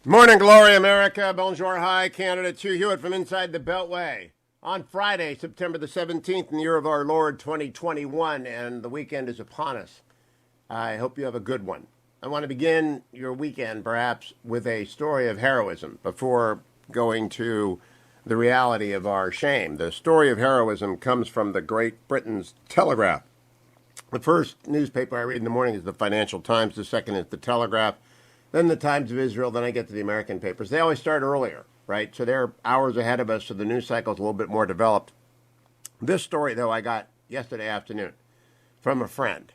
Morning glory, America. Bonjour, hi, Canada. It's Hugh Hewitt from inside the Beltway. On Friday, September the 17th, in the year of our Lord 2021, and the weekend is upon us. I hope you have a good one. I want to begin your weekend, perhaps, with a story of heroism before going to the reality of our shame. The story of heroism comes from the Great Britain's Telegraph. The first newspaper I read in the morning is the Financial Times. The second is the Telegraph. Then the Times of Israel, then I get to the American papers. They always start earlier, right? So they're hours ahead of us, so the news cycle is a little bit more developed. This story, though, I got yesterday afternoon from a friend.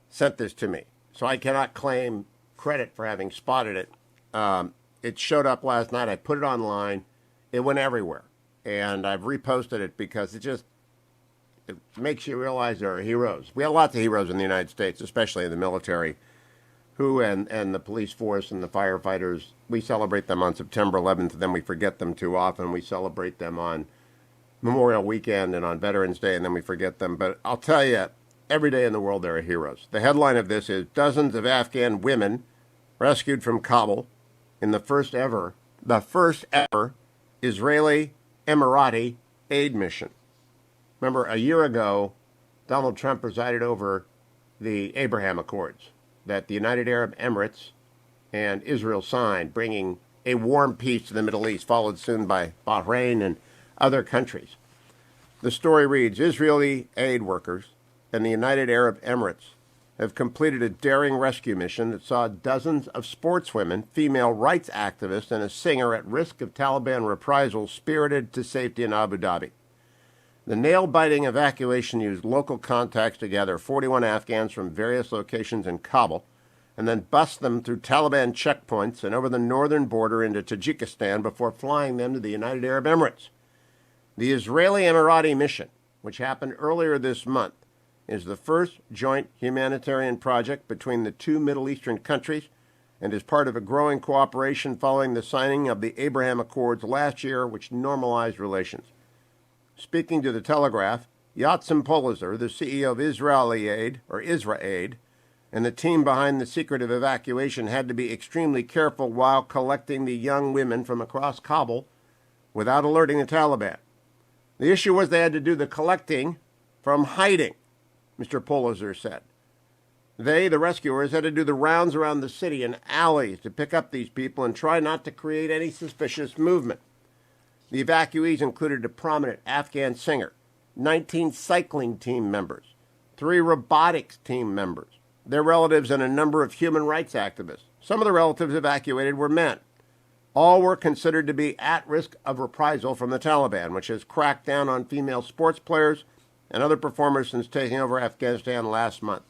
Sent this to me. So I cannot claim credit for having spotted it. It showed up last night. I put it online. It went everywhere. And I've reposted it because it makes you realize there are heroes. We have lots of heroes in the United States, especially in the military, who and the police force and the firefighters, we celebrate them on September 11th, and then we forget them too often. We celebrate them on Memorial Weekend and on Veterans Day, and then we forget them. But I'll tell you, every day in the world there are heroes. The headline of this is dozens of Afghan women rescued from Kabul in the first ever Israeli Emirati aid mission. Remember, a year ago, Donald Trump presided over the Abraham Accords that the United Arab Emirates and Israel signed, bringing a warm peace to the Middle East, followed soon by Bahrain and other countries. The story reads, Israeli aid workers and the United Arab Emirates have completed a daring rescue mission that saw dozens of sportswomen, female rights activists, and a singer at risk of Taliban reprisals spirited to safety in Abu Dhabi. The nail-biting evacuation used local contacts to gather 41 Afghans from various locations in Kabul and then bust them through Taliban checkpoints and over the northern border into Tajikistan before flying them to the United Arab Emirates. The Israeli Emirati mission, which happened earlier this month, is the first joint humanitarian project between the two Middle Eastern countries and is part of a growing cooperation following the signing of the Abraham Accords last year, which normalized relations. Speaking to the Telegraph, Yatsem Polazar, the CEO of IsraAid, and the team behind the secretive evacuation had to be extremely careful while collecting the young women from across Kabul without alerting the Taliban. The issue was they had to do the collecting from hiding, Mr. Polazar said. They, the rescuers, had to do the rounds around the city and alleys to pick up these people and try not to create any suspicious movement. The evacuees included a prominent Afghan singer, 19 cycling team members, 3 robotics team members, their relatives, and a number of human rights activists. Some of the relatives evacuated were men. All were considered to be at risk of reprisal from the Taliban, which has cracked down on female sports players and other performers since taking over Afghanistan last month.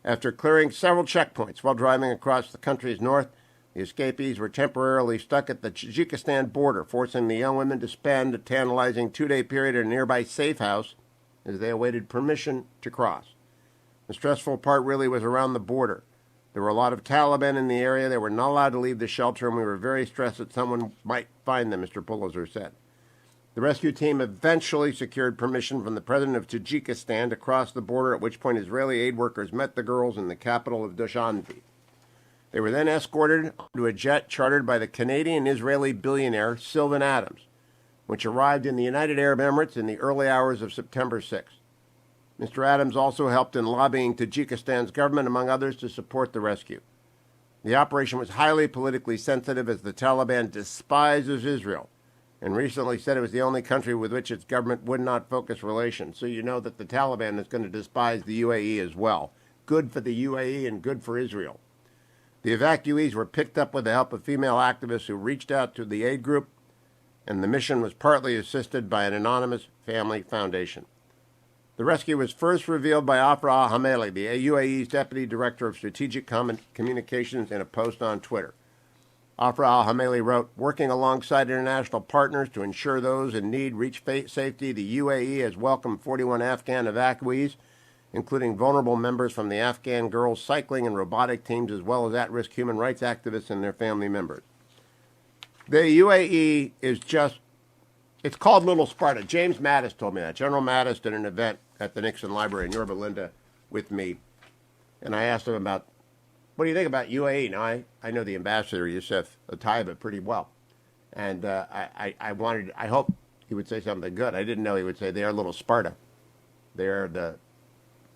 After clearing several checkpoints while driving across the country's north, the escapees were temporarily stuck at the Tajikistan border, forcing the young women to spend a tantalizing 2-day period in a nearby safe house as they awaited permission to cross. The stressful part really was around the border. There were a lot of Taliban in the area. They were not allowed to leave the shelter, and we were very stressed that someone might find them, Mr. Polazar said. The rescue team eventually secured permission from the president of Tajikistan to cross the border, at which point Israeli aid workers met the girls in the capital of Dushanbe. They were then escorted onto a jet chartered by the Canadian-Israeli billionaire Sylvan Adams, which arrived in the United Arab Emirates in the early hours of September 6th. Mr. Adams also helped in lobbying Tajikistan's government, among others, to support the rescue. The operation was highly politically sensitive as the Taliban despises Israel and recently said it was the only country with which its government would not focus relations. So you know that the Taliban is going to despise the UAE as well. Good for the UAE and good for Israel. The evacuees were picked up with the help of female activists who reached out to the aid group, and the mission was partly assisted by an anonymous family foundation. The rescue was first revealed by Afra al-Hameli, the UAE's Deputy Director of Strategic Communications, in a post on Twitter. Afra al-Hameli wrote, working alongside international partners to ensure those in need reach safety, the UAE has welcomed 41 Afghan evacuees, including vulnerable members from the Afghan girls' cycling and robotic teams, as well as at-risk human rights activists and their family members. The UAE is just, it's called Little Sparta. James Mattis told me that. General Mattis did an event at the Nixon Library in Yorba Linda with me, and I asked him about what do you think about UAE? Now, I know the ambassador, Youssef Taiba, pretty well. And I hope he would say something good. I didn't know he would say they are little Sparta. They're the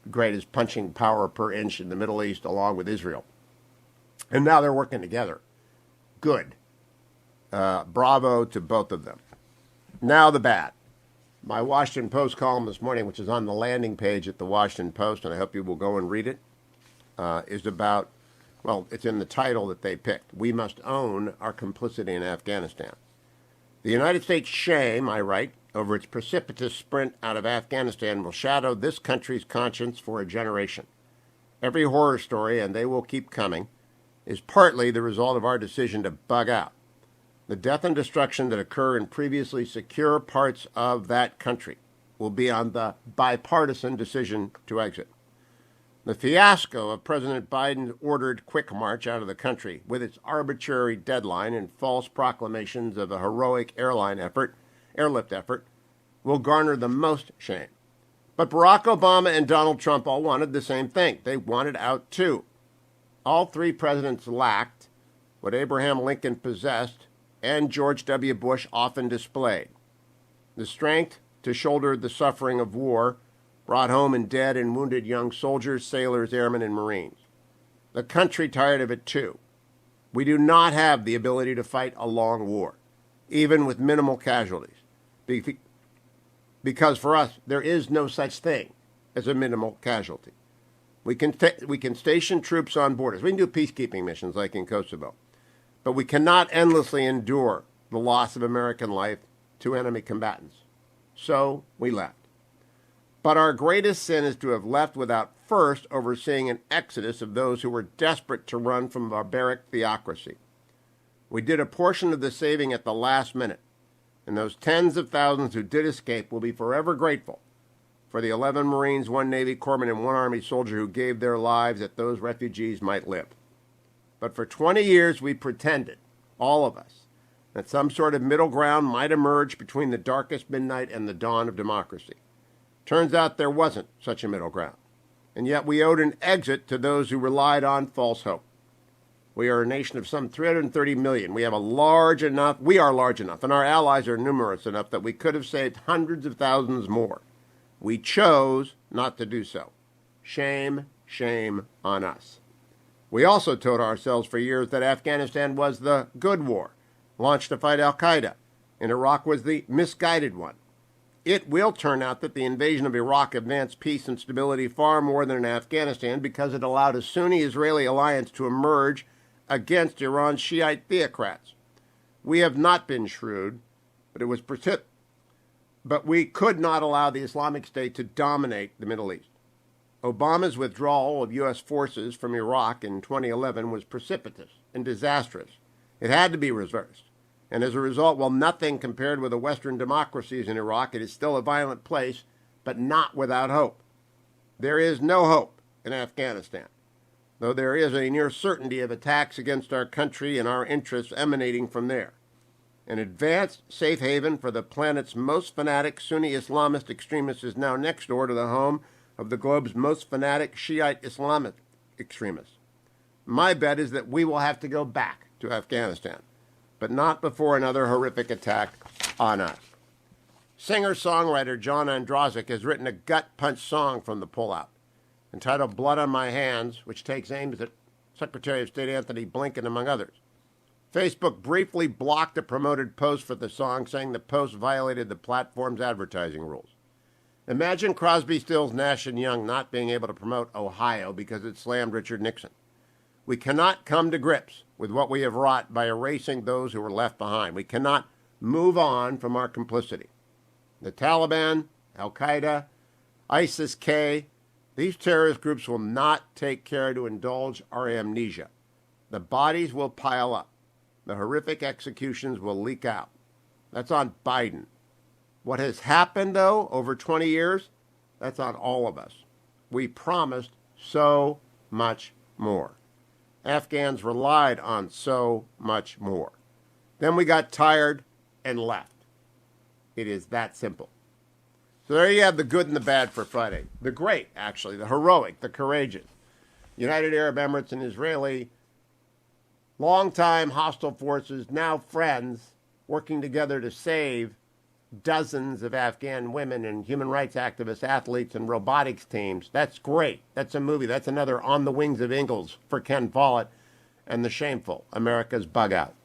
greatest punching power per inch in the Middle East, along with Israel. And now they're working together. Good. Bravo to both of them. Now the bad. My Washington Post column this morning, which is on the landing page at the Washington Post, and I hope you will go and read it, is about, well, it's in the title that they picked. We must own our complicity in Afghanistan. The United States' shame, I write, over its precipitous sprint out of Afghanistan will shadow this country's conscience for a generation. Every horror story, and they will keep coming, is partly the result of our decision to bug out. The death and destruction that occur in previously secure parts of that country will be on the bipartisan decision to exit. The fiasco of President Biden's ordered quick march out of the country, with its arbitrary deadline and false proclamations of a heroic airlift effort, will garner the most shame. But Barack Obama and Donald Trump all wanted the same thing. They wanted out too. All three presidents lacked what Abraham Lincoln possessed and George W. Bush often displayed: the strength to shoulder the suffering of war brought home in dead and wounded young soldiers, sailors, airmen, and Marines. The country tired of it too. We do not have the ability to fight a long war, even with minimal casualties, because for us there is no such thing as a minimal casualty. We can station troops on borders. We can do peacekeeping missions like in Kosovo. But we cannot endlessly endure the loss of American life to enemy combatants. So we left. But our greatest sin is to have left without first overseeing an exodus of those who were desperate to run from barbaric theocracy. We did a portion of the saving at the last minute, and those tens of thousands who did escape will be forever grateful for the 11 Marines, 1 Navy corpsman, and 1 Army soldier who gave their lives that those refugees might live. But for 20 years we pretended, all of us, that some sort of middle ground might emerge between the darkest midnight and the dawn of democracy. Turns out there wasn't such a middle ground, and yet we owed an exit to those who relied on false hope. We are a nation of some 330 million. We are large enough, and our allies are numerous enough that we could have saved hundreds of thousands more. We chose not to do so. Shame, shame on us. We also told ourselves for years that Afghanistan was the good war, launched to fight al-Qaeda, and Iraq was the misguided one. It will turn out that the invasion of Iraq advanced peace and stability far more than in Afghanistan because it allowed a Sunni-Israeli alliance to emerge against Iran's Shiite theocrats. We have not been shrewd, but we could not allow the Islamic State to dominate the Middle East. Obama's withdrawal of U.S. forces from Iraq in 2011 was precipitous and disastrous. It had to be reversed. And as a result, while nothing compared with the Western democracies in Iraq, it is still a violent place, but not without hope. There is no hope in Afghanistan, though there is a near certainty of attacks against our country and our interests emanating from there. An advanced safe haven for the planet's most fanatic Sunni Islamist extremists is now next door to the home of the globe's most fanatic Shiite Islamic extremists. My bet is that we will have to go back to Afghanistan, but not before another horrific attack on us. Singer-songwriter John Androsik has written a gut-punch song from the pullout, entitled Blood on My Hands, which takes aim at Secretary of State Anthony Blinken, among others. Facebook briefly blocked a promoted post for the song, saying the post violated the platform's advertising rules. Imagine Crosby, Stills, Nash & Young not being able to promote Ohio because it slammed Richard Nixon. We cannot come to grips with what we have wrought by erasing those who were left behind. We cannot move on from our complicity. The Taliban, Al-Qaeda, ISIS-K, these terrorist groups will not take care to indulge our amnesia. The bodies will pile up. The horrific executions will leak out. That's on Biden. What has happened, though, over 20 years, that's on all of us. We promised so much more. Afghans relied on so much more. Then we got tired and left. It is that simple. So there you have the good and the bad for Friday. The great, actually, the heroic, the courageous. United Arab Emirates and Israeli, longtime hostile forces, now friends, working together to save dozens of Afghan women and human rights activists, athletes, and robotics teams. That's great. That's a movie. That's another On the Wings of Eagles for Ken Follett and The Shameful, America's Bug Out.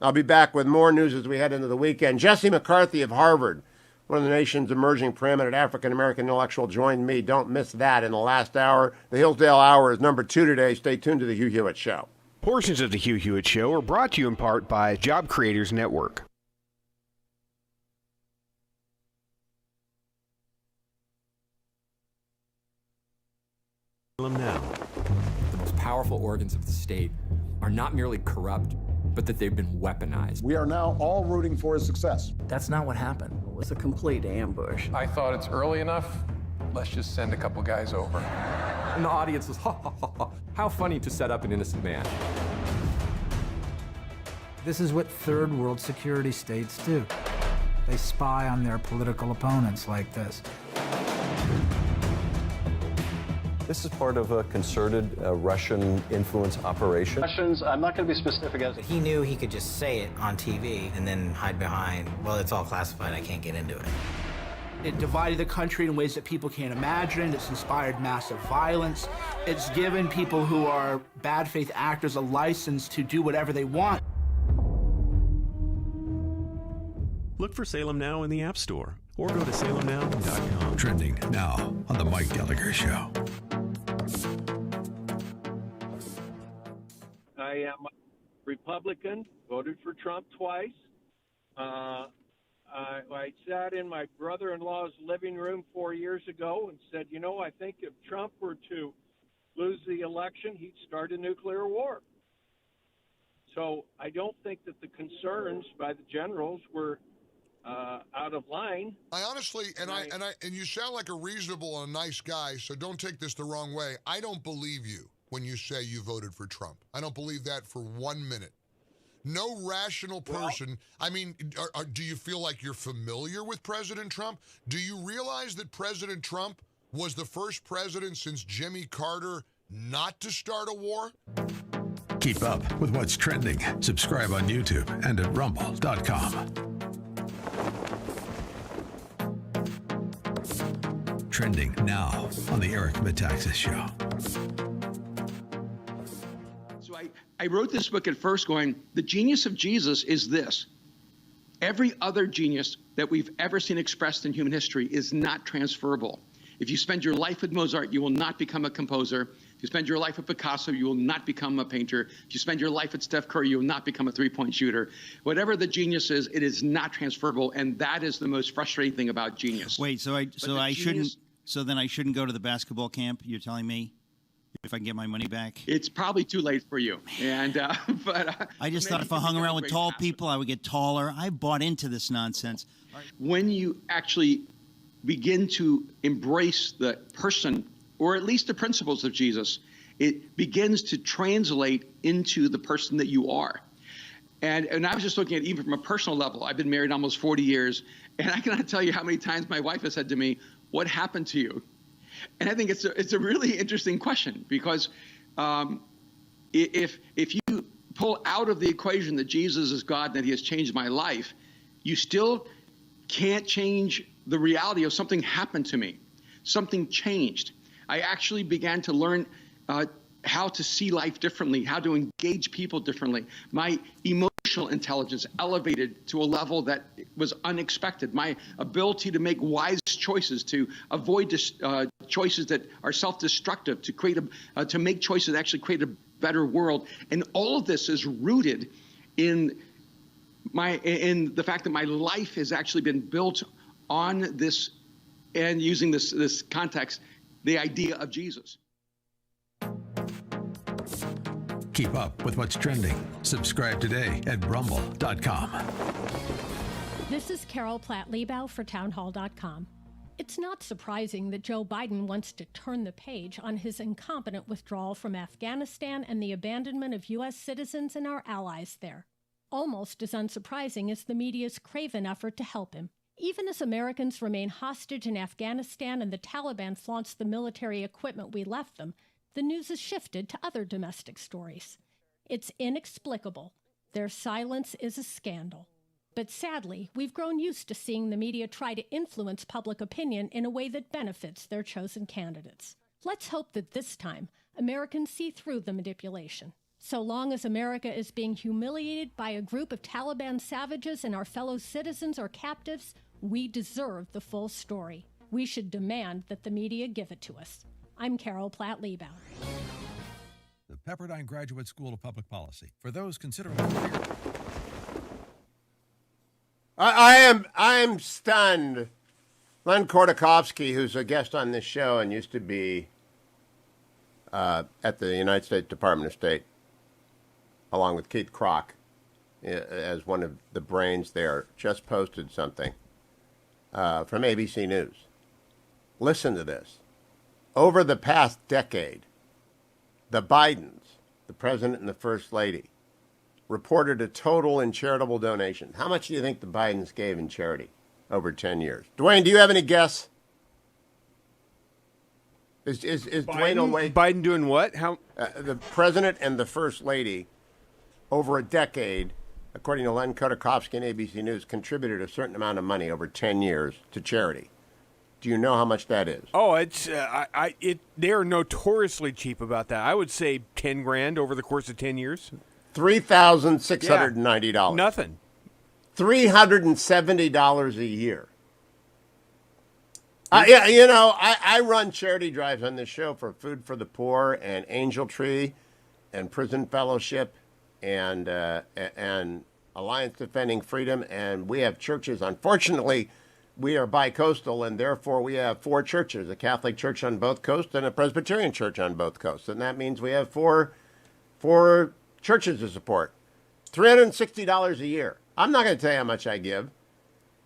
I'll be back with more news as we head into the weekend. Jesse McCarthy of Harvard, one of the nation's emerging preeminent African-American intellectual, joined me. Don't miss that in the last hour. The Hillsdale Hour is number 2 today. Stay tuned to the Hugh Hewitt Show. Portions of the Hugh Hewitt Show are brought to you in part by Job Creators Network. Now. The most powerful organs of the state are not merely corrupt, but that they've been weaponized. We are now all rooting for his success. That's not what happened. It was a complete ambush. I thought it's early enough. Let's just send a couple guys over. And the audience was, ha, ha, ha, ha. How funny to set up an innocent man. This is what third world security states do. They spy on their political opponents like this. This is part of a concerted Russian influence operation. Russians, I'm not going to be specific as... He knew he could just say it on TV and then hide behind, well, it's all classified, I can't get into it. It divided the country in ways that people can't imagine. It's inspired massive violence. It's given people who are bad faith actors a license to do whatever they want. Look for Salem Now in the App Store or go to salemnow.com. Trending now on The Mike Gallagher Show. I am Republican, voted for Trump twice. I sat in my brother-in-law's living room 4 years ago and said, you know, I think if Trump were to lose the election, he'd start a nuclear war. So I don't think that the concerns by the generals were out of line. I honestly, and you sound like a reasonable and nice guy, so don't take this the wrong way. I don't believe you when you say you voted for Trump. I don't believe that for 1 minute. No rational person. I mean, do you feel like you're familiar with President Trump? Do you realize that President Trump was the first president since Jimmy Carter not to start a war? Keep up with what's trending. Subscribe on YouTube and at rumble.com. Trending now on the Eric Metaxas Show. So I wrote this book at first going, the genius of Jesus is this. Every other genius that we've ever seen expressed in human history is not transferable. If you spend your life with Mozart, you will not become a composer. If you spend your life with Picasso, you will not become a painter. If you spend your life with Steph Curry, you will not become a three-point shooter. Whatever the genius is, it is not transferable, and that is the most frustrating thing about genius. Wait, so then I shouldn't go to the basketball camp? You're telling me, if I can get my money back? It's probably too late for you. And I just thought if I hung around with tall people, I would get taller. I bought into this nonsense. When you actually begin to embrace the person, or at least the principles of Jesus, it begins to translate into the person that you are. And I was just looking at even from a personal level. I've been married almost 40 years, and I cannot tell you how many times my wife has said to me, "What happened to you?" And I think it's a really interesting question, because if you pull out of the equation that Jesus is God and that he has changed my life, you still can't change the reality of something happened to me. Something changed. I actually began to learn how to see life differently, how to engage people differently. My emotional intelligence elevated to a level that was unexpected. My ability to make wise choices, to avoid choices that are self-destructive, to make choices that actually create a better world. And all of this is rooted in the fact that my life has actually been built on this, and using this context, the idea of Jesus. Keep up with what's trending. Subscribe today at rumble.com. This is Carol Platt-Liebau for townhall.com. It's not surprising that Joe Biden wants to turn the page on his incompetent withdrawal from Afghanistan and the abandonment of U.S. citizens and our allies there. Almost as unsurprising as the media's craven effort to help him. Even as Americans remain hostage in Afghanistan and the Taliban flaunts the military equipment we left them, the news has shifted to other domestic stories. It's inexplicable. Their silence is a scandal. But sadly, we've grown used to seeing the media try to influence public opinion in a way that benefits their chosen candidates. Let's hope that this time, Americans see through the manipulation. So long as America is being humiliated by a group of Taliban savages and our fellow citizens are captives, we deserve the full story. We should demand that the media give it to us. I'm Carol Platt-Liebau. The Pepperdine Graduate School of Public Policy. For those considering... I am stunned. Len Kordakovsky, who's a guest on this show and used to be at the United States Department of State, along with Keith Kroc, as one of the brains there, just posted something from ABC News. Listen to this. Over the past decade, the Bidens, the president and the first lady, reported a total in charitable donations. How much do you think the Bidens gave in charity over 10 years? Dwayne, do you have any guess? Is Dwayne awake? Biden doing what? How? The president and the first lady, over a decade, according to Len Kordakovsky and ABC News, contributed a certain amount of money over 10 years to charity. Do you know how much that is? Oh, they are notoriously cheap about that. I would say $10,000 over the course of 10 years. $3,690. Yeah, nothing. $370 a year. I run charity drives on this show for Food for the Poor and Angel Tree and Prison Fellowship and Alliance Defending Freedom, and we have churches. Unfortunately, we are bi-coastal, and therefore we have 4 churches, a Catholic church on both coasts and a Presbyterian church on both coasts. And that means we have four churches to support. $360 a year. I'm not going to tell you how much I give.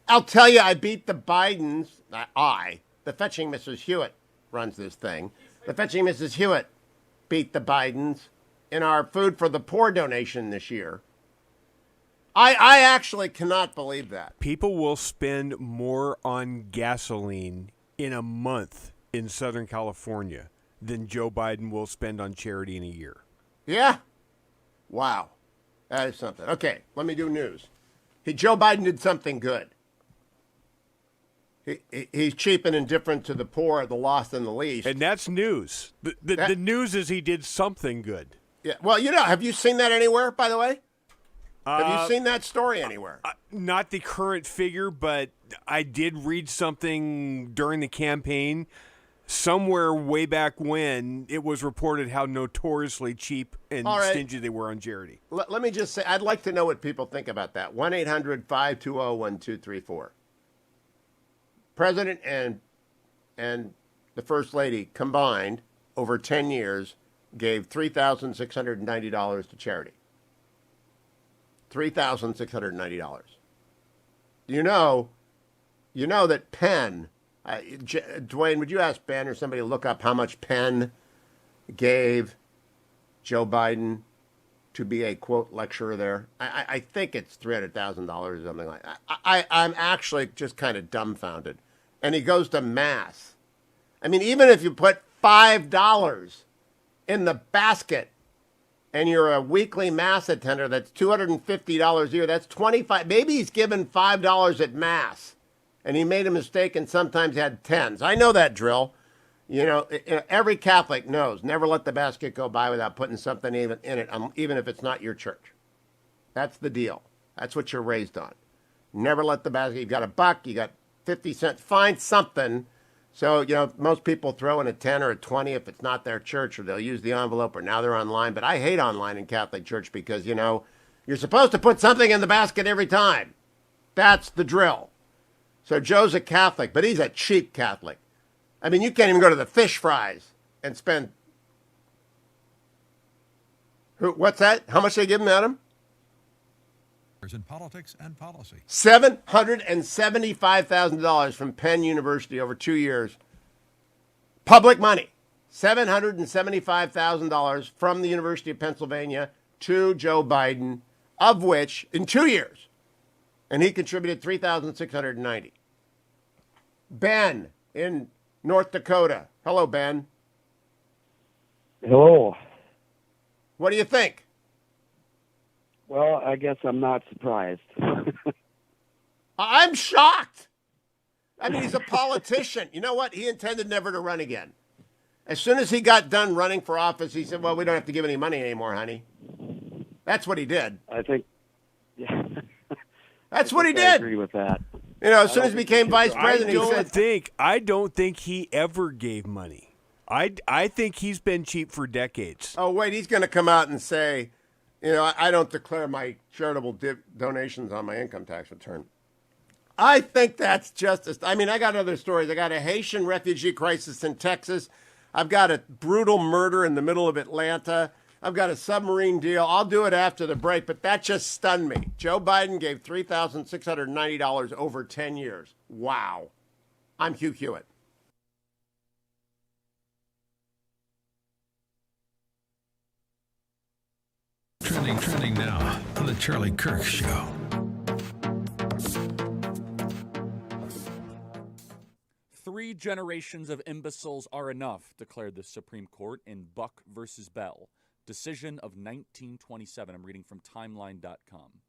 I'll tell you I beat the Bidens. The fetching Mrs. Hewitt runs this thing. The fetching Mrs. Hewitt beat the Bidens in our Food for the Poor donation this year. I actually cannot believe that. People will spend more on gasoline in a month in Southern California than Joe Biden will spend on charity in a year. Yeah? Wow. That is something. Okay, let me do news. Joe Biden did something good. He's cheap and indifferent to the poor, the lost, and the least. And that's news. The news is he did something good. Yeah. Well, have you seen that anywhere, by the way? Have you seen that story anywhere? Not the current figure, but I did read something during the campaign. Somewhere way back when it was reported how notoriously cheap and stingy they were on charity. Let me just say, I'd like to know what people think about that. 1-800-520-1234. President and the First Lady combined over 10 years gave $3,690 to charity. $3,690. You know that Penn, Dwayne, would you ask Ben or somebody to look up how much Penn gave Joe Biden to be a, quote, lecturer there? I think it's $300,000 or something like that. I'm actually just kind of dumbfounded. And he goes to Mass. I mean, even if you put $5 in the basket and you're a weekly Mass attender, that's $250 a year. That's $25. Maybe he's given $5 at Mass, and he made a mistake and sometimes had tens. I know that drill. Every Catholic knows, never let the basket go by without putting something even in it, even if it's not your church. That's the deal. That's what you're raised on. Never let the basket, you've got $1, you got 50 cents, find something. So, most people throw in a 10 or a 20 if it's not their church, or they'll use the envelope, or now they're online. But I hate online in Catholic Church because, you're supposed to put something in the basket every time. That's the drill. So Joe's a Catholic, but he's a cheap Catholic. I mean, you can't even go to the fish fries and spend... What's that? How much they give him, Adam? In politics and policy. $775,000 from Penn University over 2 years. Public money. $775,000 from the University of Pennsylvania to Joe Biden, of which, in 2 years, and he contributed $3,690. Ben in North Dakota. Hello, Ben. Hello. What do you think? Well, I guess I'm not surprised. I'm shocked. I mean, he's a politician. You know what? He intended never to run again. As soon as he got done running for office, he said, well, we don't have to give any money anymore, honey. That's what he did. I think, yeah. That's what he did. I agree with that. You know, as soon as he became vice president, I don't think he ever gave money. I think he's been cheap for decades. Oh, wait, he's going to come out and say, you know, I don't declare my charitable donations on my income tax return. I think that's justice. I mean, I got other stories. I got a Haitian refugee crisis in Texas. I've got a brutal murder in the middle of Atlanta. I've got a submarine deal. I'll do it after the break, but that just stunned me. Joe Biden gave $3,690 over 10 years. Wow. I'm Hugh Hewitt. Trending now on the Charlie Kirk Show. Three generations of imbeciles are enough, declared the Supreme Court in Buck versus Bell. Decision of 1927. I'm reading from timeline.com.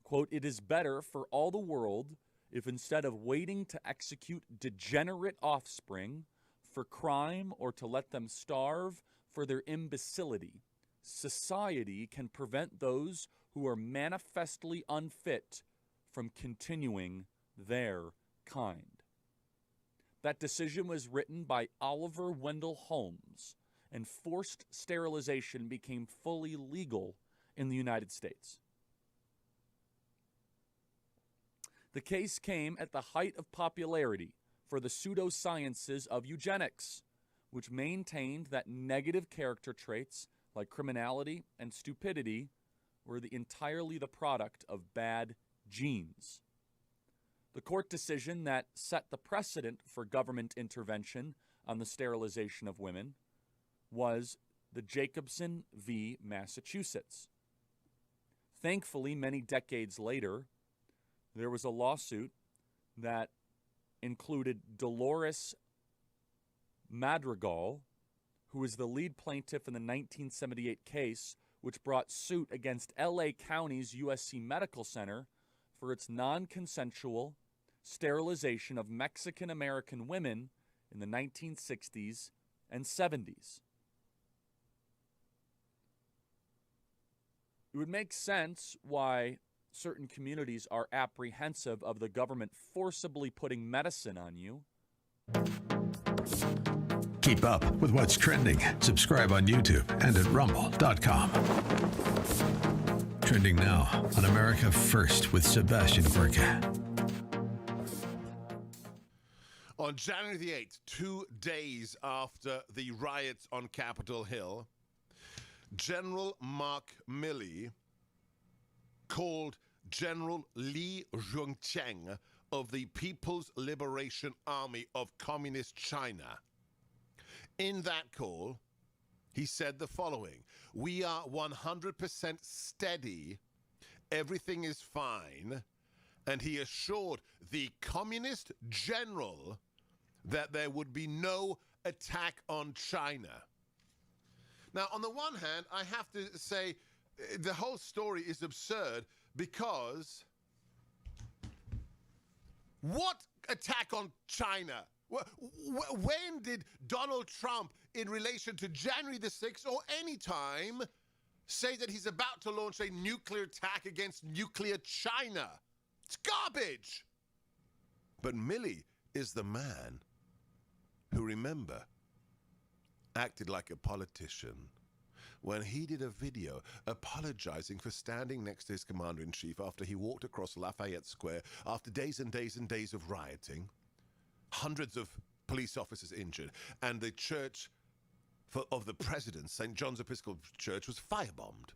Quote, it is better for all the world if instead of waiting to execute degenerate offspring for crime or to let them starve for their imbecility, society can prevent those who are manifestly unfit from continuing their kind. That decision was written by Oliver Wendell Holmes, and forced sterilization became fully legal in the United States. The case came at the height of popularity for the pseudosciences of eugenics, which maintained that negative character traits like criminality and stupidity were entirely the product of bad genes. The court decision that set the precedent for government intervention on the sterilization of women was the Jacobson v. Massachusetts. Thankfully, many decades later, there was a lawsuit that included Dolores Madrigal, who was the lead plaintiff in the 1978 case, which brought suit against L.A. County's USC Medical Center for its non-consensual sterilization of Mexican-American women in the 1960s and 70s. It would make sense why certain communities are apprehensive of the government forcibly putting medicine on you. Keep up with what's trending. Subscribe on YouTube and at rumble.com. Trending now on America First with Sebastian Gorka. On January the 8th, 2 days after the riots on Capitol Hill, General Mark Milley called General Li Zhongcheng of the People's Liberation Army of Communist China. In that call, he said the following: "We are 100% steady. Everything is fine." And he assured the communist general that there would be no attack on China. Now, on the one hand, I have to say the whole story is absurd because what attack on China? When did Donald Trump, in relation to January the 6th or any time, say that he's about to launch a nuclear attack against nuclear China? It's garbage. But Milley is the man who, remember, acted like a politician when he did a video apologizing for standing next to his commander-in-chief after he walked across Lafayette Square after days and days and days of rioting, hundreds of police officers injured, and the church of the president, St. John's Episcopal Church, was firebombed.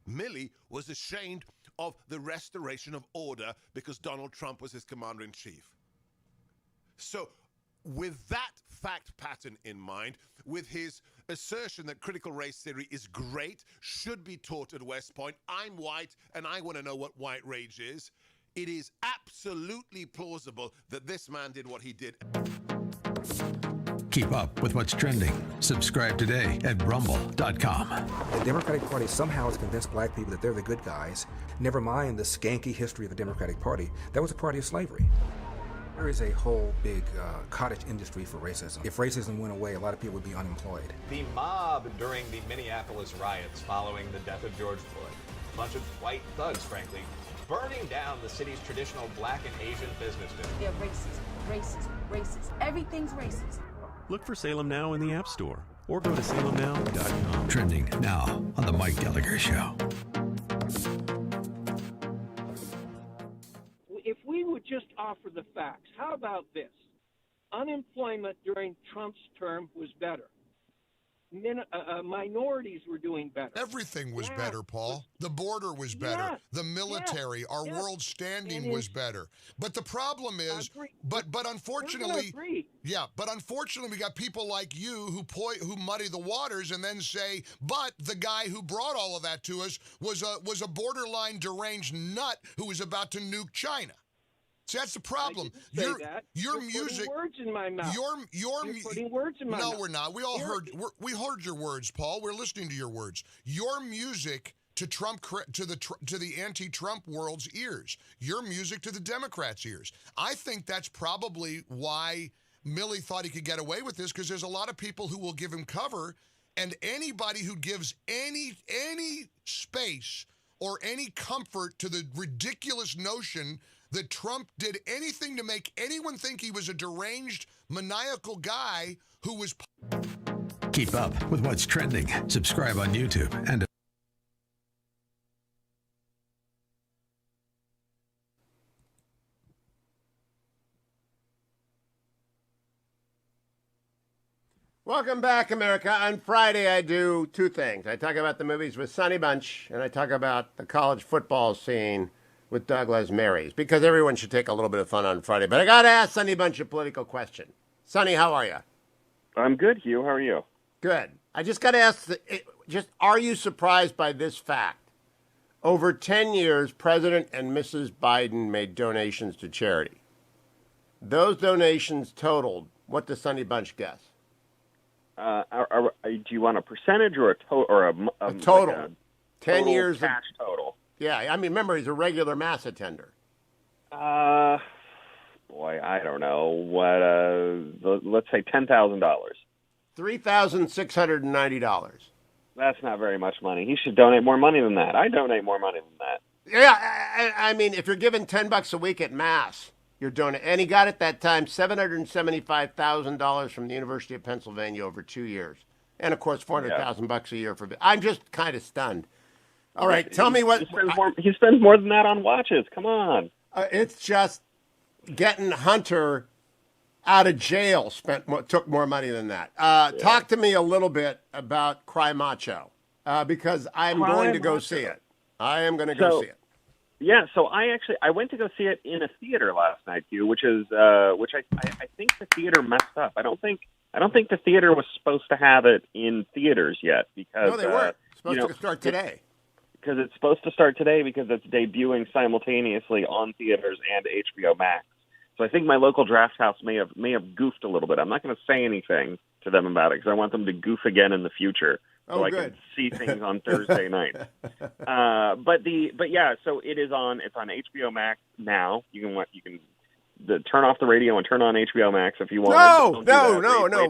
Milley was ashamed of the restoration of order because Donald Trump was his commander-in-chief. So, with that fact pattern in mind, with his assertion that critical race theory is great, should be taught at West Point, I'm white and I want to know what white rage is, it is absolutely plausible that this man did what he did. Keep up with what's trending. Subscribe today at rumble.com. The Democratic Party somehow has convinced black people that they're the good guys. Never mind the skanky history of the Democratic Party. That was a party of slavery. There is a whole big cottage industry for racism. If racism went away, a lot of people would be unemployed. The mob during the Minneapolis riots following the death of George Floyd. A bunch of white thugs, frankly, burning down the city's traditional black and Asian business district. They're racist. Everything's racist. Look for Salem Now in the App Store or go to salemnow.com. Trending now on The Mike Gallagher Show. If we would just offer the facts, how about this? Unemployment during Trump's term was better. Minorities were doing better. Everything was better, Paul. The border was better. The military, our world standing was better. But the problem is, but unfortunately, we got people like you who muddy the waters and then say, but the guy who brought all of that to us was a borderline deranged nut who was about to nuke China. See, that's the problem. You're music. Putting words in my mouth. You're putting words in my mouth. No, we're not. We all heard. We heard your words, Paul. We're listening to your words. Your music to Trump, to the anti-Trump world's ears. Your music to the Democrats' ears. I think that's probably why Milley thought he could get away with this, because there's a lot of people who will give him cover, and anybody who gives any space or any comfort to the ridiculous notion that Trump did anything to make anyone think he was a deranged, maniacal guy who was... Keep up with what's trending. Subscribe on YouTube and... Welcome back, America. On Friday, I do two things. I talk about the movies with Sonny Bunch, and I talk about the college football scene with Doug Lemerises, because everyone should take a little bit of fun on Friday. But I got to ask Sonny Bunch a political question. Sonny, how are you? I'm good, Hugh. How are you? Good. I just got to ask, are you surprised by this fact? Over 10 years, President and Mrs. Biden made donations to charity. Those donations totaled, what does Sonny Bunch guess? Do you want a percentage or a total? A total. Like 10 years. Cash total. Yeah, I mean, remember, he's a regular mass attender. Boy, I don't know. What? Let's say $10,000. $3,690. That's not very much money. He should donate more money than that. I donate more money than that. Yeah, I mean, if you're giving $10 a week at mass, you're donating. And he got at that time $775,000 from the University of Pennsylvania over 2 years, and of course $400,000 a year for. I'm just kind of stunned. All right, tell me what... He spends more than that on watches. Come on. It's just getting Hunter out of jail took more money than that. Talk to me a little bit about Cry Macho, because I'm going to go see it. I am going to go see it. Yeah, so I went to go see it in a theater last night, Hugh, which I think the theater messed up. I don't think the theater was supposed to have it in theaters yet, because... No, they weren't. It's supposed to start today. Because it's supposed to start today, because it's debuting simultaneously on theaters and HBO Max. So I think my local draft house may have goofed a little bit. I'm not going to say anything to them about it, because I want them to goof again in the future, so I can see things on Thursday night. But yeah, so it's on HBO Max now. You can turn off the radio and turn on HBO Max if you want. No.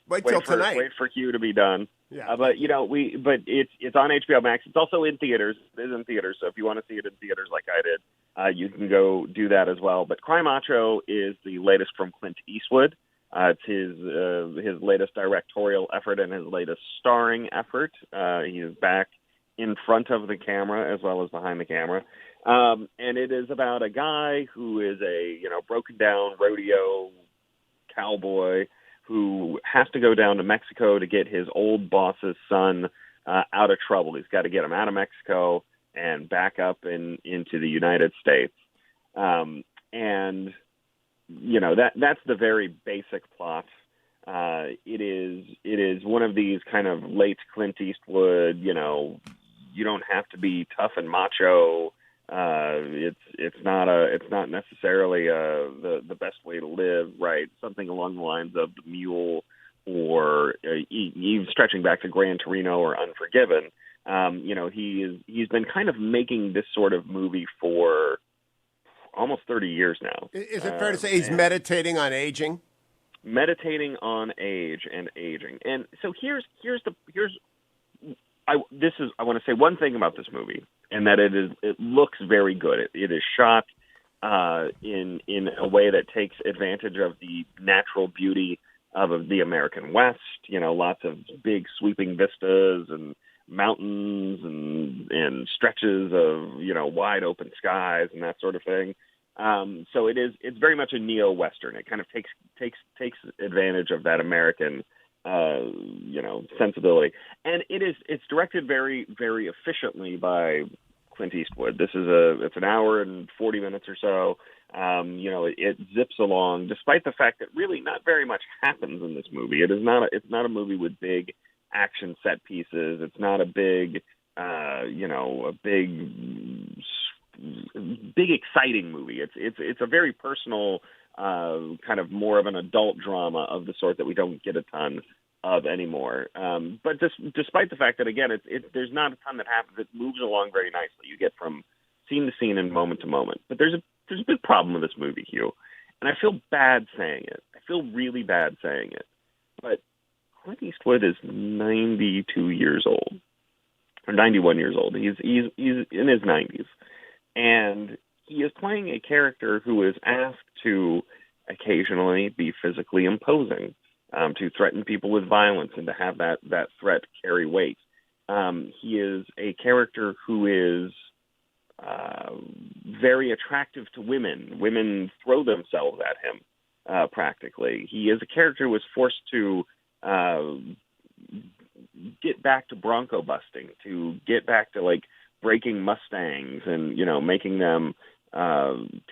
Wait till tonight. Wait for Hugh to be done. Yeah. But it's on HBO Max. It's also in theaters. It is in theaters. So if you want to see it in theaters like I did, you can go do that as well. But Cry Macho is the latest from Clint Eastwood. It's his latest directorial effort and his latest starring effort. He is back in front of the camera as well as behind the camera. And it is about a guy who is a broken down rodeo cowboy who has to go down to Mexico to get his old boss's son out of trouble. He's got to get him out of Mexico and back up into the United States. And that's the very basic plot. It is one of these kind of late Clint Eastwood, you don't have to be tough and macho. It's not necessarily the best way to live, right? Something along the lines of the mule or even stretching back to Gran Torino or Unforgiven. He's been kind of making this sort of movie for almost 30 years now. Is it fair to say he's meditating on aging? Meditating on age and aging. And so I want to say one thing about this movie, and that it looks very good. It is shot in a way that takes advantage of the natural beauty of the American West. Lots of big sweeping vistas and mountains and stretches of wide open skies and that sort of thing. So it's very much a neo-Western. It kind of takes advantage of that American sensibility, and it's directed very, very efficiently by Clint Eastwood. It's an hour and 40 minutes or so. It zips along, despite the fact that really not very much happens in this movie. It's not a movie with big action set pieces. It's not a big exciting movie. It's a very personal kind of more of an adult drama of the sort that we don't get a ton of anymore. But despite the fact that, again, there's not a ton that happens, it moves along very nicely. You get from scene to scene and moment to moment. But there's a big problem with this movie, Hugh, and I feel bad saying it. I feel really bad saying it. But Clint Eastwood is 92 years old, or 91 years old. He's in his 90s, and he is playing a character who is asked to occasionally be physically imposing, to threaten people with violence, and to have that threat carry weight. He is a character who is very attractive to women. Women throw themselves at him, practically. He is a character who was forced to get back to bronco busting, to get back to breaking Mustangs and making them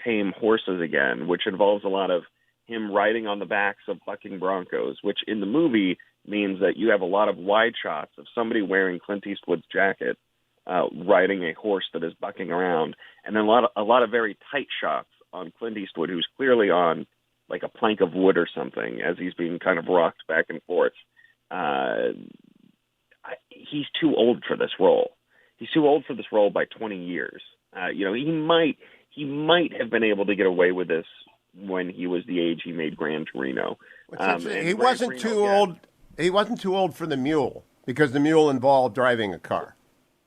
tame horses again, which involves a lot of him riding on the backs of bucking broncos, which in the movie means that you have a lot of wide shots of somebody wearing Clint Eastwood's jacket, riding a horse that is bucking around, and then a lot of very tight shots on Clint Eastwood, who's clearly on like a plank of wood or something as he's being kind of rocked back and forth. He's too old for this role. He's too old for this role by 20 years. He might have been able to get away with this when he was the age he made Gran Torino. He wasn't too old. He wasn't too old for the mule, because the mule involved driving a car.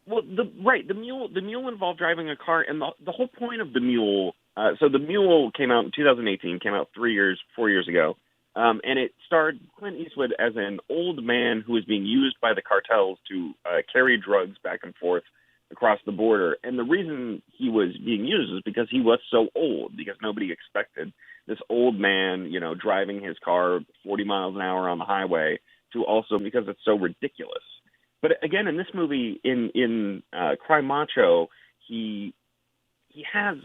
Well, the mule involved driving a car, and the whole point of the mule. So the mule came out in 2018. Came out 4 years ago, and it starred Clint Eastwood as an old man who was being used by the cartels to carry drugs back and forth across the border. And the reason he was being used is because he was so old, because nobody expected this old man, driving his car 40 miles an hour on the highway, to also, because it's so ridiculous. But again, in this movie, in Cry Macho, he has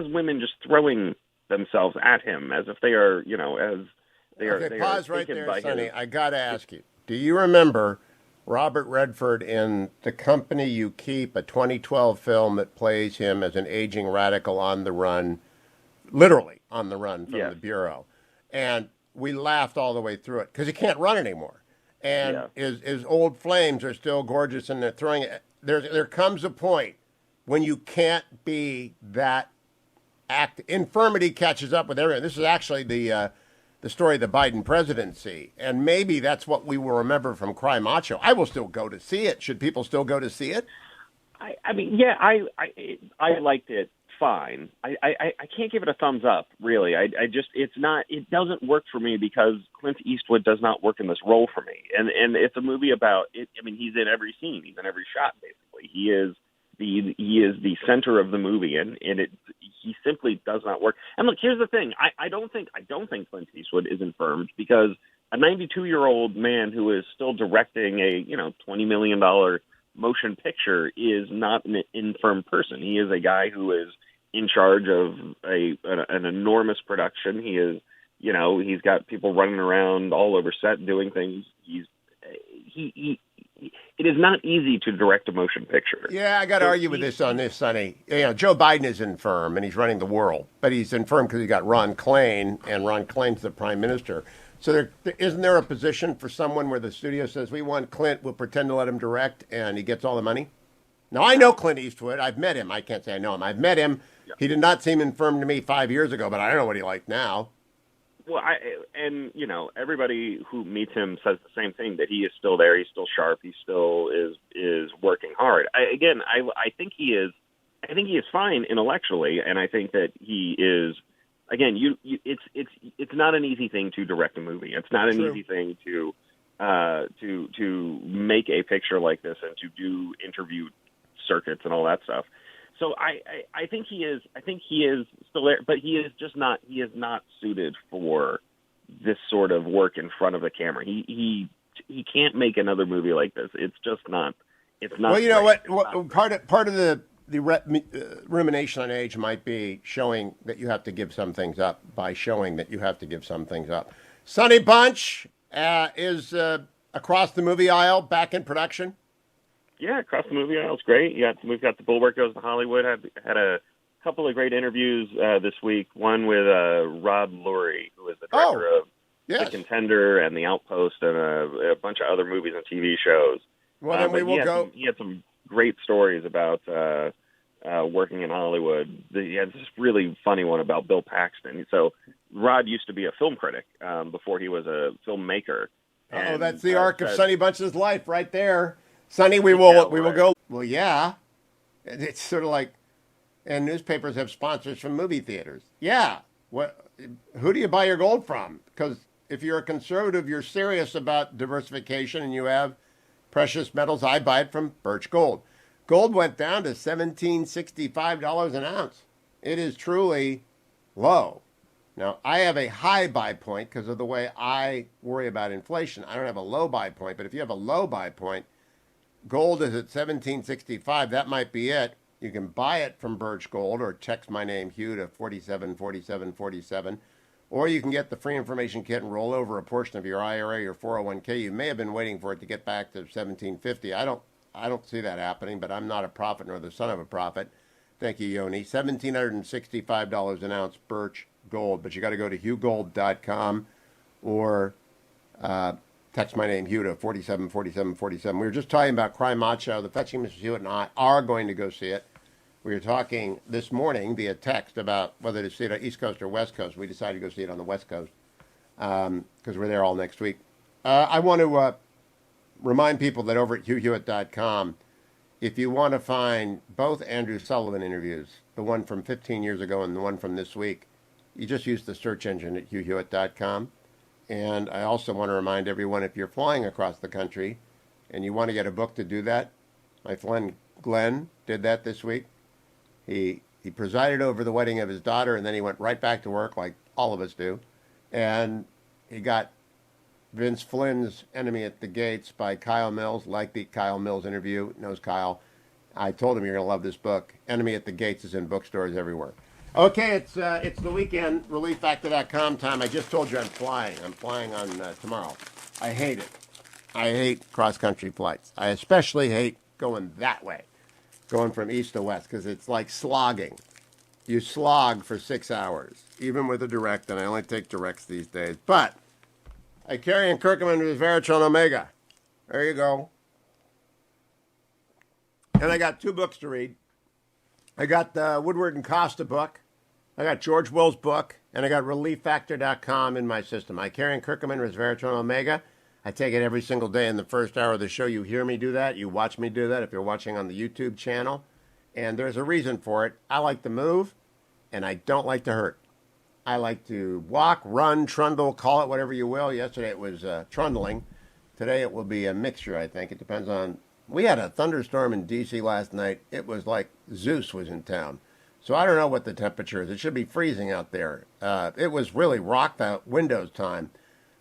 women just throwing themselves at him as if they are, as they are. Okay, pause right there, Sonny. His... I got to ask you, do you remember Robert Redford in The Company You Keep, a 2012 film that plays him as an aging radical on the run, literally on the run from the Bureau? And we laughed all the way through it because he can't run anymore. And his old flames are still gorgeous, and they're throwing it. There comes a point when you can't be that infirmity catches up with everything. This is actually the story of the Biden presidency, and maybe that's what we will remember from Cry Macho. I will still go to see it. Should people still go to see it? I liked it fine. I can't give it a thumbs up, really. It doesn't work for me because Clint Eastwood does not work in this role for me. And it's a movie about it. I mean, he's in every scene. He's in every shot, basically. He is the center of the movie, and he simply does not work. And look, here's the thing. I don't think Clint Eastwood is infirmed, because a 92-year-old man who is still directing a $20 million motion picture is not an infirm person. He is a guy who is in charge of an enormous production. He is, he's got people running around all over set doing things. It is not easy to direct a motion picture. Yeah, I got to argue with this on this, Sonny. Joe Biden is infirm, and he's running the world, but he's infirm because he got Ron Klain, and Ron Klain's the prime minister. So isn't there a position for someone where the studio says, we want Clint, we'll pretend to let him direct, and he gets all the money? Now, I know Clint Eastwood. I've met him. I can't say I know him. I've met him. Yeah. He did not seem infirm to me 5 years ago, but I don't know what he like now. Well, everybody who meets him says the same thing, that he is still there. He's still sharp. He still is working hard. I think he is. I think he is fine intellectually, and I think that he is. Again, it's not an easy thing to direct a movie. It's not an easy thing to make a picture like this and to do interview circuits and all that stuff. So I think he is still there, but he is not suited for this sort of work in front of the camera. He can't make another movie like this. It's just not. It's not. Well, you know what? Part of the rumination on age might be showing that you have to give some things up by showing that you have to give some things up. Sonny Bunch is across the movie aisle, back in production. Yeah, across the movie aisle is great. We've got The Bulwark Goes to Hollywood. Had a couple of great interviews this week. One with Rob Lurie, who is the director of The Contender and The Outpost and a bunch of other movies and TV shows. Well, then we will go. He had some great stories about working in Hollywood. He had this really funny one about Bill Paxton. So Rod used to be a film critic before he was a filmmaker. And, that's the arc of Sonny Bunch's life right there. Sonny, we will go. Well, yeah. It's sort of like, and newspapers have sponsors from movie theaters. Yeah. Who do you buy your gold from? Because if you're a conservative, you're serious about diversification and you have precious metals. I buy it from Birch Gold. Gold went down to $1,765 an ounce. It is truly low. Now, I have a high buy point because of the way I worry about inflation. I don't have a low buy point, but if you have a low buy point, gold is at $1,765. That might be it. You can buy it from Birch Gold or text my name, Hugh, to 474747. Or you can get the free information kit and roll over a portion of your IRA or 401k. You may have been waiting for it to get back to $1,750. I don't see that happening, but I'm not a prophet nor the son of a prophet. Thank you, Yoni. $1,765 an ounce, Birch Gold. But you got to go to hughgold.com or text my name, Hugh, to 474747. We were just talking about Cry Macho. The Fetching Mr. Hewitt and I are going to go see it. We were talking this morning via text about whether to see it on East Coast or West Coast. We decided to go see it on the West Coast because we're there all next week. I want to remind people that over at HughHewitt.com, if you want to find both Andrew Sullivan interviews, the one from 15 years ago and the one from this week, you just use the search engine at HughHewitt.com. And I also want to remind everyone, if you're flying across the country and you want to get a book to do that, my friend Glenn did that this week. He presided over the wedding of his daughter, and then he went right back to work like all of us do. And he got Vince Flynn's Enemy at the Gates by Kyle Mills. Like the Kyle Mills interview, knows Kyle. I told him you're going to love this book. Enemy at the Gates is in bookstores everywhere. Okay, it's the weekend, ReliefFactor.com time. I just told you I'm flying. I'm flying on tomorrow. I hate it. I hate cross-country flights. I especially hate going that way, going from east to west, because it's like slogging. You slog for 6 hours, even with a direct, and I only take directs these days. But I carry in Kirkman with Veritron Omega. There you go. And I got 2 books to read. I got the Woodward and Costa book. I got George Will's book, and I got ReliefFactor.com in my system. I carry in Kirkman with Veritron Omega. I take it every single day in the first hour of the show. You hear me do that. You watch me do that if you're watching on the YouTube channel. And there's a reason for it. I like to move, and I don't like to hurt. I like to walk, run, trundle, call it whatever you will. Yesterday it was trundling. Today it will be a mixture, I think. It depends on... We had a thunderstorm in D.C. last night. It was like Zeus was in town. So I don't know what the temperature is. It should be freezing out there. It was really rock the windows time.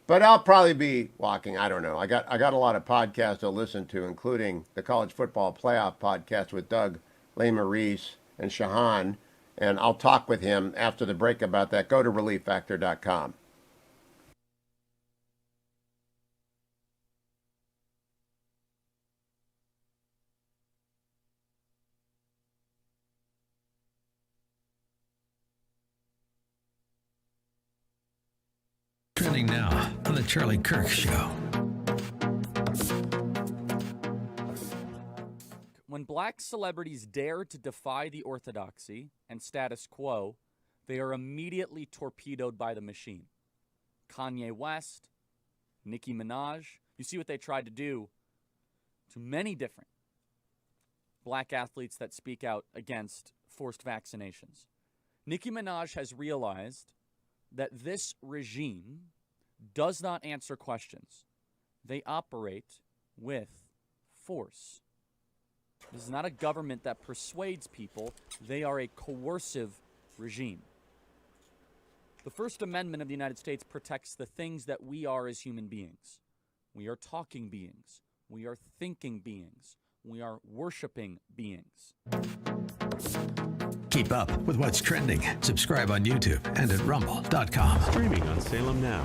But I'll probably be walking. I don't know. I got a lot of podcasts to listen to, including the College Football Playoff podcast with Doug, Lemerises, and Shahan. And I'll talk with him after the break about that. Go to ReliefFactor.com. Trending now on Charlie Kirk Show. When black celebrities dare to defy the orthodoxy and status quo, they are immediately torpedoed by the machine. Kanye West, Nicki Minaj, you see what they tried to do to many different black athletes that speak out against forced vaccinations. Nicki Minaj has realized that this regime does not answer questions. They operate with force. This is not a government that persuades people. They are a coercive regime. The First Amendment of the United States protects the things that we are as human beings. We are talking beings. We are thinking beings. We are worshiping beings. Keep up with what's trending. Subscribe on YouTube and at rumble.com. Streaming on Salem Now.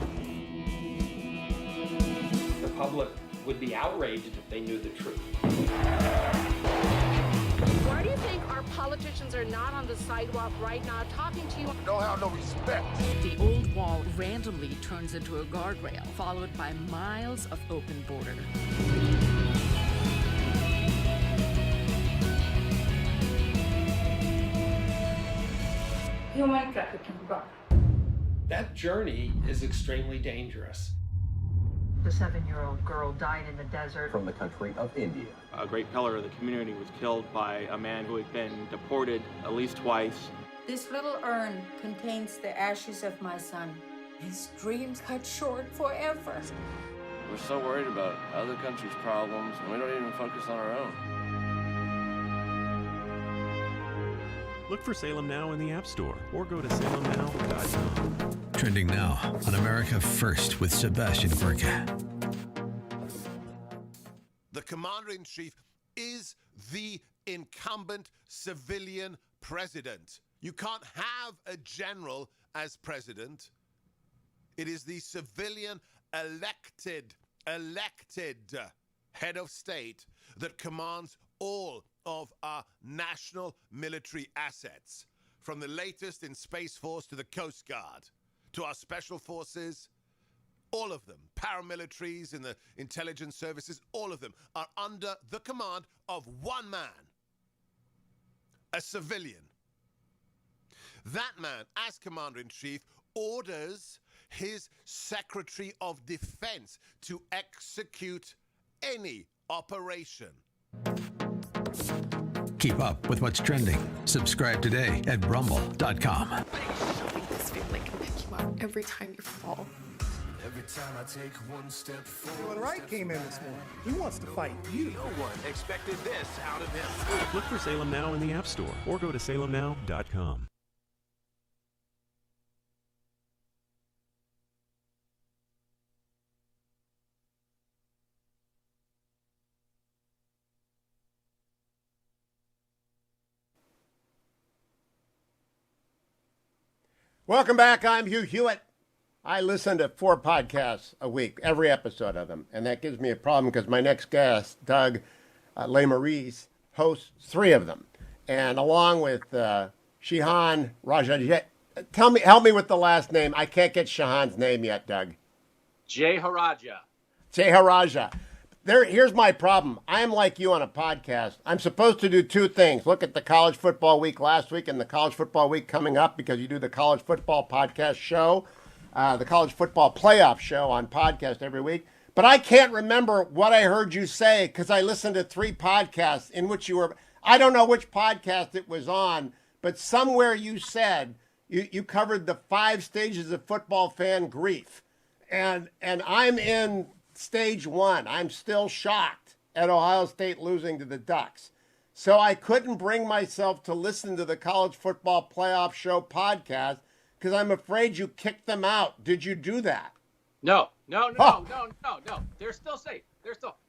The public would be outraged if they knew the truth. Why do you think our politicians are not on the sidewalk right now talking to you? Don't have no respect. The old wall randomly turns into a guardrail, followed by miles of open border. Human trafficking. That journey is extremely dangerous. The 7-year-old girl died in the desert. From the country of India. A great pillar of the community was killed by a man who had been deported at least twice. This little urn contains the ashes of my son. His dreams cut short forever. We're so worried about other countries' problems, and we don't even focus on our own. Look for Salem Now in the App Store or go to salemnow.com. Trending now on America First with Sebastian Gorka. The commander-in-chief is the incumbent civilian president. You can't have a general as president. It is the civilian elected head of state that commands all of our national military assets, from the latest in Space Force to the Coast Guard, to our special forces. All of them, paramilitaries in the intelligence services, all of them are under the command of one man, a civilian. That man, as commander-in-chief, orders his Secretary of Defense to execute any operation. Keep up with what's trending. Subscribe today at rumble.com. This feeling can pick you up every time you fall. Every time I take one step forward. When Wright came in this morning, he wants to fight you. No one expected this out of him. Look for Salem Now in the App Store or go to salemnow.com. Welcome back. I'm Hugh Hewitt. I listen to 4 podcasts a week, every episode of them, and that gives me a problem because my next guest, Doug Lemerises, hosts 3 of them, and along with Shihan Raja. Help me with the last name. I can't get Shahan's name yet, Doug. Jeharaja. Here's my problem. I'm like you on a podcast. I'm supposed to do 2 things. Look at the college football week last week and the college football week coming up, because you do the college football podcast show, the college football playoff show on podcast every week. But I can't remember what I heard you say because I listened to 3 podcasts in which you were, I don't know which podcast it was on, but somewhere you said you covered the 5 stages of football fan grief. And I'm in stage 1. I'm still shocked at Ohio State losing to the Ducks. So I couldn't bring myself to listen to the college football playoff show podcast because I'm afraid you kicked them out. Did you do that? No. They're still safe.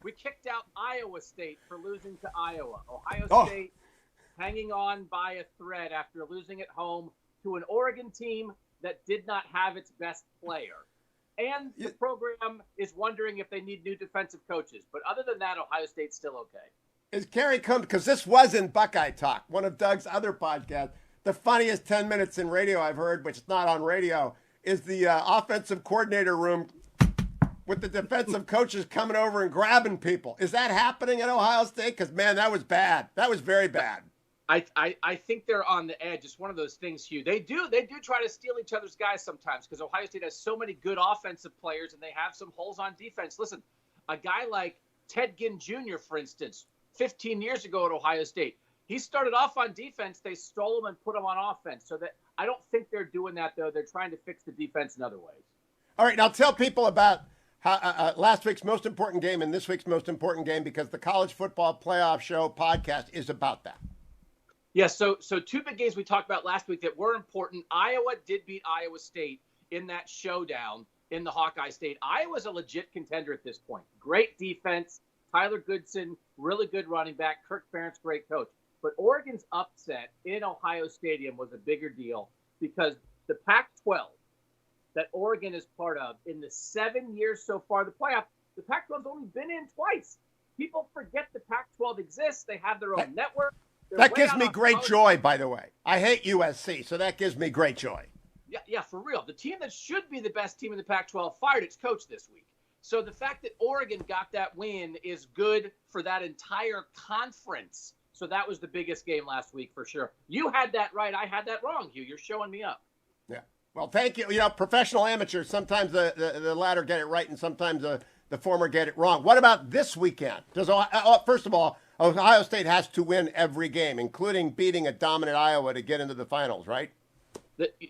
We kicked out Iowa State for losing to Iowa. Ohio State hanging on by a thread after losing at home to an Oregon team that did not have its best player. And the program is wondering if they need new defensive coaches. But other than that, Ohio State's still okay. Is Kerry Combs, because this was in Buckeye Talk, one of Doug's other podcasts, the funniest 10 minutes in radio I've heard, which is not on radio, is the offensive coordinator room with the defensive coaches coming over and grabbing people. Is that happening at Ohio State? Because, man, that was bad. That was very bad. I think they're on the edge. It's one of those things, Hugh. They do try to steal each other's guys sometimes because Ohio State has so many good offensive players and they have some holes on defense. Listen, a guy like Ted Ginn Jr., for instance, 15 years ago at Ohio State, he started off on defense. They stole him and put him on offense. So that I don't think they're doing that, though. They're trying to fix the defense in other ways. All right, now tell people about how, last week's most important game and this week's most important game, because the College Football Playoff Show podcast is about that. Yes, so two big games we talked about last week that were important. Iowa did beat Iowa State in that showdown in the Hawkeye State. Iowa's a legit contender at this point. Great defense, Tyler Goodson, really good running back, Kirk Ferentz, great coach. But Oregon's upset in Ohio Stadium was a bigger deal because the Pac-12 that Oregon is part of in the 7 years so far, the playoff, the Pac-12's only been in twice. People forget the Pac-12 exists. They have their own network. That gives me great joy, by the way. I hate USC, so that gives me great joy. Yeah, for real. The team that should be the best team in the Pac-12 fired its coach this week. So the fact that Oregon got that win is good for that entire conference. So that was the biggest game last week for sure. You had that right. I had that wrong, Hugh. You're showing me up. Yeah. Well, thank you. You know, professional amateurs, sometimes the latter get it right and sometimes the former get it wrong. What about this weekend? First of all, Ohio State has to win every game, including beating a dominant Iowa to get into the finals, right?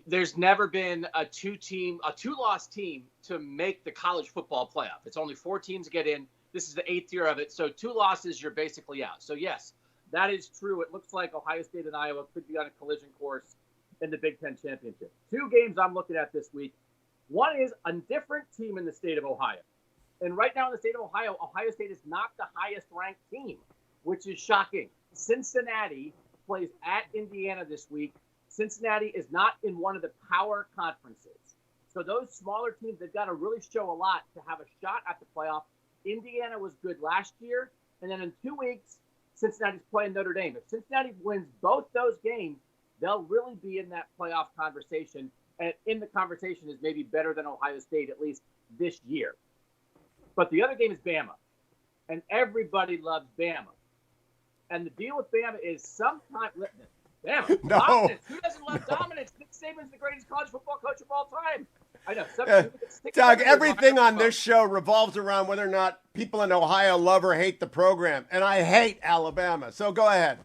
There's never been a two-loss team to make the college football playoff. It's only 4 teams get in. This is the 8th year of it. So 2 losses, you're basically out. So yes, that is true. It looks like Ohio State and Iowa could be on a collision course in the Big Ten Championship. 2 games I'm looking at this week. One is a different team in the state of Ohio. And right now in the state of Ohio, Ohio State is not the highest ranked team, which is shocking. Cincinnati plays at Indiana this week. Cincinnati is not in one of the power conferences. So those smaller teams, they've got to really show a lot to have a shot at the playoff. Indiana was good last year. And then in 2 weeks, Cincinnati's playing Notre Dame. If Cincinnati wins both those games, they'll really be in that playoff conversation. And in the conversation is maybe better than Ohio State, at least this year. But the other game is Bama. And everybody loves Bama. And the deal with Bama is sometimes – Bama, no. Dominance. Who doesn't love dominance? Nick Saban's the greatest college football coach of all time. I know. Doug, everything on this show revolves around whether or not people in Ohio love or hate the program. And I hate Alabama. So go ahead.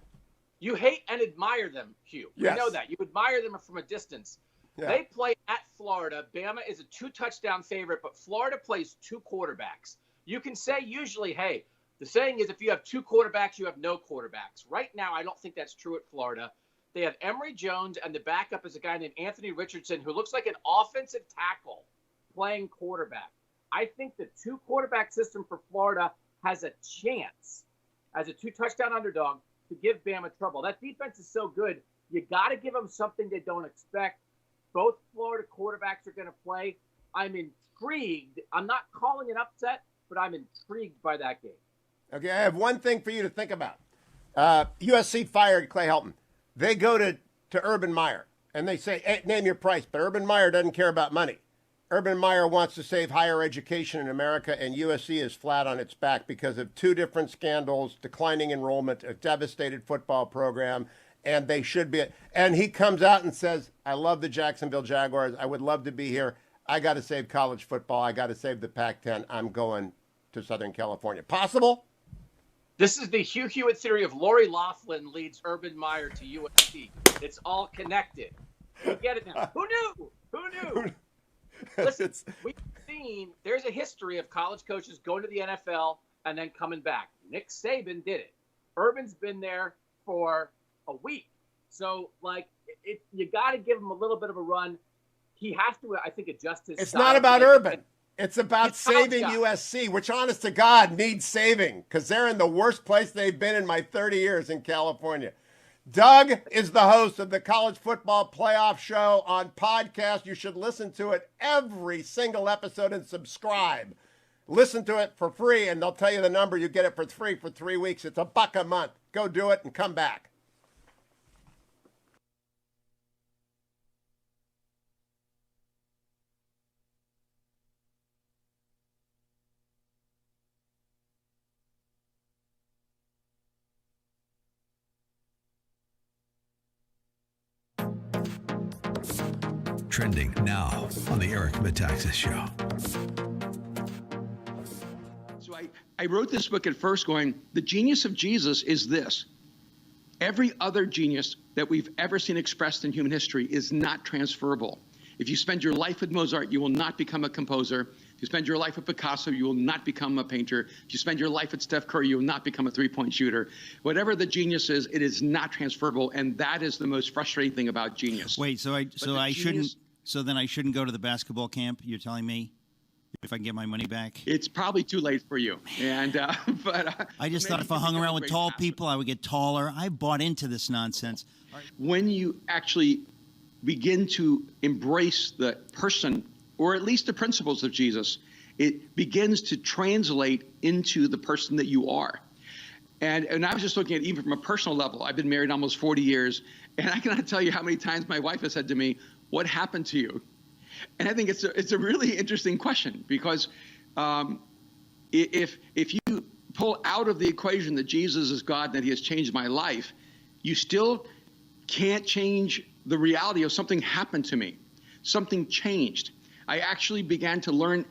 You hate and admire them, Hugh. Yes. You know that. You admire them from a distance. Yeah. They play at Florida. Bama is a 2-touchdown favorite, but Florida plays 2 quarterbacks. You can say usually, hey, the saying is if you have 2 quarterbacks, you have no quarterbacks. Right now, I don't think that's true at Florida. They have Emory Jones, and the backup is a guy named Anthony Richardson, who looks like an offensive tackle playing quarterback. I think the 2 quarterback system for Florida has a chance as a 2-touchdown underdog to give Bama trouble. That defense is so good, you got to give them something they don't expect. Both Florida quarterbacks are going to play. I'm intrigued. I'm not calling it upset, but I'm intrigued by that game. Okay, I have one thing for you to think about. USC fired Clay Helton. They go to Urban Meyer, and they say, hey, name your price. But Urban Meyer doesn't care about money. Urban Meyer wants to save higher education in America, and USC is flat on its back because of 2 different scandals, declining enrollment, a devastated football program, and they should be. And he comes out and says, I love the Jacksonville Jaguars. I would love to be here. I got to save college football. I got to save the Pac-10. I'm going to Southern California. Possible? This is the Hugh Hewitt theory of Lori Loughlin leads Urban Meyer to USC. It's all connected. You get it now. Who knew? Who knew? Listen, we've seen there's a history of college coaches going to the NFL and then coming back. Nick Saban did it. Urban's been there for a week. So, you got to give him a little bit of a run. He has to, I think, adjust his It's style not about Urban. It's about saving USC, which, honest to God, needs saving because they're in the worst place they've been in my 30 years in California. Doug is the host of the College Football Playoff Show on podcast. You should listen to it every single episode and subscribe. Listen to it for free, and they'll tell you the number. You get it for free for 3 weeks. It's $1 a month. Go do it and come back. Trending now on the Eric Metaxas Show. So I wrote this book at first going, the genius of Jesus is this. Every other genius that we've ever seen expressed in human history is not transferable. If you spend your life with Mozart, you will not become a composer. If you spend your life with Picasso, you will not become a painter. If you spend your life with Steph Curry, you will not become a three-point shooter. Whatever the genius is, it is not transferable, and that is the most frustrating thing about genius. Wait, so then I shouldn't go to the basketball camp? You're telling me if I can get my money back? It's probably too late for you. And I just thought if I hung around with tall people, I would get taller. I bought into this nonsense. When you actually begin to embrace the person, or at least the principles of Jesus, it begins to translate into the person that you are. And I was just looking at even from a personal level. I've been married almost 40 years, and I cannot tell you how many times my wife has said to me, "What happened to you?" And I think it's a really interesting question, because if you pull out of the equation that Jesus is God and that he has changed my life, you still can't change the reality of something happened to me. Something changed. I actually began to learn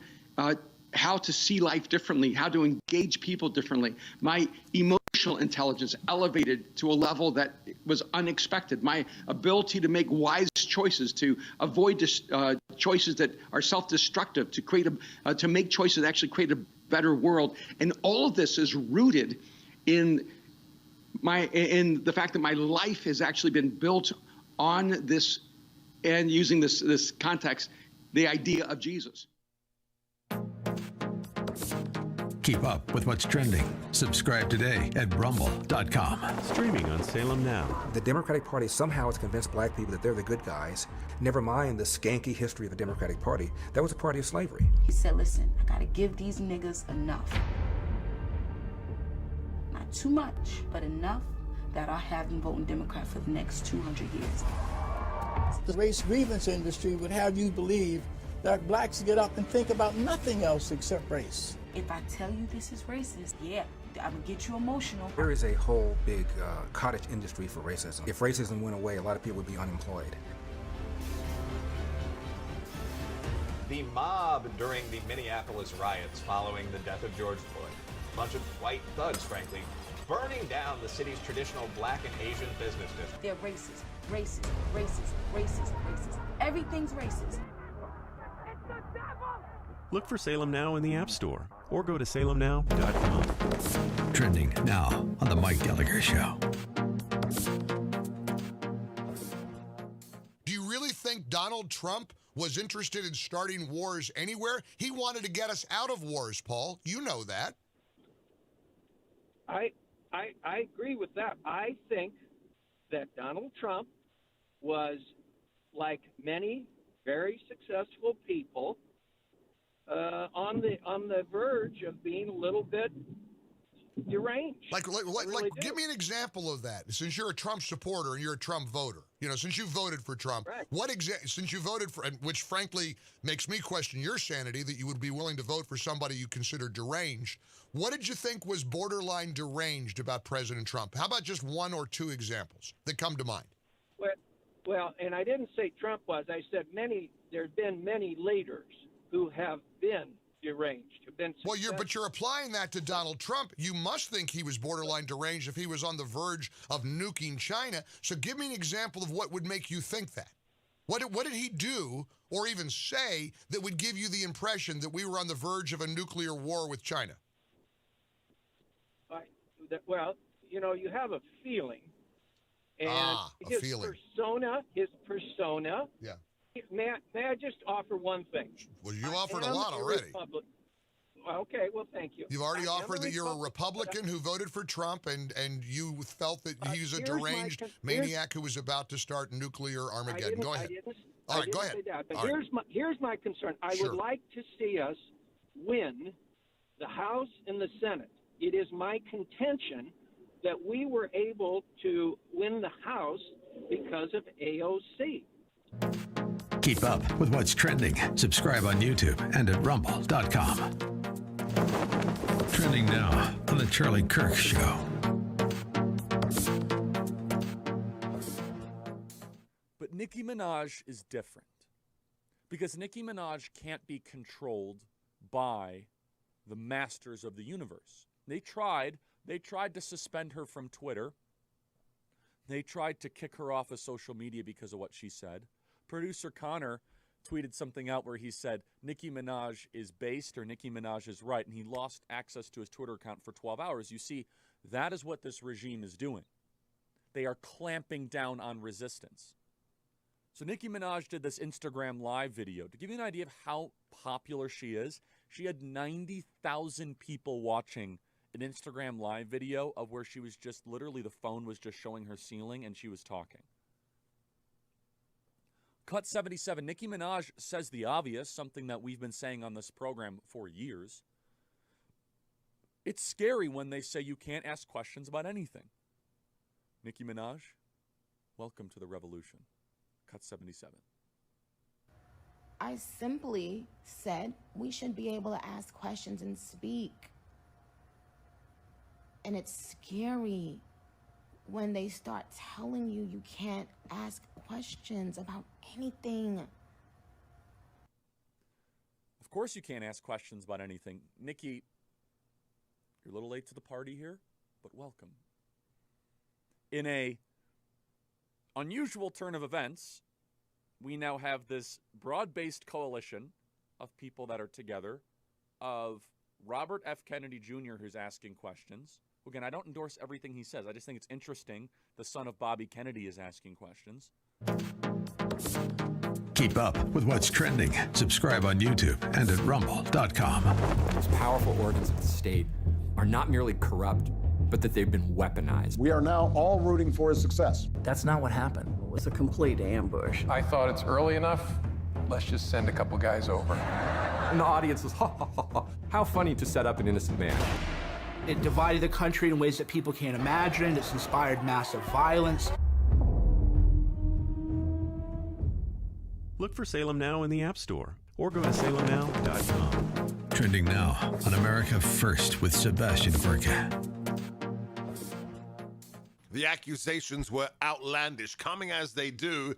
how to see life differently, how to engage people differently. My emotional intelligence elevated to a level that was unexpected. My ability to make wise choices, to avoid choices that are self-destructive, to create to make choices that actually create a better world. And all of this is rooted in the fact that my life has actually been built on this, and using this context, the idea of Jesus. Keep up with what's trending. Subscribe today at rumble.com. Streaming on Salem Now. The Democratic Party somehow has convinced black people that they're the good guys. Never mind the skanky history of the Democratic Party. That was a party of slavery. He said, listen, I gotta give these niggas enough. Not too much, but enough that I'll have them voting Democrat for the next 200 years. The race grievance industry would have you believe that blacks get up and think about nothing else except race. If I tell you this is racist, yeah, I'm gonna get you emotional. There is a whole big cottage industry for racism. If racism went away, a lot of people would be unemployed. The mob during the Minneapolis riots following the death of George Floyd. A bunch of white thugs, frankly, burning down the city's traditional black and Asian business district. They're racist, racist, racist, racist, racist. Everything's racist. Look for Salem Now in the App Store or go to salemnow.com. Trending now on The Mike Gallagher Show. Do you really think Donald Trump was interested in starting wars anywhere? He wanted to get us out of wars, Paul. You know that. I agree with that. I think that Donald Trump was, like many very successful people, on the verge of being a little bit deranged. Like give me an example of that. Since you're a Trump supporter and you're a Trump voter, since you voted for Trump, right. Since you voted for, and which frankly makes me question your sanity that you would be willing to vote for somebody you consider deranged. What did you think was borderline deranged about President Trump? How about just one or two examples that come to mind? Well, and I didn't say Trump was. I said there's been many leaders who have been deranged, have been successful. But you're applying that to Donald Trump. You must think he was borderline deranged if he was on the verge of nuking China. So give me an example of what would make you think that. What did he do or even say that would give you the impression that we were on the verge of a nuclear war with China? Well, you have a feeling. And his persona. Yeah. May I just offer one thing? Well, you offered a lot already. Okay, well, thank you. You've already offered that you're a Republican who voted for Trump, and you felt that he was a deranged maniac who was about to start nuclear Armageddon. Go ahead. All right, go ahead. But here's my concern. I would like to see us win the House and the Senate. It is my contention that we were able to win the House because of AOC. Keep up with what's trending. Subscribe on YouTube and at rumble.com. Trending now on The Charlie Kirk Show. But Nicki Minaj is different. Because Nicki Minaj can't be controlled by the masters of the universe. They tried to suspend her from Twitter. They tried to kick her off of social media because of what she said. Producer Connor tweeted something out where he said Nicki Minaj is based or Nicki Minaj is right, and he lost access to his Twitter account for 12 hours. You see, that is what this regime is doing. They are clamping down on resistance. So Nicki Minaj did this Instagram live video. To give you an idea of how popular she is, she had 90,000 people watching an Instagram live video of where she was just literally the phone was just showing her ceiling and she was talking. Cut 77, Nicki Minaj says the obvious, something that we've been saying on this program for years. It's scary when they say you can't ask questions about anything. Nicki Minaj, welcome to the revolution. Cut 77. I simply said we should be able to ask questions and speak. And it's scary when they start telling you you can't ask questions about anything. Of course you can't ask questions about anything. Nicki, you're a little late to the party here, but welcome. In a unusual turn of events, we now have this broad-based coalition of people that are together, of Robert F. Kennedy Jr., who's asking questions. Again, I don't endorse everything he says. I just think it's interesting. The son of Bobby Kennedy is asking questions. Keep up with what's trending. Subscribe on YouTube and at rumble.com. Those powerful organs of the state are not merely corrupt, but that they've been weaponized. We are now all rooting for his success. That's not what happened. It was a complete ambush. I thought it's early enough. Let's just send a couple guys over. And the audience was, ha, ha, ha, ha. How funny to set up an innocent man. It divided the country in ways that people can't imagine. It's inspired massive violence. Look for Salem Now in the App Store or go to salemnow.com. Trending now on America First with Sebastian Gorka. The accusations were outlandish, coming as they do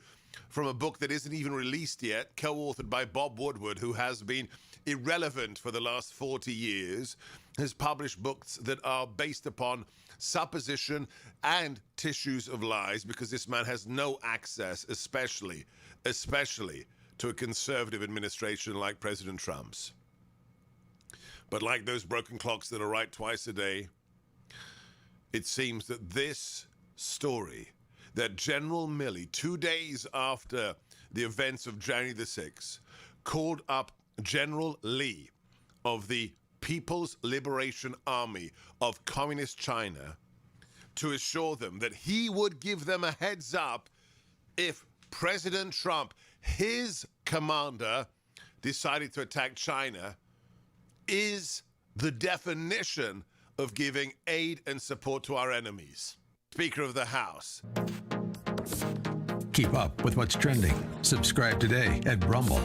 from a book that isn't even released yet, co-authored by Bob Woodward, who has been irrelevant for the last 40 years, has published books that are based upon supposition and tissues of lies, because this man has no access, especially to a conservative administration like President Trump's. But like those broken clocks that are right twice a day, it seems that this story, that General Milley, 2 days after the events of January the 6th, called up General Lee of the People's Liberation Army of Communist China to assure them that he would give them a heads up if President Trump, his commander, decided to attack China, is the definition of giving aid and support to our enemies. Speaker of the House. Keep up with what's trending. Subscribe today at Rumble.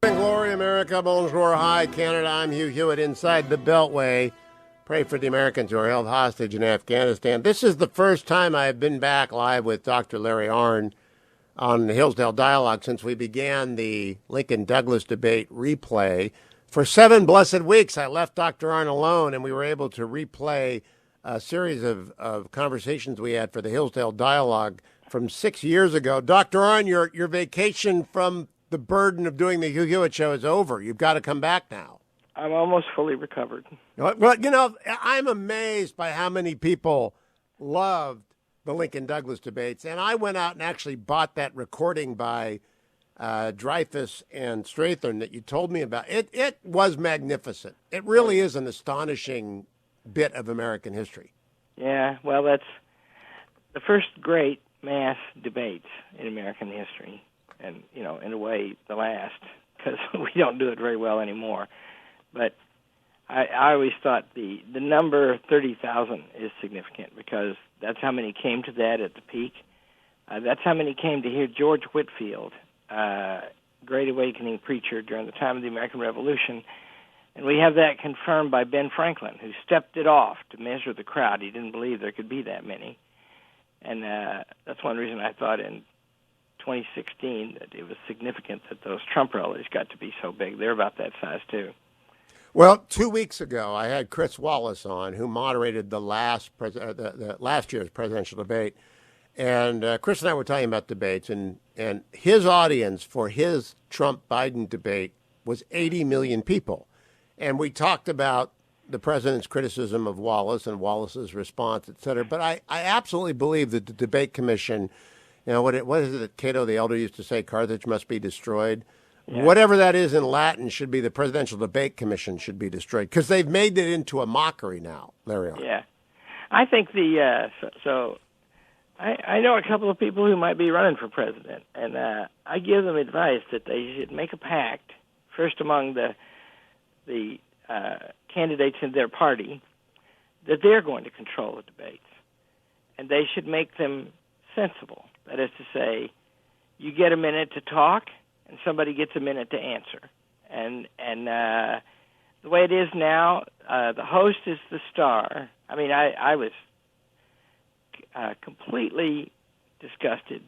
Glory, America, bonjour, hi, Canada. I'm Hugh Hewitt inside the Beltway. Pray for the Americans who are held hostage in Afghanistan. This is the first time I've been back live with Dr. Larry Arnn on the Hillsdale Dialogue since we began the Lincoln-Douglas debate replay. For 7 blessed weeks, I left Dr. Arnn alone, and we were able to replay a series of conversations we had for the Hillsdale Dialogue from 6 years ago. Dr. Arnn, your vacation from the burden of doing the Hugh Hewitt Show is over. You've got to come back now. I'm almost fully recovered. Well, you know, I'm amazed by how many people loved the Lincoln-Douglas debates. And I went out and actually bought that recording by Dreyfus and Strathern that you told me about. It was magnificent. It really is an astonishing bit of American history. Yeah, well, that's the first great mass debates in American history. And, you know, in a way, the last, because we don't do it very well anymore. But I always thought the number 30,000 is significant because that's how many came to that at the peak. That's how many came to hear George Whitefield, Great Awakening preacher during the time of the American Revolution. And we have that confirmed by Ben Franklin, who stepped it off to measure the crowd. He didn't believe there could be that many. And that's one reason I thought in 2016 that it was significant that those Trump rallies got to be so big. They're about that size, too. Well, 2 weeks ago, I had Chris Wallace on, who moderated the last year's presidential debate. And Chris and I were talking about debates, and his audience for his Trump-Biden debate was 80 million people. And we talked about the president's criticism of Wallace and Wallace's response, et cetera. But I absolutely believe that the debate commission, what is it that Cato the Elder used to say, Carthage must be destroyed? Yeah. Whatever that is in Latin should be the presidential debate commission should be destroyed because they've made it into a mockery now, Larry. Yeah. I think I know a couple of people who might be running for president, and I give them advice that they should make a pact, first among the candidates in their party, that they're going to control the debates. And they should make them sensible. That is to say, you get a minute to talk, and somebody gets a minute to answer. And the way it is now, the host is the star. I mean, I was completely disgusted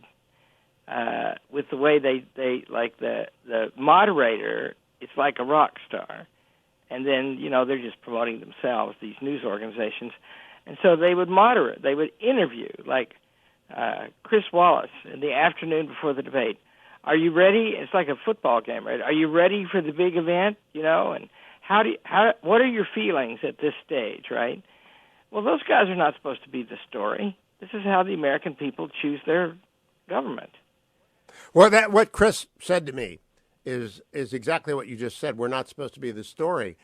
with the way they like the moderator. It's like a rock star, and then they're just promoting themselves, these news organizations, and so they would moderate. They would interview like Chris Wallace in the afternoon before the debate. Are you ready? It's like a football game, right? Are you ready for the big event? And what are your feelings at this stage, right? Well, those guys are not supposed to be the story. This is how the American people choose their government. Well, what Chris said to me is exactly what you just said. We're not supposed to be the story.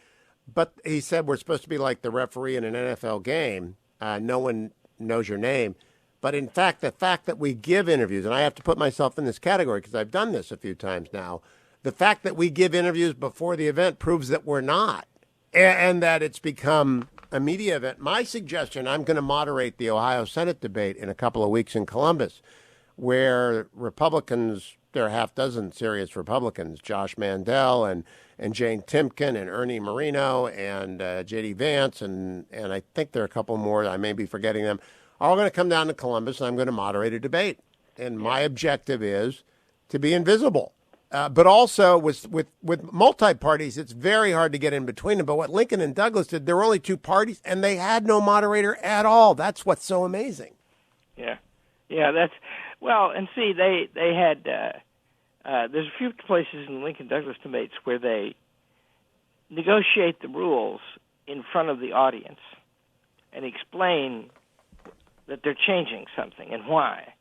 But he said we're supposed to be like the referee in an NFL game. No one knows your name. But in fact, the fact that we give interviews, and I have to put myself in this category because I've done this a few times now, the fact that we give interviews before the event proves that we're not, and that it's become a media event. My suggestion, I'm going to moderate the Ohio Senate debate in a couple of weeks in Columbus, where Republicans, there are half dozen serious Republicans, Josh Mandel and Jane Timken and Ernie Marino and J.D. Vance, and I think there are a couple more, I may be forgetting them, are all going to come down to Columbus, and I'm going to moderate a debate. And my objective is to be invisible. But also with multi-parties, it's very hard to get in between them. But what Lincoln and Douglas did, there were only two parties, and they had no moderator at all. That's what's so amazing. Yeah, that's well. And see, they had there's a few places in Lincoln-Douglas debates where they negotiate the rules in front of the audience and explain that they're changing something and why.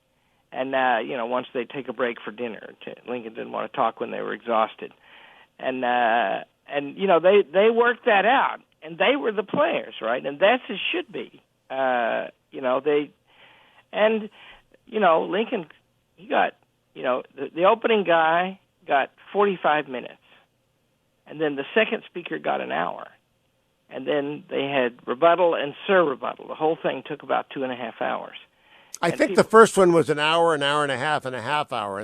And, once they take a break for dinner, Lincoln didn't want to talk when they were exhausted. And they worked that out, and they were the players, right? And that's as should be. Lincoln, he got, the opening guy got 45 minutes. And then the second speaker got an hour. And then they had rebuttal and surrebuttal. The whole thing took about 2.5 hours. I think the first one was an hour and a half, and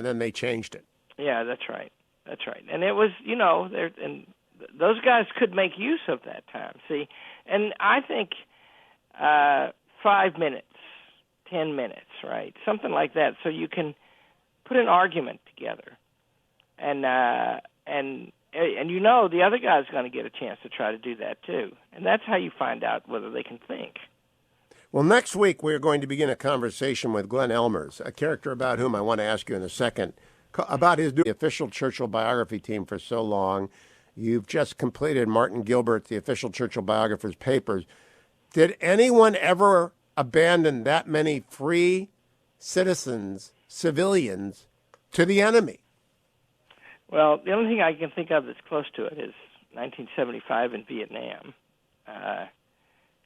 then they changed it. Yeah, that's right. And it was, and those guys could make use of that time. See, and I think 5 minutes, 10 minutes, right, something like that, so you can put an argument together, and the other guy's going to get a chance to try to do that too, and that's how you find out whether they can think. Well, next week we're going to begin a conversation with Glenn Elmers, a character about whom I want to ask you in a second, about his the official Churchill biography team for so long. You've just completed Martin Gilbert's The Official Churchill Biographer's Papers. Did anyone ever abandon that many free citizens, civilians, to the enemy? Well, the only thing I can think of that's close to it is 1975 in Vietnam.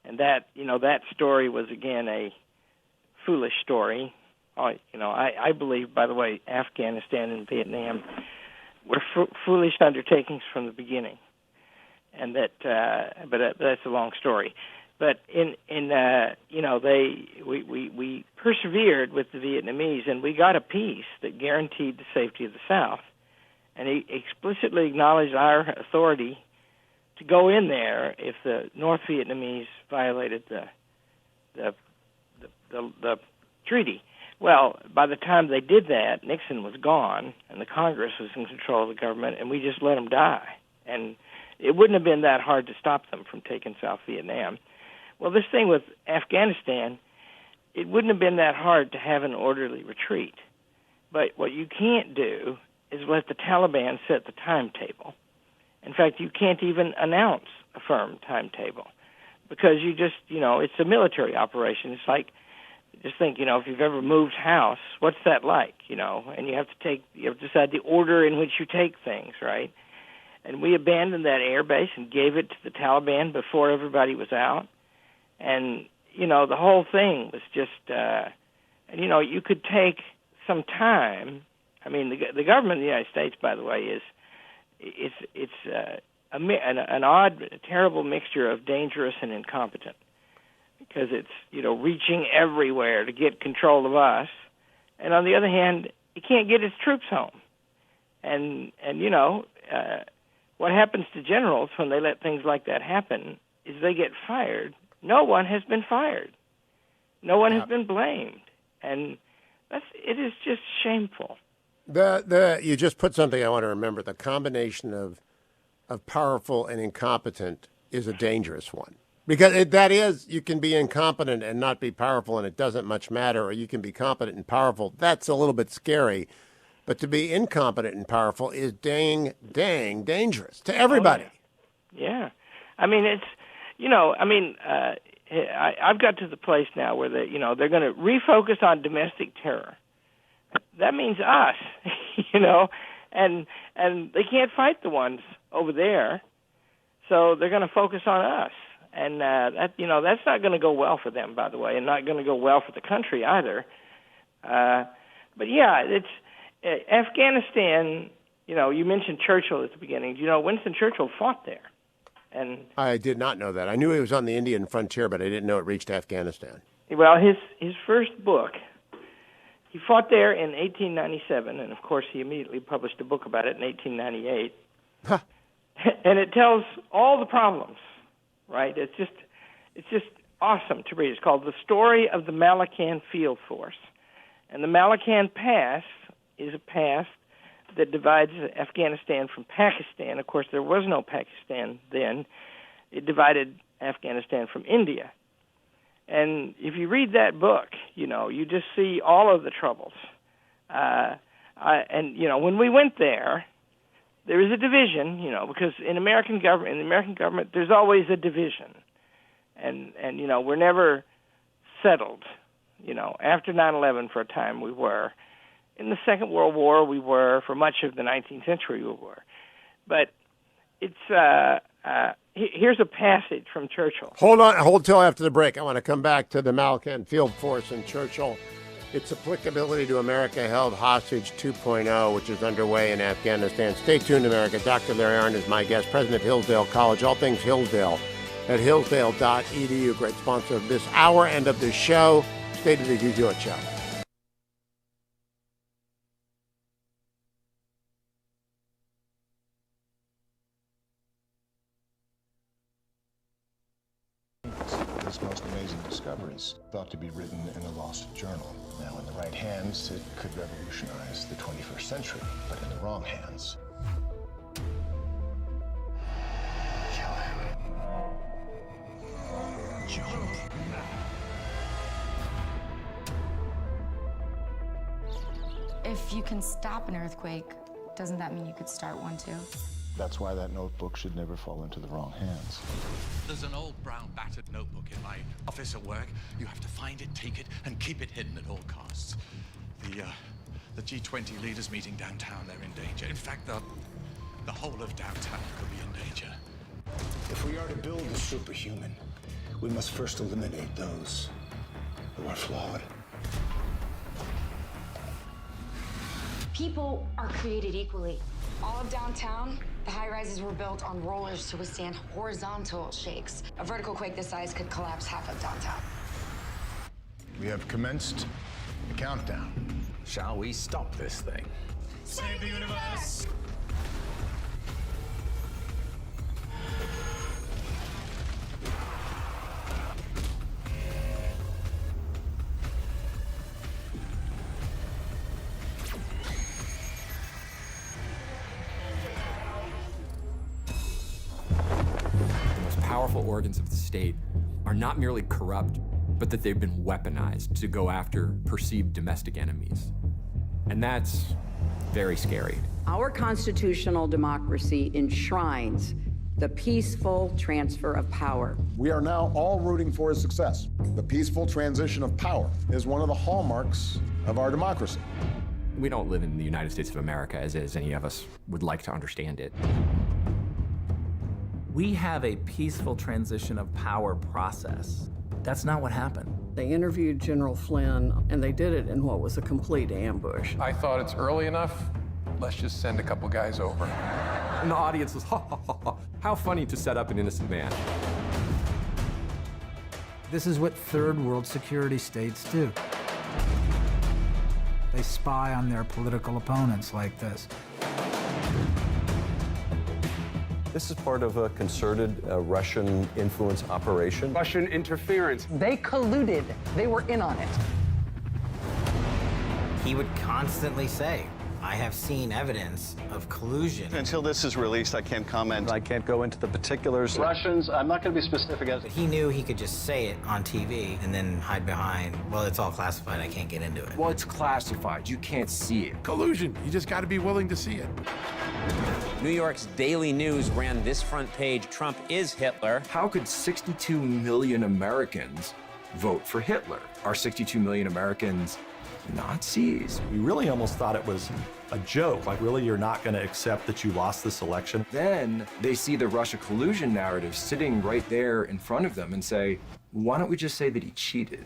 And that story was, again, a foolish story. I believe, by the way, Afghanistan and Vietnam were foolish undertakings from the beginning, and that. But that's a long story. But we persevered with the Vietnamese, and we got a peace that guaranteed the safety of the South. And he explicitly acknowledged our authority to go in there if the North Vietnamese violated the treaty. Well, by the time they did that, Nixon was gone, and the Congress was in control of the government, and we just let them die. And it wouldn't have been that hard to stop them from taking South Vietnam. Well, this thing with Afghanistan, it wouldn't have been that hard to have an orderly retreat. But what you can't do is let the Taliban set the timetable. In fact, you can't even announce a firm timetable because you just, it's a military operation. It's like, just think, if you've ever moved house, what's that like, And you have to decide the order in which you take things, right? And we abandoned that air base and gave it to the Taliban before everybody was out. And, the whole thing was just, you could take some time. I mean, the government of the United States, by the way, it's an odd, terrible mixture of dangerous and incompetent, because it's reaching everywhere to get control of us, and on the other hand, it can't get its troops home. And what happens to generals when they let things like that happen is they get fired. No one has been fired. No one has been blamed, and it is just shameful. You just put something I want to remember. The combination of powerful and incompetent is a dangerous one. Because you can be incompetent and not be powerful, and it doesn't much matter, or you can be competent and powerful. That's a little bit scary. But to be incompetent and powerful is dang dangerous to everybody. Oh, yeah. I mean, I've got to the place now where they're going to refocus on domestic terror. That means us, and they can't fight the ones over there, so they're going to focus on us. And that's not going to go well for them, by the way, and not going to go well for the country either. But yeah, it's Afghanistan. You mentioned Churchill at the beginning. Winston Churchill fought there, and I did not know that. I knew he was on the Indian frontier, but I didn't know it reached Afghanistan. Well, his first book, he fought there in 1897, and of course he immediately published a book about it in 1898. Huh. And it tells all the problems. Right? It's just awesome to read. It's called The Story of the Malacan Field Force. And the Malacan Pass is a pass that divides Afghanistan from Pakistan. Of course, there was no Pakistan then. It divided Afghanistan from India. And if you read that book, you just see all of the troubles. When we went there is a division, because in the American government, there's always a division. And we're never settled. After 9/11 for a time we were. In the Second World War we were. For much of the 19th century we were. But it's, here's a passage from Churchill. Hold till after the break. I want to come back to the Malacan Field Force and Churchill. Its applicability to America Held Hostage 2.0, which is underway in Afghanistan. Stay tuned, America. Dr. Larry Arnn is my guest, president of Hillsdale College. All things Hillsdale at hillsdale.edu. Great sponsor of this hour and of this show. Stay to the Hugh Hewitt Show. His most amazing discoveries thought to be written in a lost journal. Now, in the right hands, it could revolutionize the 21st century, but in the wrong hands, kill him. Jump. If you can stop an earthquake, doesn't that mean you could start one too? That's why that notebook should never fall into the wrong hands. There's an old brown battered notebook in my office at work. You have to find it, take it, and keep it hidden at all costs. The G20 leaders meeting downtown, they're in danger. In fact, the whole of downtown could be in danger. If we are to build a superhuman, we must first eliminate those who are flawed. People are created equally. All of downtown, the high-rises were built on rollers to withstand horizontal shakes. A vertical quake this size could collapse half of downtown. We have commenced the countdown. Shall we stop this thing? Save the universe! The most powerful organs of the state are not merely corrupt, but that they've been weaponized to go after perceived domestic enemies. And that's very scary. Our constitutional democracy enshrines the peaceful transfer of power. We are now all rooting for his success. The peaceful transition of power is one of the hallmarks of our democracy. We don't live in the United States of America as any of us would like to understand it. We have a peaceful transition of power process. That's not what happened. They interviewed General Flynn, and they did it in what was a complete ambush. I thought it's early enough. Let's just send a couple guys over. And the audience was, ha, ha, ha, ha. How funny to set up an innocent man. This is what third world security states do. They spy on their political opponents like this. This is part of a concerted Russian influence operation. Russian interference. They colluded. They were in on it. He would constantly say, I have seen evidence of collusion. Until this is released, I can't comment. I can't go into the particulars. Russians, I'm not going to be specific as... He knew he could just say it on TV and then hide behind, well, it's all classified, I can't get into it. Well, it's classified. You can't see it. Collusion. You just got to be willing to see it. New York's Daily News ran this front page, Trump is Hitler. How could 62 million Americans vote for Hitler? Are 62 million Americans Nazis? We really almost thought it was a joke. Like, really, you're not going to accept that you lost this election? Then they see the Russia collusion narrative sitting right there in front of them and say, why don't we just say that he cheated?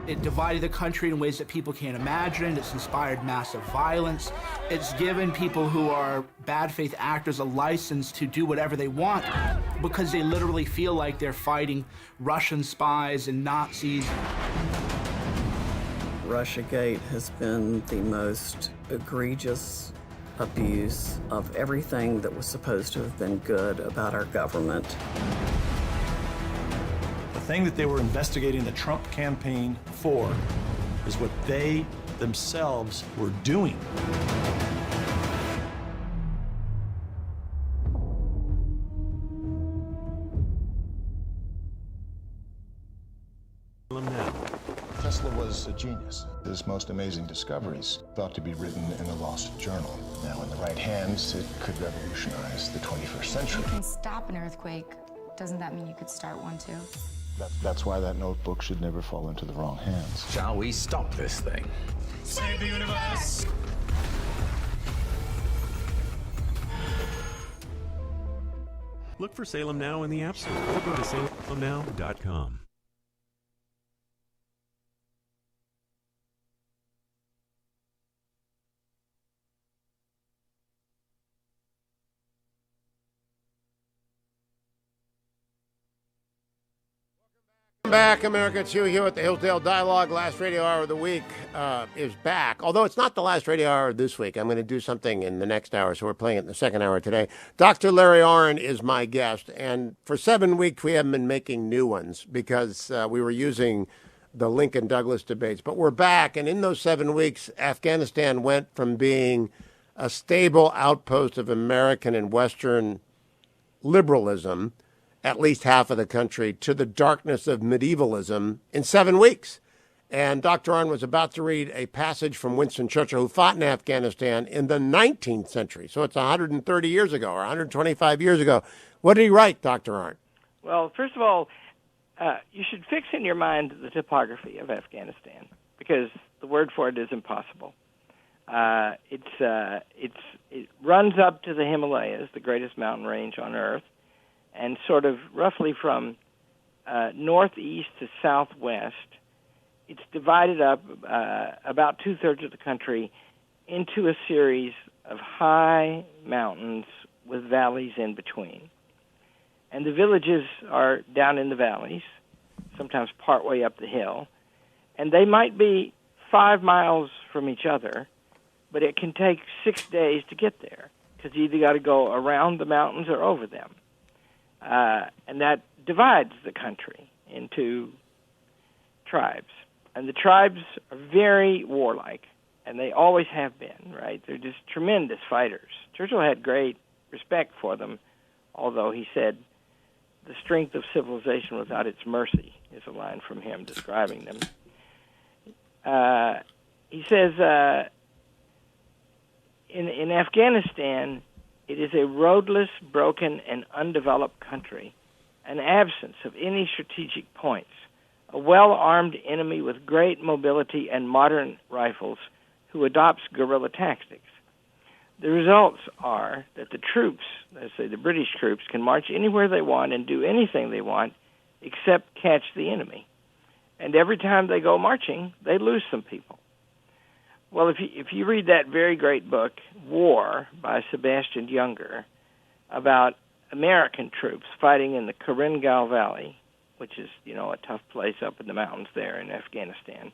It divided the country in ways that people can't imagine. It's inspired massive violence. It's given people who are bad faith actors a license to do whatever they want because they literally feel like they're fighting Russian spies and Nazis. Russiagate has been the most egregious abuse of everything that was supposed to have been good about our government. The thing that they were investigating the Trump campaign for is what they themselves were doing. Tesla was a genius. His most amazing discoveries thought to be written in a lost journal. Now, in the right hands, it could revolutionize the 21st century. You can stop an earthquake. Doesn't that mean you could start one too? That's why that notebook should never fall into the wrong hands. Shall we stop this thing? Save the universe! Look for Salem Now in the App Store or go to salemnow.com. Back, America. It's Hugh Hewitt. The Hillsdale Dialogue, last radio hour of the week, is back. Although it's not the last radio hour this week. I'm going to do something in the next hour, so we're playing it in the second hour today. Dr. Larry Arnn is my guest, and for 7 weeks we haven't been making new ones because we were using the Lincoln-Douglas debates. But we're back, and in those 7 weeks, Afghanistan went from being a stable outpost of American and Western liberalism, at least half of the country, to the darkness of medievalism in 7 weeks. And Dr. Arnn was about to read a passage from Winston Churchill, who fought in Afghanistan in the 19th century. So it's 130 years ago or 125 years ago. What did he write, Dr. Arnn? Well, first of all, you should fix in your mind the topography of Afghanistan, because the word for it is impossible. It runs up to the Himalayas, the greatest mountain range on Earth, and sort of roughly from northeast to southwest, it's divided up about 2/3 of the country into a series of high mountains with valleys in between. And the villages are down in the valleys, sometimes partway up the hill, and they might be 5 miles from each other, but it can take 6 days to get there, because you either got to go around the mountains or over them. And that divides the country into tribes. And the tribes are very warlike, and they always have been, right? They're just tremendous fighters. Churchill had great respect for them, although he said, "The strength of civilization without its mercy," is a line from him describing them. He says, in Afghanistan, it is a roadless, broken, and undeveloped country, an absence of any strategic points, a well-armed enemy with great mobility and modern rifles who adopts guerrilla tactics. The results are that the troops, let's say the British troops, can march anywhere they want and do anything they want except catch the enemy. And every time they go marching, they lose some people. Well, if you read that very great book, War, by Sebastian Junger, about American troops fighting in the Korengal Valley, which is, a tough place up in the mountains there in Afghanistan,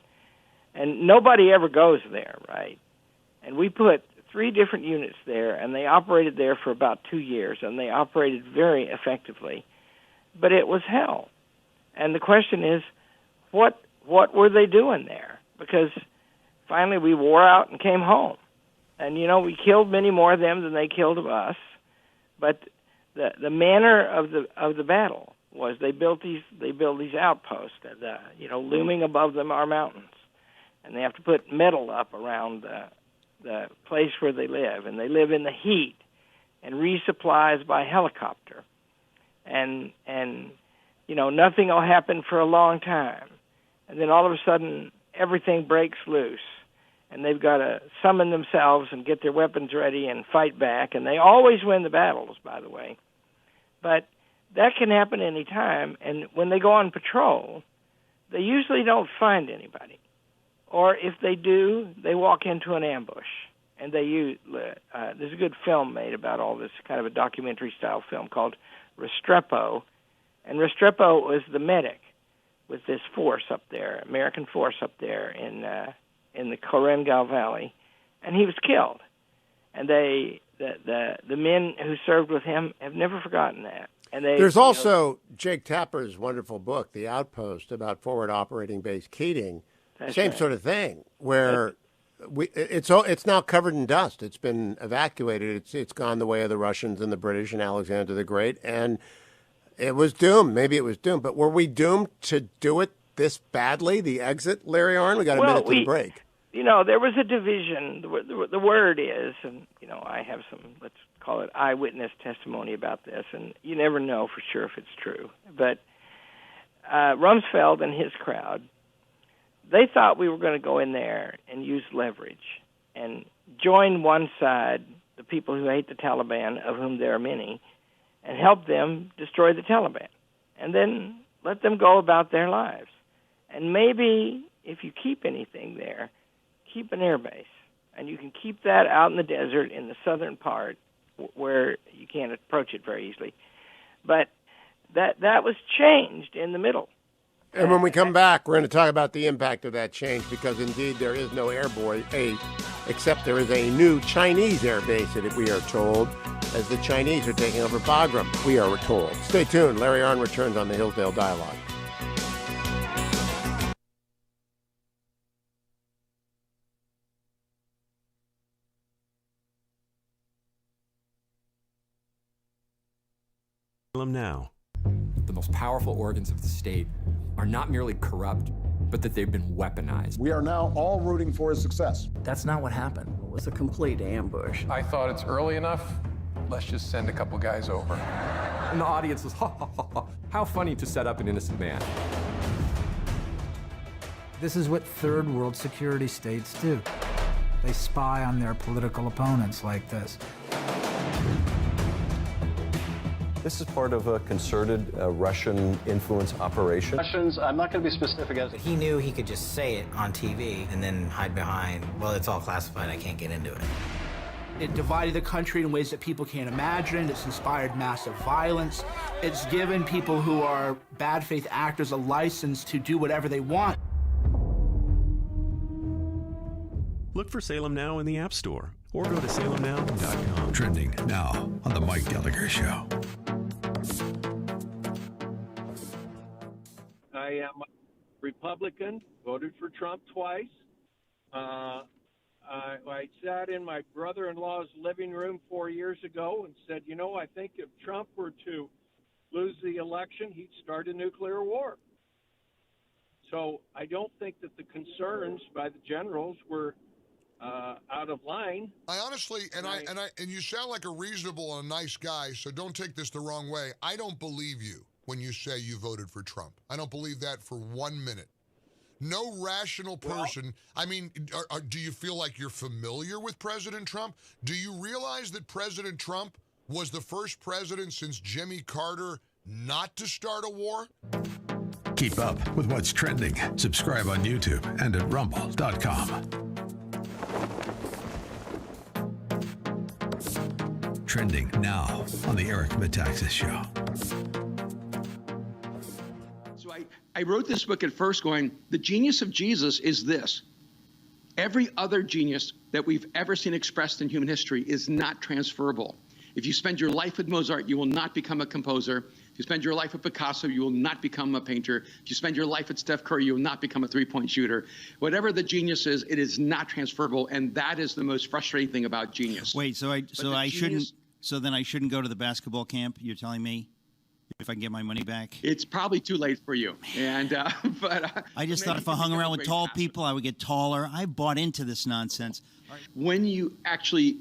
and nobody ever goes there, right? And we put 3 different units there, and they operated there for about 2 years, and they operated very effectively. But it was hell. And the question is, what were they doing there? Because finally we wore out and came home. And, we killed many more of them than they killed of us. But the manner of the battle was they built these outposts, looming above them are mountains. And they have to put metal up around the place where they live, and they live in the heat, and resupplies by helicopter, and nothing will happen for a long time, and then all of a sudden everything breaks loose, and they've got to summon themselves and get their weapons ready and fight back, and they always win the battles, by the way, but that can happen any time, and when they go on patrol, they usually don't find anybody. Or if they do, they walk into an ambush. And they use, there's a good film made about all this, kind of a documentary-style film called Restrepo. And Restrepo was the medic with this force up there, American force up there in the Korengal Valley. And he was killed. And the men who served with him have never forgotten that. And there's also Jake Tapper's wonderful book, The Outpost, about forward operating base Keating. Same sort of thing, where it's now covered in dust. It's been evacuated. It's gone the way of the Russians and the British and Alexander the Great, and it was doomed. Maybe it was doomed, but were we doomed to do it this badly? The exit, Larry Arnn? We got a minute to the break. There was a division. The word is, and I have some, let's call it eyewitness testimony about this, and you never know for sure if it's true. But Rumsfeld and his crowd, they thought we were going to go in there and use leverage and join one side, the people who hate the Taliban, of whom there are many, and help them destroy the Taliban, and then let them go about their lives. And maybe if you keep anything there, keep an air base, and you can keep that out in the desert in the southern part where you can't approach it very easily. But that was changed in the middle. And when we come back, we're going to talk about the impact of that change, because indeed there is no airborne aid, except there is a new Chinese air base, that we are told, as the Chinese are taking over Bagram, we are told. Stay tuned. Larry Arnn returns on the Hillsdale Dialogue. Now. The most powerful organs of the state are not merely corrupt, but that they've been weaponized. We are now all rooting for his success. That's not what happened. It was a complete ambush. I thought it's early enough. Let's just send a couple guys over. And the audience was, ha, ha, ha, ha. How funny to set up an innocent man. This is what third world security states do. They spy on their political opponents like this. This is part of a concerted Russian influence operation. Russians, I'm not going to be specific as He knew he could just say it on TV and then hide behind, well, it's all classified, I can't get into it. It divided the country in ways that people can't imagine. It's inspired massive violence. It's given people who are bad faith actors a license to do whatever they want. Look for Salem Now in the App Store or go to salemnow.com. Trending now on The Mike Gallagher Show. I am Republican, voted for Trump twice. I sat in my brother-in-law's living room 4 years ago and said, you know, I think if Trump were to lose the election, he'd start a nuclear war. So I don't think that the concerns by the generals were out of line. I honestly, and you sound like a reasonable and a nice guy, so don't take this the wrong way. I don't believe you when you say you voted for Trump. I don't believe that for 1 minute. No rational person, I mean, do you feel like you're familiar with President Trump? Do you realize that President Trump was the first president since Jimmy Carter not to start a war? Keep up with what's trending. Subscribe on YouTube and at rumble.com. Trending now on the Eric Metaxas Show. So I wrote this book at first going, the genius of Jesus is this. Every other genius that we've ever seen expressed in human history is not transferable. If you spend your life with Mozart, you will not become a composer. If you spend your life with Picasso, you will not become a painter. If you spend your life with Steph Curry, you will not become a three-point shooter. Whatever the genius is, it is not transferable, and that is the most frustrating thing about genius. Wait, so then I shouldn't go to the basketball camp? You're telling me if I can get my money back? It's probably too late for you, and I just thought if I hung around with tall people, I would get taller. I bought into this nonsense. When you actually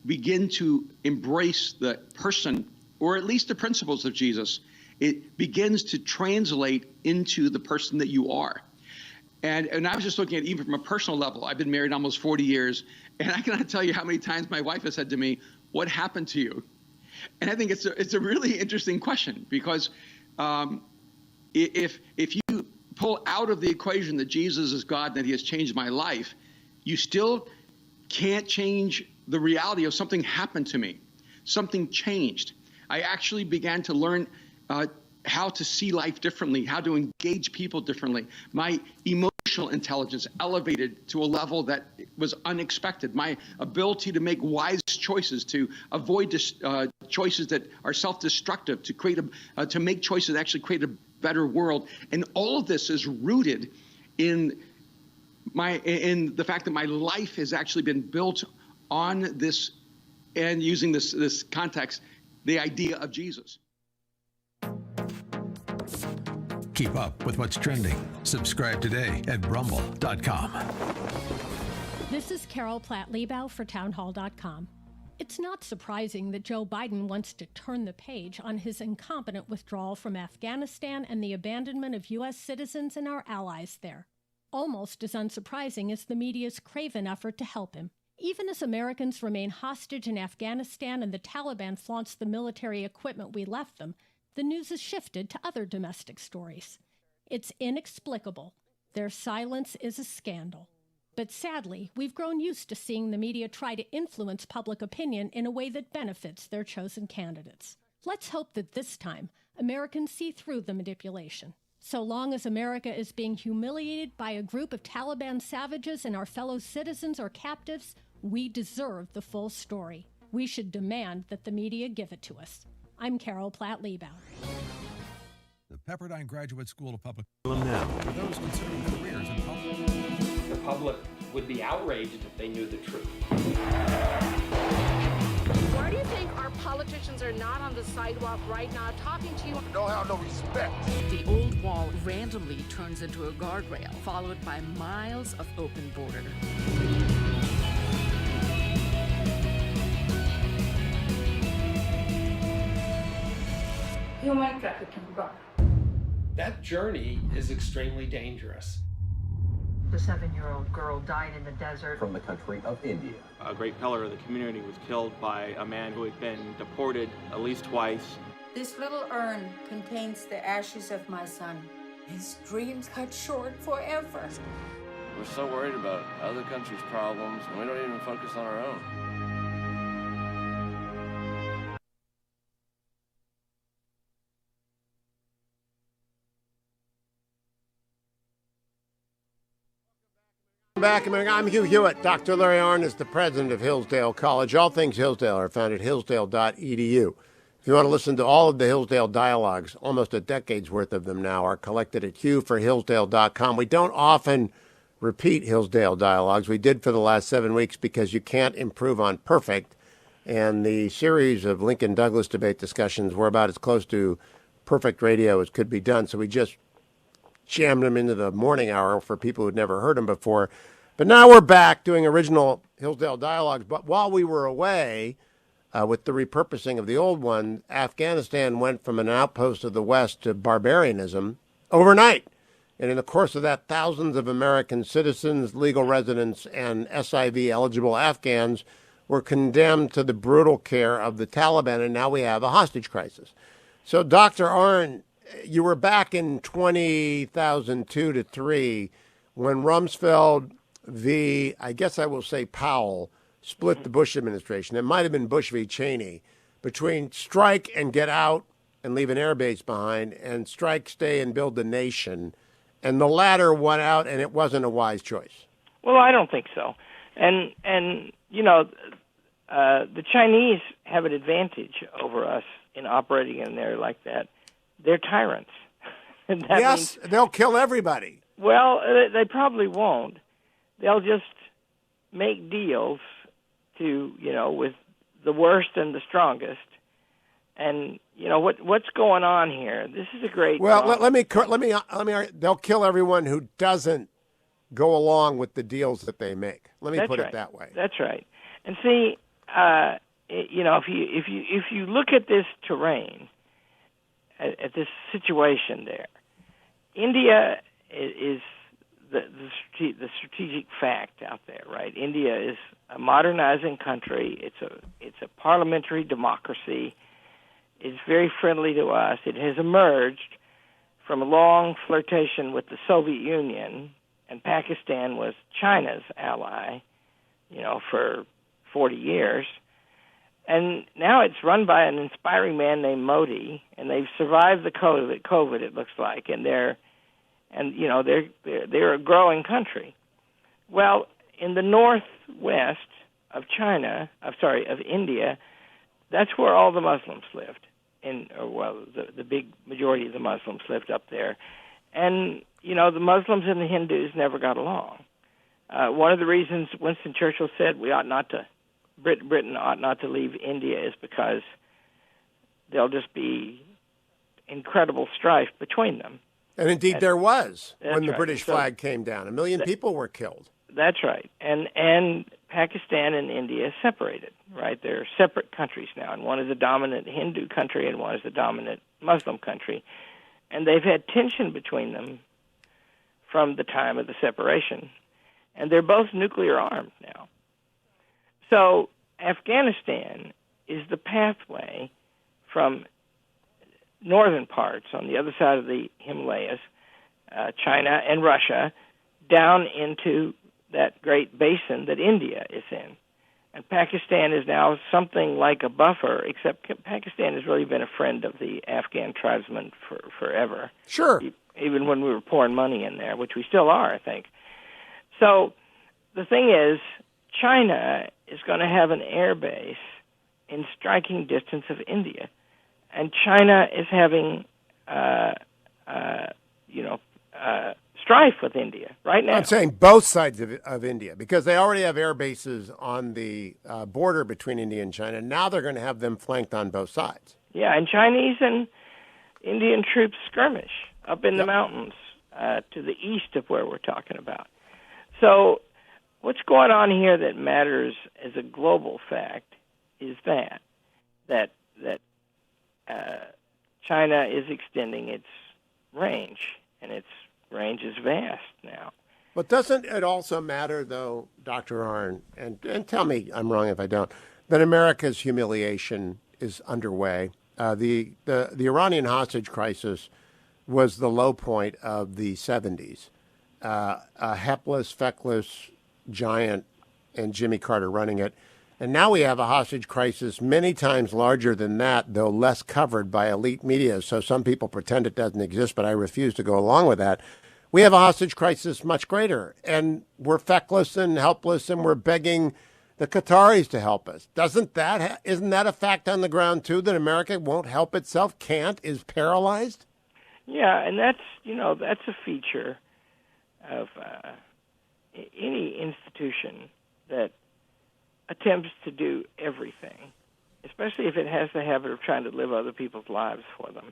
begin to embrace the person, or at least the principles of Jesus, it begins to translate into the person that you are. And I was just looking at even from a personal level. I've been married almost 40 years, and I cannot tell you how many times my wife has said to me, "What happened to you?" And I think it's a really interesting question, because if you pull out of the equation that Jesus is God, that he has changed my life, you still can't change the reality of something happened to me. Something changed. I actually began to learn how to see life differently, how to engage people differently. My emotional intelligence elevated to a level that was unexpected. My ability to make wise choices, to avoid choices that are self-destructive, to make choices that actually create a better world. And all of this is rooted in the fact that my life has actually been built on this, and using this context, the idea of Jesus. Keep up with what's trending. Subscribe today at rumble.com. This is Carol Platt-Liebau for townhall.com. It's not surprising that Joe Biden wants to turn the page on his incompetent withdrawal from Afghanistan and the abandonment of U.S. citizens and our allies there. Almost as unsurprising as the media's craven effort to help him. Even as Americans remain hostage in Afghanistan and the Taliban flaunts the military equipment we left them, the news has shifted to other domestic stories. It's inexplicable. Their silence is a scandal. But sadly, we've grown used to seeing the media try to influence public opinion in a way that benefits their chosen candidates. Let's hope that this time, Americans see through the manipulation. So long as America is being humiliated by a group of Taliban savages and our fellow citizens or captives, we deserve the full story. We should demand that the media give it to us. I'm Carol Platt-Liebau. The Pepperdine Graduate School of Public Now. For those considering careers in public. The public would be outraged if they knew the truth. Why do you think our politicians are not on the sidewalk right now talking to you? Don't have no respect. The old wall randomly turns into a guardrail, followed by miles of open border. Human trafficking brought. That journey is extremely dangerous. The 7-year-old girl died in the desert. From the country of India. A great pillar of the community was killed by a man who had been deported at least twice. This little urn contains the ashes of my son. His dreams cut short forever. We're so worried about other countries' problems, and we don't even focus on our own. Back, I'm Hugh Hewitt. Dr. Larry Arnn is the president of Hillsdale College. All things Hillsdale are found at hillsdale.edu. If you want to listen to all of the Hillsdale Dialogues, almost a decade's worth of them now, are collected at hughforhillsdale.com. We don't often repeat Hillsdale Dialogues. We did for the last 7 weeks because you can't improve on perfect. And the series of Lincoln Douglas debate discussions were about as close to perfect radio as could be done. So we just jammed them into the morning hour for people who'd never heard them before. But now we're back doing original Hillsdale Dialogues. But while we were away with the repurposing of the old one, Afghanistan went from an outpost of the West to barbarianism overnight. And in the course of that, thousands of American citizens, legal residents, and SIV-eligible Afghans were condemned to the brutal care of the Taliban, and now we have a hostage crisis. So, Dr. Arnn, you were back in 2002 to 3 when Rumsfeld v. I guess I will say Powell split the Bush administration. It might have been Bush v. Cheney, between strike and get out and leave an air base behind, and strike, stay, and build the nation. And the latter won out, and it wasn't a wise choice. Well, I don't think so. And you know, the Chinese have an advantage over us in operating in there like that. They're tyrants. Yes, they'll kill everybody. Well, they probably won't. They'll just make deals to, with the worst and the strongest. And what's going on here? This is a great. Well, let me. They'll kill everyone who doesn't go along with the deals that they make. Let me put it that way. That's right. And see, if you look at this terrain, at this situation there, India is the strategic fact out there, right? India is a modernizing country. It's a parliamentary democracy. It's very friendly to us. It has emerged from a long flirtation with the Soviet Union, and Pakistan was China's ally, for 40 years. And now it's run by an inspiring man named Modi, and they've survived the COVID, it looks like, and they're a growing country. Well, in the northwest of India, that's where all the Muslims lived. The big majority of the Muslims lived up there. And, the Muslims and the Hindus never got along. One of the reasons Winston Churchill said Britain ought not to leave India is because there'll just be incredible strife between them. And indeed there was when the British flag came down. 1 million people were killed. That's right. And Pakistan and India separated, right? They're separate countries now, and one is a dominant Hindu country and one is a dominant Muslim country. And they've had tension between them from the time of the separation. And they're both nuclear armed now. So Afghanistan is the pathway from northern parts on the other side of the Himalayas, China and Russia, down into that great basin that India is in. And Pakistan is now something like a buffer, except Pakistan has really been a friend of the Afghan tribesmen forever. Sure. Even when we were pouring money in there, which we still are, I think. So the thing is, China is going to have an air base in striking distance of India. And China is having, strife with India right now. I'm saying both sides of India, because they already have air bases on the border between India and China. Now they're going to have them flanked on both sides. Yeah, and Chinese and Indian troops skirmish up in the mountains to the east of where we're talking about. So what's going on here that matters as a global fact is that China is extending its range, and its range is vast now. But doesn't it also matter, though, Dr. Arnn, and tell me I'm wrong if I don't, that America's humiliation is underway? The Iranian hostage crisis was the low point of the 70s. A hapless, feckless giant and Jimmy Carter running it. And now we have a hostage crisis many times larger than that, though less covered by elite media. So some people pretend it doesn't exist, but I refuse to go along with that. We have a hostage crisis much greater, and we're feckless and helpless, and we're begging the Qataris to help us. Isn't that a fact on the ground, too, that America won't help itself, can't, is paralyzed? Yeah, and that's a feature of any institution that attempts to do everything, especially if it has the habit of trying to live other people's lives for them.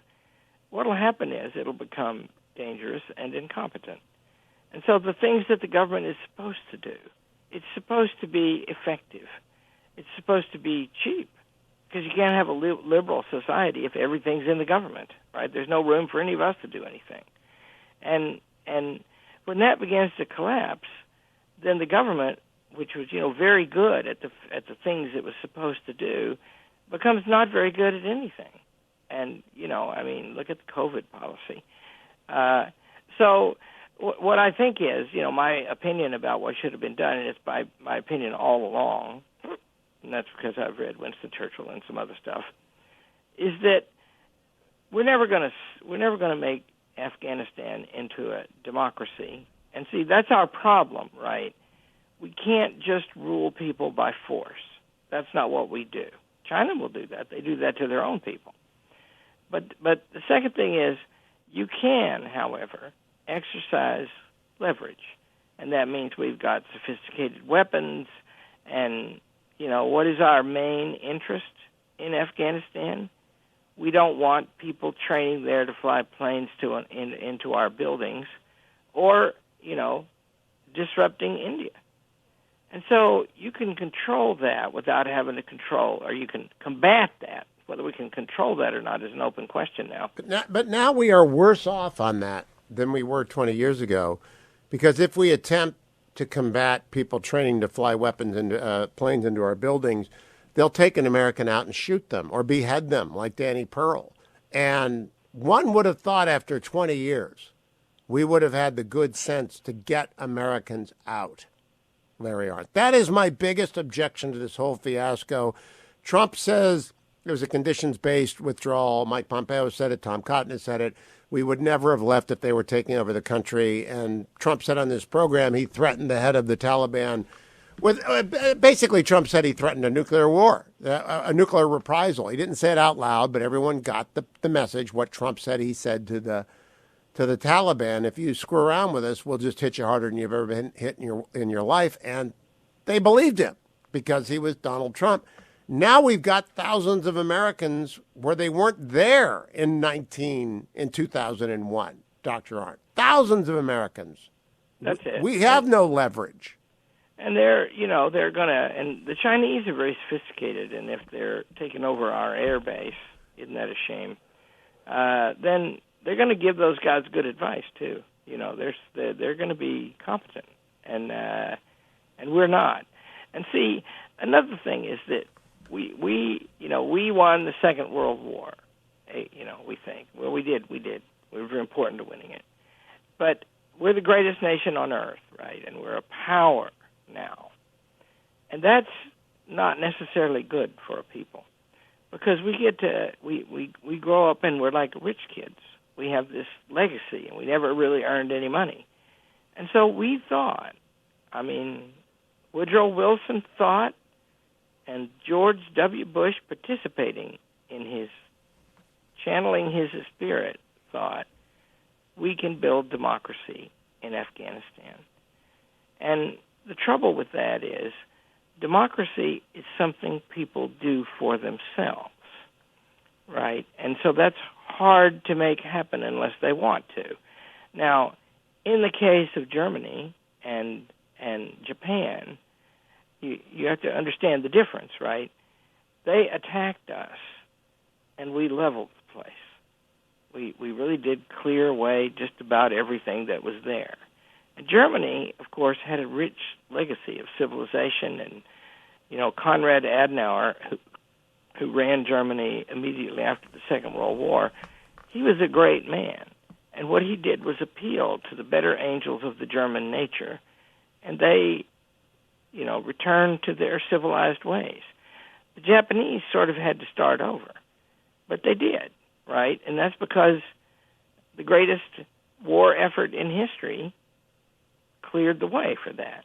What will happen is it'll become dangerous and incompetent. And so the things that the government is supposed to do, it's supposed to be effective. It's supposed to be cheap, because you can't have a liberal society if everything's in the government, right? There's no room for any of us to do anything. And when that begins to collapse, then the government, which was, very good at the things it was supposed to do, becomes not very good at anything. And, look at the COVID policy. So what I think is, my opinion about what should have been done, and it's my opinion all along, and that's because I've read Winston Churchill and some other stuff, is that we're never going to make Afghanistan into a democracy. And see, that's our problem, right? We can't just rule people by force. That's not what we do. China will do that. They do that to their own people. But the second thing is, you can, however, exercise leverage. And that means we've got sophisticated weapons. And, what is our main interest in Afghanistan? We don't want people training there to fly planes into our buildings or, disrupting India. And so you can control that without having to control, or you can combat that. Whether we can control that or not is an open question now. But now we are worse off on that than we were 20 years ago, because if we attempt to combat people training to fly weapons into planes into our buildings, they'll take an American out and shoot them or behead them like Danny Pearl. And one would have thought after 20 years, we would have had the good sense to get Americans out. Larry Arnn. That is my biggest objection to this whole fiasco. Trump says it was a conditions-based withdrawal. Mike Pompeo said it. Tom Cotton has said it. We would never have left if they were taking over the country. And Trump said on this program he threatened the head of the Taliban with basically Trump said he threatened a nuclear war, a nuclear reprisal. He didn't say it out loud, but everyone got the message. What Trump said, he said to the Taliban, if you screw around with us, we'll just hit you harder than you've ever been hit in your life. And they believed him because he was Donald Trump. Now we've got thousands of Americans where they weren't there in 2001, Dr. Arnn. Thousands of Americans. That's it. We have no leverage. And they're gonna, and the Chinese are very sophisticated, and if they're taking over our air base, isn't that a shame? Then they're going to give those guys good advice too. They're going to be competent, and we're not. And see, another thing is that we won the Second World War. We think. Well, we did. We were very important to winning it. But we're the greatest nation on earth, right? And we're a power now, and that's not necessarily good for a people, because we grow up and we're like rich kids. We have this legacy, and we never really earned any money. And so we thought, Woodrow Wilson thought, and George W. Bush participating in channeling his spirit thought, we can build democracy in Afghanistan. And the trouble with that is democracy is something people do for themselves, right? And so that's hard to make happen unless they want to. Now, in the case of Germany and Japan, you have to understand the difference, right? They attacked us, and we leveled the place. We really did clear away just about everything that was there. And Germany, of course, had a rich legacy of civilization, and Konrad Adenauer, who ran Germany immediately after the Second World War, he was a great man. And what he did was appeal to the better angels of the German nature, and they, returned to their civilized ways. The Japanese sort of had to start over, but they did, right? And that's because the greatest war effort in history cleared the way for that.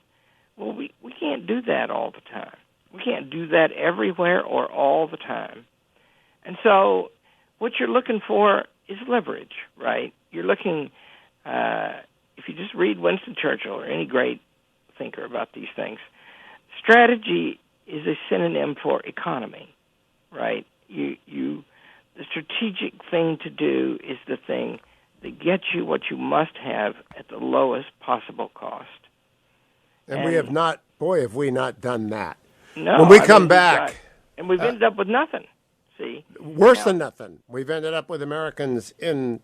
Well, we can't do that all the time. We can't do that everywhere or all the time. And so what you're looking for is leverage, right? You're looking, if you just read Winston Churchill or any great thinker about these things, strategy is a synonym for economy, right? The strategic thing to do is the thing that gets you what you must have at the lowest possible cost. And we have not, boy, have we not done that. No. When we come back. And we've ended up with nothing, see? Worse than nothing. We've ended up with Americans in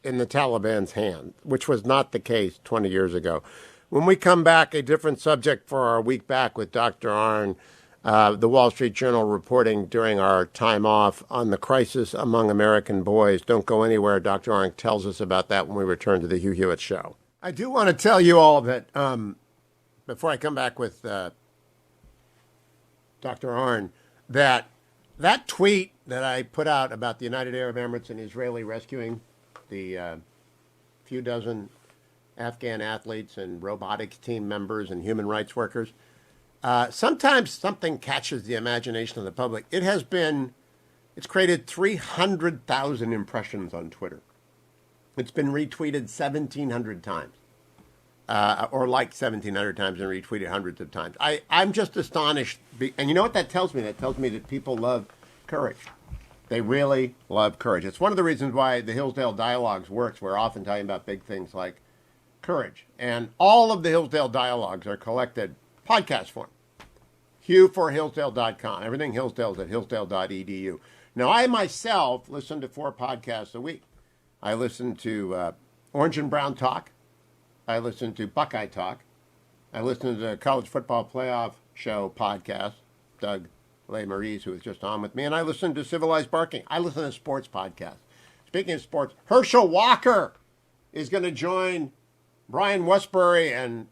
the Taliban's hand, which was not the case 20 years ago. When we come back, a different subject for our week back with Dr. Arnn, the Wall Street Journal reporting during our time off on the crisis among American boys. Don't go anywhere. Dr. Arnn tells us about that when we return to the Hugh Hewitt Show. I do want to tell you all that before I come back with Dr. Arnn, that tweet that I put out about the United Arab Emirates and Israeli rescuing the few dozen Afghan athletes and robotics team members and human rights workers, sometimes something catches the imagination of the public. It's created 300,000 impressions on Twitter. It's been retweeted 1,700 times. Or liked 1,700 times and retweeted hundreds of times. I'm just astonished. And you know what that tells me? That tells me that people love courage. They really love courage. It's one of the reasons why the Hillsdale Dialogues works. We're often talking about big things like courage. And all of the Hillsdale Dialogues are collected podcast form. HughForHillsdale.com. Everything Hillsdale's at hillsdale.edu. Now, I myself listen to 4 podcasts a week. I listen to Orange and Brown Talk. I listen to Buckeye Talk. I listen to the College Football Playoff Show podcast, Doug Lemerises, who was just on with me. And I listen to Civilized Barking. I listen to sports podcasts. Speaking of sports, Herschel Walker is going to join Brian Westbury and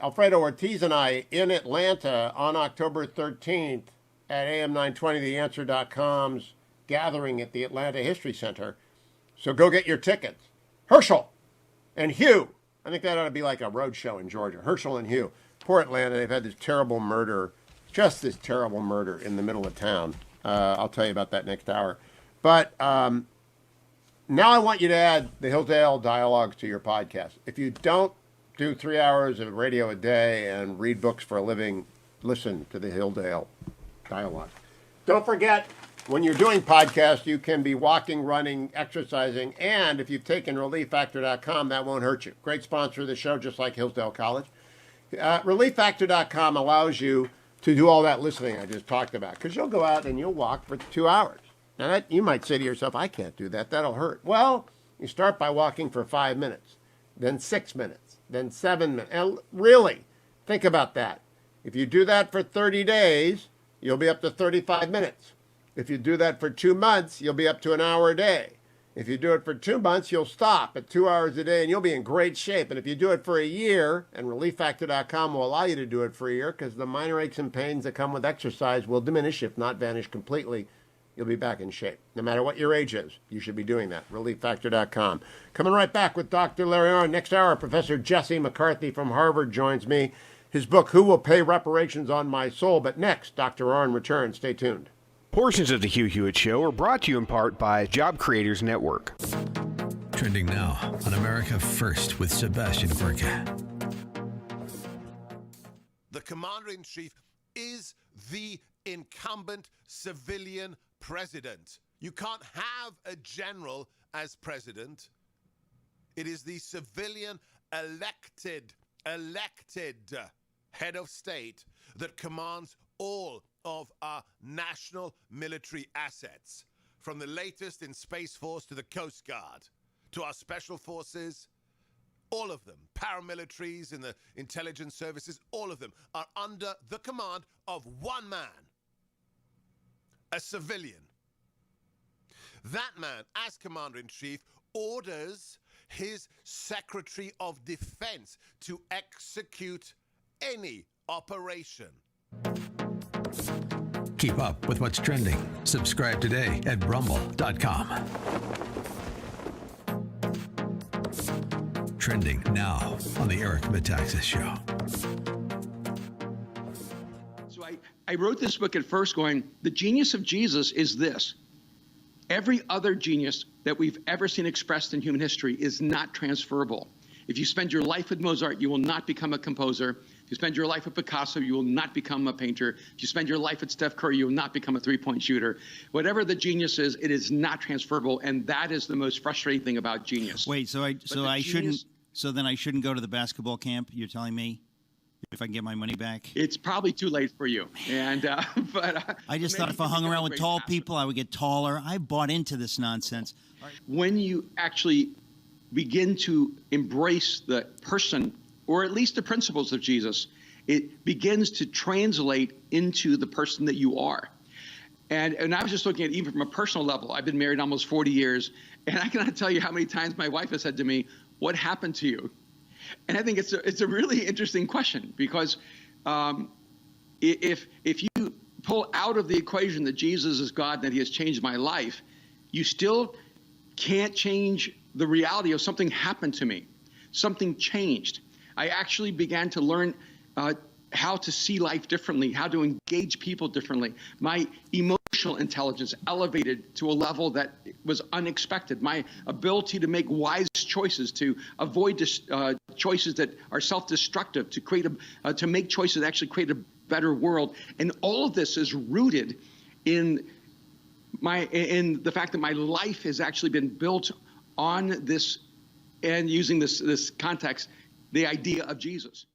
Alfredo Ortiz and I in Atlanta on October 13th at AM 920, TheAnswer.com's gathering at the Atlanta History Center. So go get your tickets. Herschel and Hugh. I think that ought to be like a road show in Georgia. Herschel and Hugh. Poor Atlanta. They've had this terrible murder, just this terrible murder in the middle of town. I'll tell you about that next hour. But now I want you to add the Hillsdale Dialogues to your podcast. If you don't do 3 hours of radio a day and read books for a living, listen to the Hillsdale Dialogue. Don't forget, when you're doing podcasts, you can be walking, running, exercising, and if you've taken ReliefFactor.com, that won't hurt you. Great sponsor of the show, just like Hillsdale College. ReliefFactor.com allows you to do all that listening I just talked about, because you'll go out and you'll walk for 2 hours. Now, that, you might say to yourself, I can't do that. That'll hurt. Well, you start by walking for 5 minutes, then 6 minutes, then 7 minutes. And really, think about that. If you do that for 30 days, you'll be up to 35 minutes. If you do that for 2 months, you'll be up to an hour a day. If you do it for 2 months, you'll stop at 2 hours a day, and you'll be in great shape. And if you do it for a year, and ReliefFactor.com will allow you to do it for a year, because the minor aches and pains that come with exercise will diminish, if not vanish completely, you'll be back in shape. No matter what your age is, you should be doing that. ReliefFactor.com. Coming right back with Dr. Larry Arnn. Next hour, Professor Jesse McCarthy from Harvard joins me. His book, Who Will Pay Reparations on My Soul? But next, Dr. Arnn returns. Stay tuned. Portions of the Hugh Hewitt Show are brought to you in part by Job Creators Network. Trending now on America First with Sebastian Gorka. The commander-in-chief is the incumbent civilian president. You can't have a general as president. It is the civilian elected head of state that commands all of our national military assets, from the latest in Space Force to the Coast Guard, to our special forces. All of them, paramilitaries in the intelligence services, all of them are under the command of one man. a civilian. That man, as commander-in-chief, orders his Secretary of Defense to execute any operation. Keep up with what's trending. Subscribe today at rumble.com. Trending now on the Eric Metaxas Show. So I wrote this book at first going, the genius of Jesus is this. Every other genius that we've ever seen expressed in human history is not transferable. If you spend your life with Mozart, you will not become a composer. If you spend your life with Picasso, you will not become a painter. If you spend your life with Steph Curry, you will not become a three-point shooter. Whatever the genius is, it is not transferable, and that is the most frustrating thing about genius. Wait, so then I shouldn't go to the basketball camp? You're telling me, if I can get my money back? It's probably too late for you. And but I just thought if I hung around with tall people, I would get taller. I bought into this nonsense. When you actually begin to embrace the person, or at least the principles of Jesus, it begins to translate into the person that you are. And I was just looking at even from a personal level. I've been married almost 40 years, and I cannot tell you how many times my wife has said to me, "What happened to you?" And I think it's a really interesting question, because if you pull out of the equation that Jesus is God and that he has changed my life, you still can't change the reality of something happened to me. Something changed. I actually began to learn how to see life differently, how to engage people differently. My emotional intelligence elevated to a level that was unexpected. My ability to make wise choices, to avoid choices that are self-destructive, to create to make choices that actually create a better world. And all of this is rooted in the fact that my life has actually been built on this, and using this context, the idea of Jesus.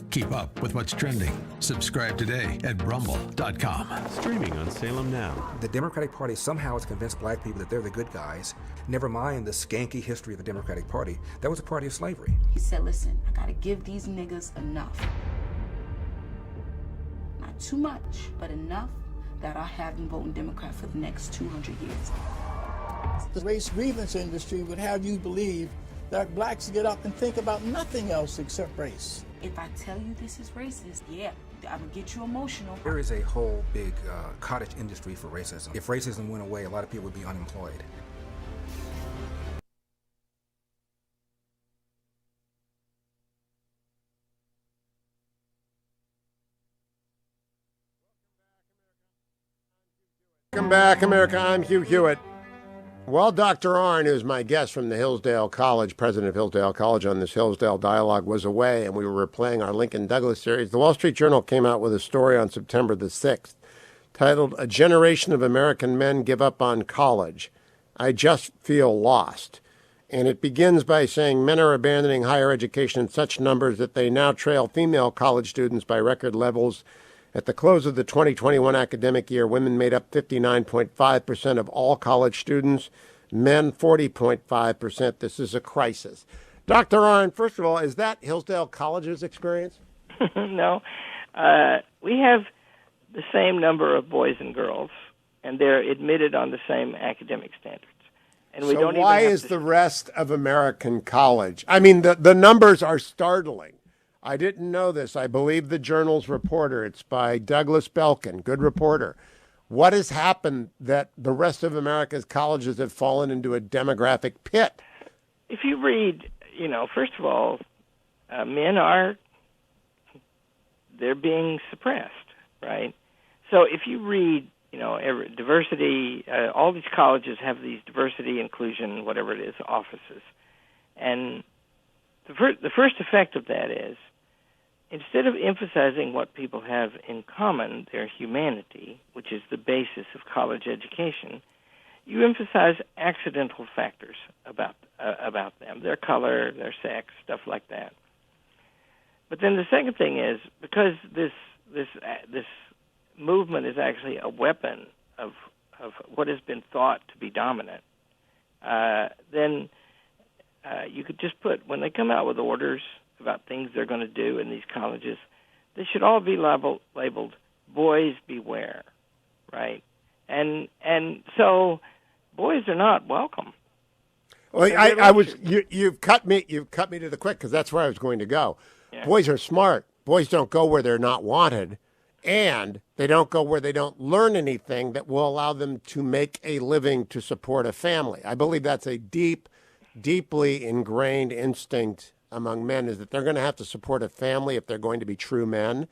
Keep up with what's trending. Subscribe today at rumble.com. Streaming on Salem Now. The Democratic Party somehow has convinced black people that they're the good guys. Never mind the skanky history of the Democratic Party. That was a party of slavery. He said, listen, I gotta give these niggas enough. Not too much, but enough that I have them voting Democrat for the next 200 years. The race grievance industry would have you believe that blacks get up and think about nothing else except race. If I tell you this is racist, yeah, I would get you emotional. There is a whole big cottage industry for racism. If racism went away, a lot of people would be unemployed. Welcome back, America. I'm Hugh Hewitt. Well, Dr. Arnn, who's my guest from the Hillsdale College, president of Hillsdale College on this Hillsdale Dialogue, was away, and we were replaying our Lincoln Douglas series. The Wall Street Journal came out with a story on September the 6th titled, "A Generation of American Men Give Up on College. I Just Feel Lost." And it begins by saying men are abandoning higher education in such numbers that they now trail female college students by record levels. At the close of the 2021 academic year, women made up 59.5% of all college students, men 40.5%. This is a crisis. Dr. Arnn, first of all, is that Hillsdale College's experience? No. We have the same number of boys and girls, and they're admitted on the same academic standards. And we don't why is the rest of American college? I mean, the numbers are startling. I didn't know this. I believe the Journal's reporter. It's by Douglas Belkin, good reporter. What has happened that the rest of America's colleges have fallen into a demographic pit? If you read, first of all, men they're being suppressed, right? So if you read, diversity, all these colleges have these diversity, inclusion, whatever it is, offices. And the first effect of that is, instead of emphasizing what people have in common, their humanity, which is the basis of college education, you emphasize accidental factors about them, their color, their sex, stuff like that. But then the second thing is, because this movement is actually a weapon of what has been thought to be dominant, then you could just put, when they come out with orders about things they're going to do in these colleges, they should all be labeled boys beware, right? And so boys are not welcome. Well, I was you've cut me to the quick because that's where I was going to go. Yeah. Boys are smart. Boys don't go where they're not wanted, and they don't go where they don't learn anything that will allow them to make a living to support a family. I believe that's a deeply ingrained instinct among men, is that they're going to have to support a family if they're going to be true men.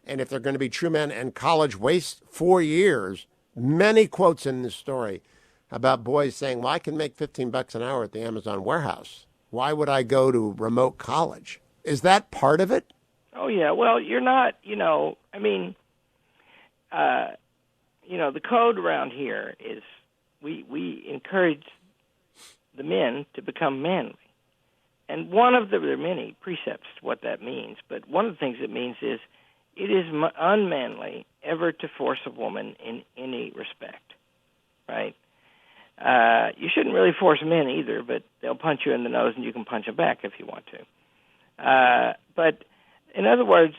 And if they're going to be true men, and college wastes 4 years, many quotes in this story about boys saying, well, I can make $15 an hour at the Amazon warehouse. Why would I go to remote college? Is that part of it? Oh, yeah. Well, you're not, I mean, the code around here is we encourage the men to become manly. And one of there are many precepts to what that means, but one of the things it means is it is unmanly ever to force a woman in any respect, right? You shouldn't really force men either, but they'll punch you in the nose and you can punch them back if you want to. But in other words,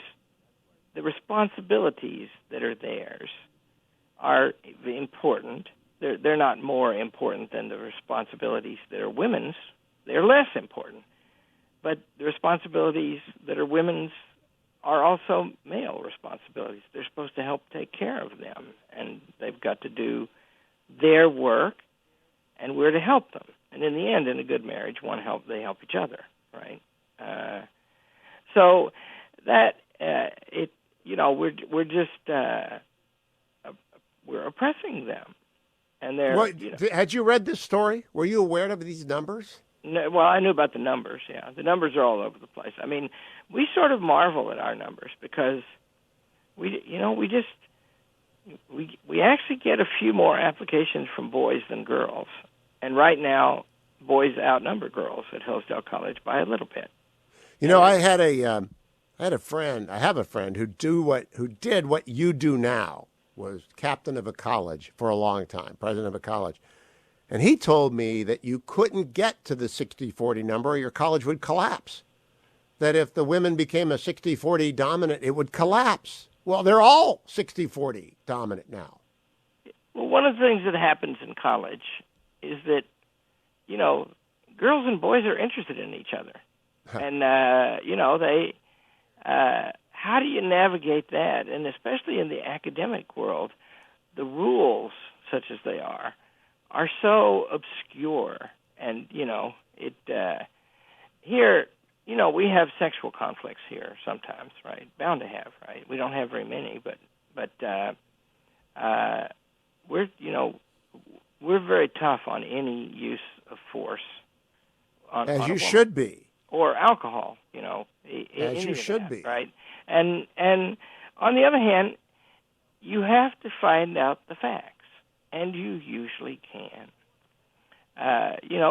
the responsibilities that are theirs are important. They're not more important than the responsibilities that are women's. They're less important. But the responsibilities that are women's are also male responsibilities. They're supposed to help take care of them, and they've got to do their work, and we're to help them. And in the end, in a good marriage, they help each other, right? So that we're just we're oppressing them, and they're. Had you read this story? Were you aware of these numbers? No, well, I knew about the numbers. Yeah, the numbers are all over the place. I mean, we sort of marvel at our numbers because we actually get a few more applications from boys than girls, and right now, boys outnumber girls at Hillsdale College by a little bit. I have a friend who did what you do now, was captain of a college for a long time, president of a college. And he told me that you couldn't get to the 60-40 number or your college would collapse. That if the women became a 60-40 dominant, it would collapse. Well, they're all 60-40 dominant now. Well, one of the things that happens in college is that, girls and boys are interested in each other. And, how do you navigate that? And especially in the academic world, the rules, such as they are so obscure. And, here, we have sexual conflicts here sometimes, right? Bound to have, right? We don't have very many, but we're very tough on any use of force. As you should be. Or alcohol, as you should be, right? And on the other hand, you have to find out the facts, and you usually can,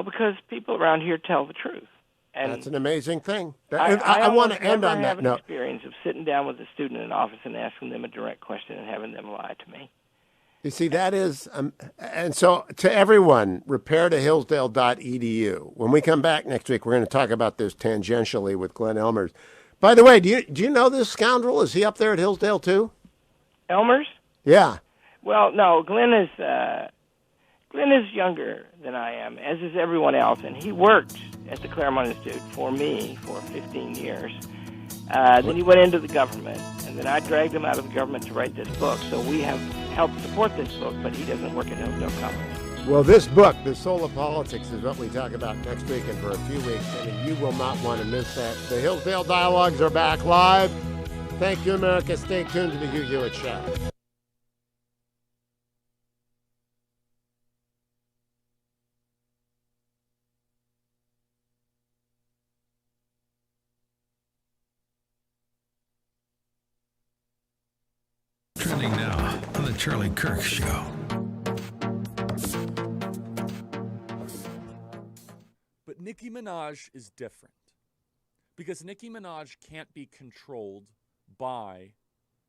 because people around here tell the truth. And that's an amazing thing. I want to end on that note. I have an experience of sitting down with a student in an office and asking them a direct question and having them lie to me. You see, that is, and so to everyone, repair to hillsdale.edu. When we come back next week, we're going to talk about this tangentially with Glenn Elmers. By the way, do you know this scoundrel? Is he up there at Hillsdale too? Elmers? Yeah. Well, no, Glenn is younger than I am, as is everyone else, and he worked at the Claremont Institute for me for 15 years. Then he went into the government, and then I dragged him out of the government to write this book. So we have helped support this book, but he doesn't work at Hillsdale College. Well, this book, The Soul of Politics, is what we talk about next week and for a few weeks, and you will not want to miss that. The Hillsdale Dialogues are back live. Thank you, America. Stay tuned to the Hugh Hewitt Show. Trending now on the Charlie Kirk Show. But Nicki Minaj is different because Nicki Minaj can't be controlled by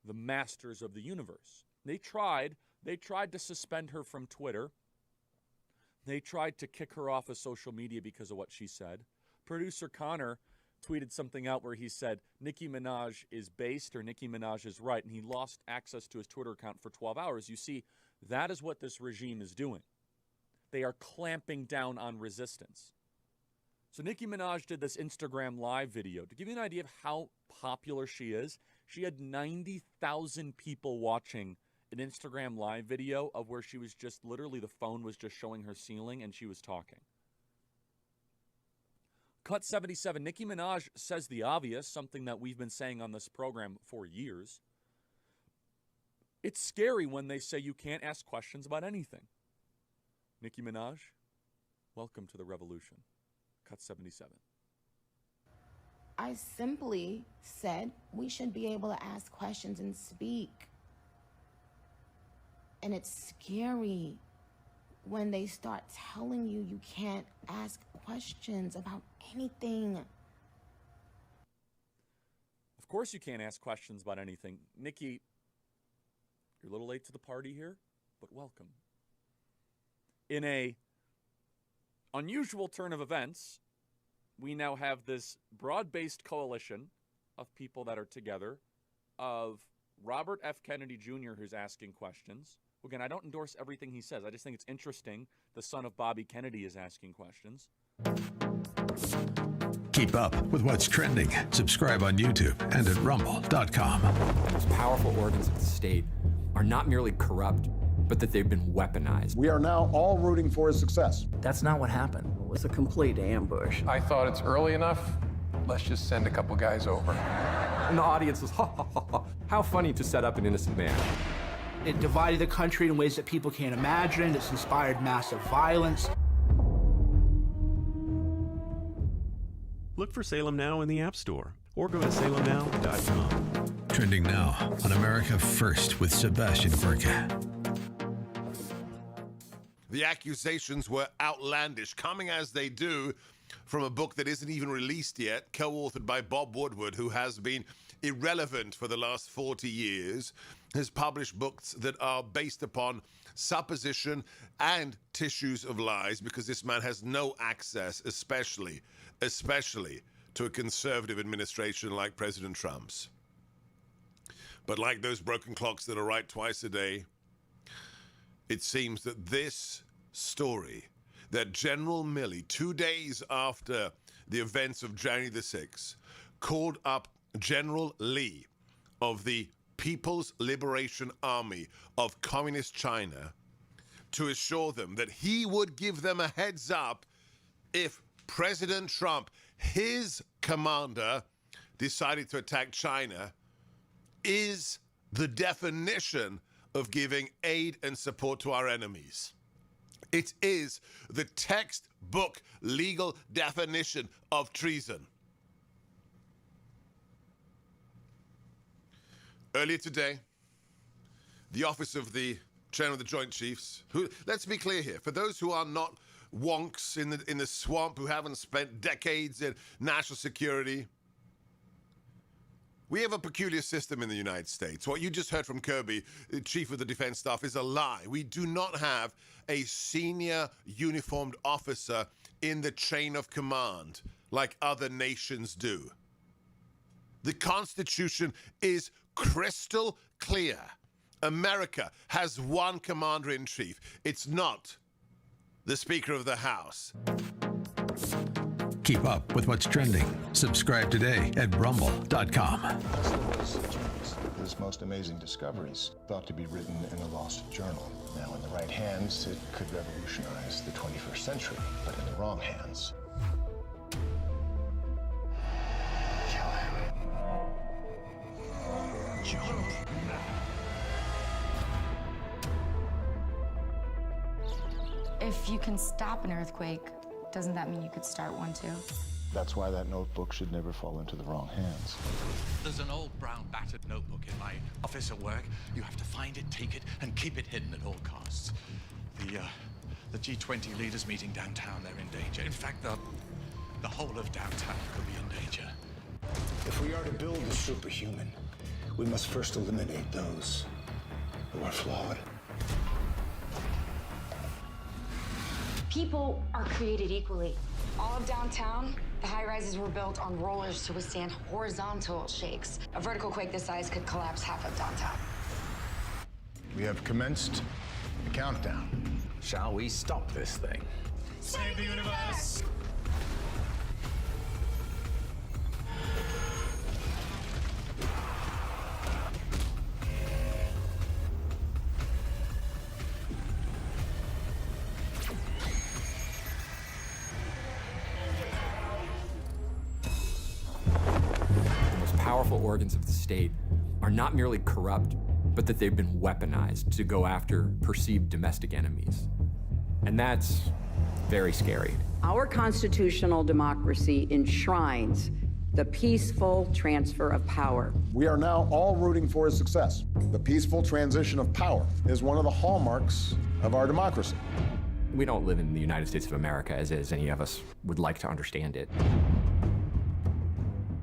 the masters of the universe. They tried to suspend her from Twitter. They tried to kick her off of social media because of what she said. Producer Connor tweeted something out where he said Nicki Minaj is based or Nicki Minaj is right, and he lost access to his Twitter account for 12 hours. You see, that is what this regime is doing. They are clamping down on resistance. So Nicki Minaj did this Instagram live video. To give you an idea of how popular she is, she had 90,000 people watching an Instagram live video of where she was just literally, the phone was just showing her ceiling and she was talking. Cut 77, Nicki Minaj says the obvious, something that we've been saying on this program for years. It's scary when they say you can't ask questions about anything. Nicki Minaj, welcome to the revolution. Cut 77. I simply said we should be able to ask questions and speak. And it's scary when they start telling you you can't ask questions about anything. Of course you can't ask questions about anything. Nicki, you're a little late to the party here, but welcome. In a unusual turn of events, we now have this broad-based coalition of people that are together, of Robert F. Kennedy Jr., who's asking questions. Again, I don't endorse everything he says. I just think it's interesting. The son of Bobby Kennedy is asking questions. Keep up with what's trending. Subscribe on YouTube and at rumble.com. The most powerful organs of the state are not merely corrupt, but that they've been weaponized. We are now all rooting for his success. That's not what happened. It was a complete ambush. I thought it's early enough. Let's just send a couple guys over. And the audience was, ha, ha, ha, ha. How funny to set up an innocent man. It divided the country in ways that people can't imagine. It's inspired massive violence. Look for Salem Now in the App Store or go to salemnow.com. Trending now on America First with Sebastian Gorka. The accusations were outlandish, coming as they do from a book that isn't even released yet, co-authored by Bob Woodward, who has been irrelevant for the last 40 years, has published books that are based upon supposition and tissues of lies, because this man has no access, especially to a conservative administration like President Trump's. But like those broken clocks that are right twice a day, it seems that this story, that General Milley, 2 days after the events of January the 6th, called up General Lee of the People's Liberation Army of Communist China to assure them that he would give them a heads up if President Trump, his commander, decided to attack China, is the definition of giving aid and support to our enemies. It is the textbook legal definition of treason. Earlier today, the office of the Chairman of the Joint Chiefs, who, let's be clear here, for those who are not wonks in the swamp, who haven't spent decades in national security, we have a peculiar system in the United States. What you just heard from Kirby, the Chief of the Defense Staff, is a lie. We do not have a senior uniformed officer in the chain of command like other nations do. The Constitution is crystal clear. America has one commander-in-chief. It's not the Speaker of the House. Keep up with what's trending. Subscribe today at rumble.com. His most amazing discoveries thought to be written in a lost journal. Now, in the right hands, it could revolutionize the 21st century, but in the wrong hands, Jump. If you can stop an earthquake, doesn't that mean you could start one too? that's why that notebook should never fall into the wrong hands. There's an old brown battered notebook in my office at work. You have to find it, take it, and keep it hidden at all costs. The G20 leaders meeting downtown, they're in danger. In fact, the whole of downtown could be in danger. If we are to build the superhuman, we must first eliminate those who are flawed. People are created equally. All of downtown The high-rises were built on rollers to withstand horizontal shakes. A vertical quake this size could collapse half of downtown. We have commenced the countdown. Shall we stop this thing? Save the universe! Powerful organs of the state are not merely corrupt, but that they've been weaponized to go after perceived domestic enemies. And that's very scary. Our constitutional democracy enshrines the peaceful transfer of power. We are now all rooting for his success. The peaceful transition of power is one of the hallmarks of our democracy. We don't live in the United States of America as any of us would like to understand it.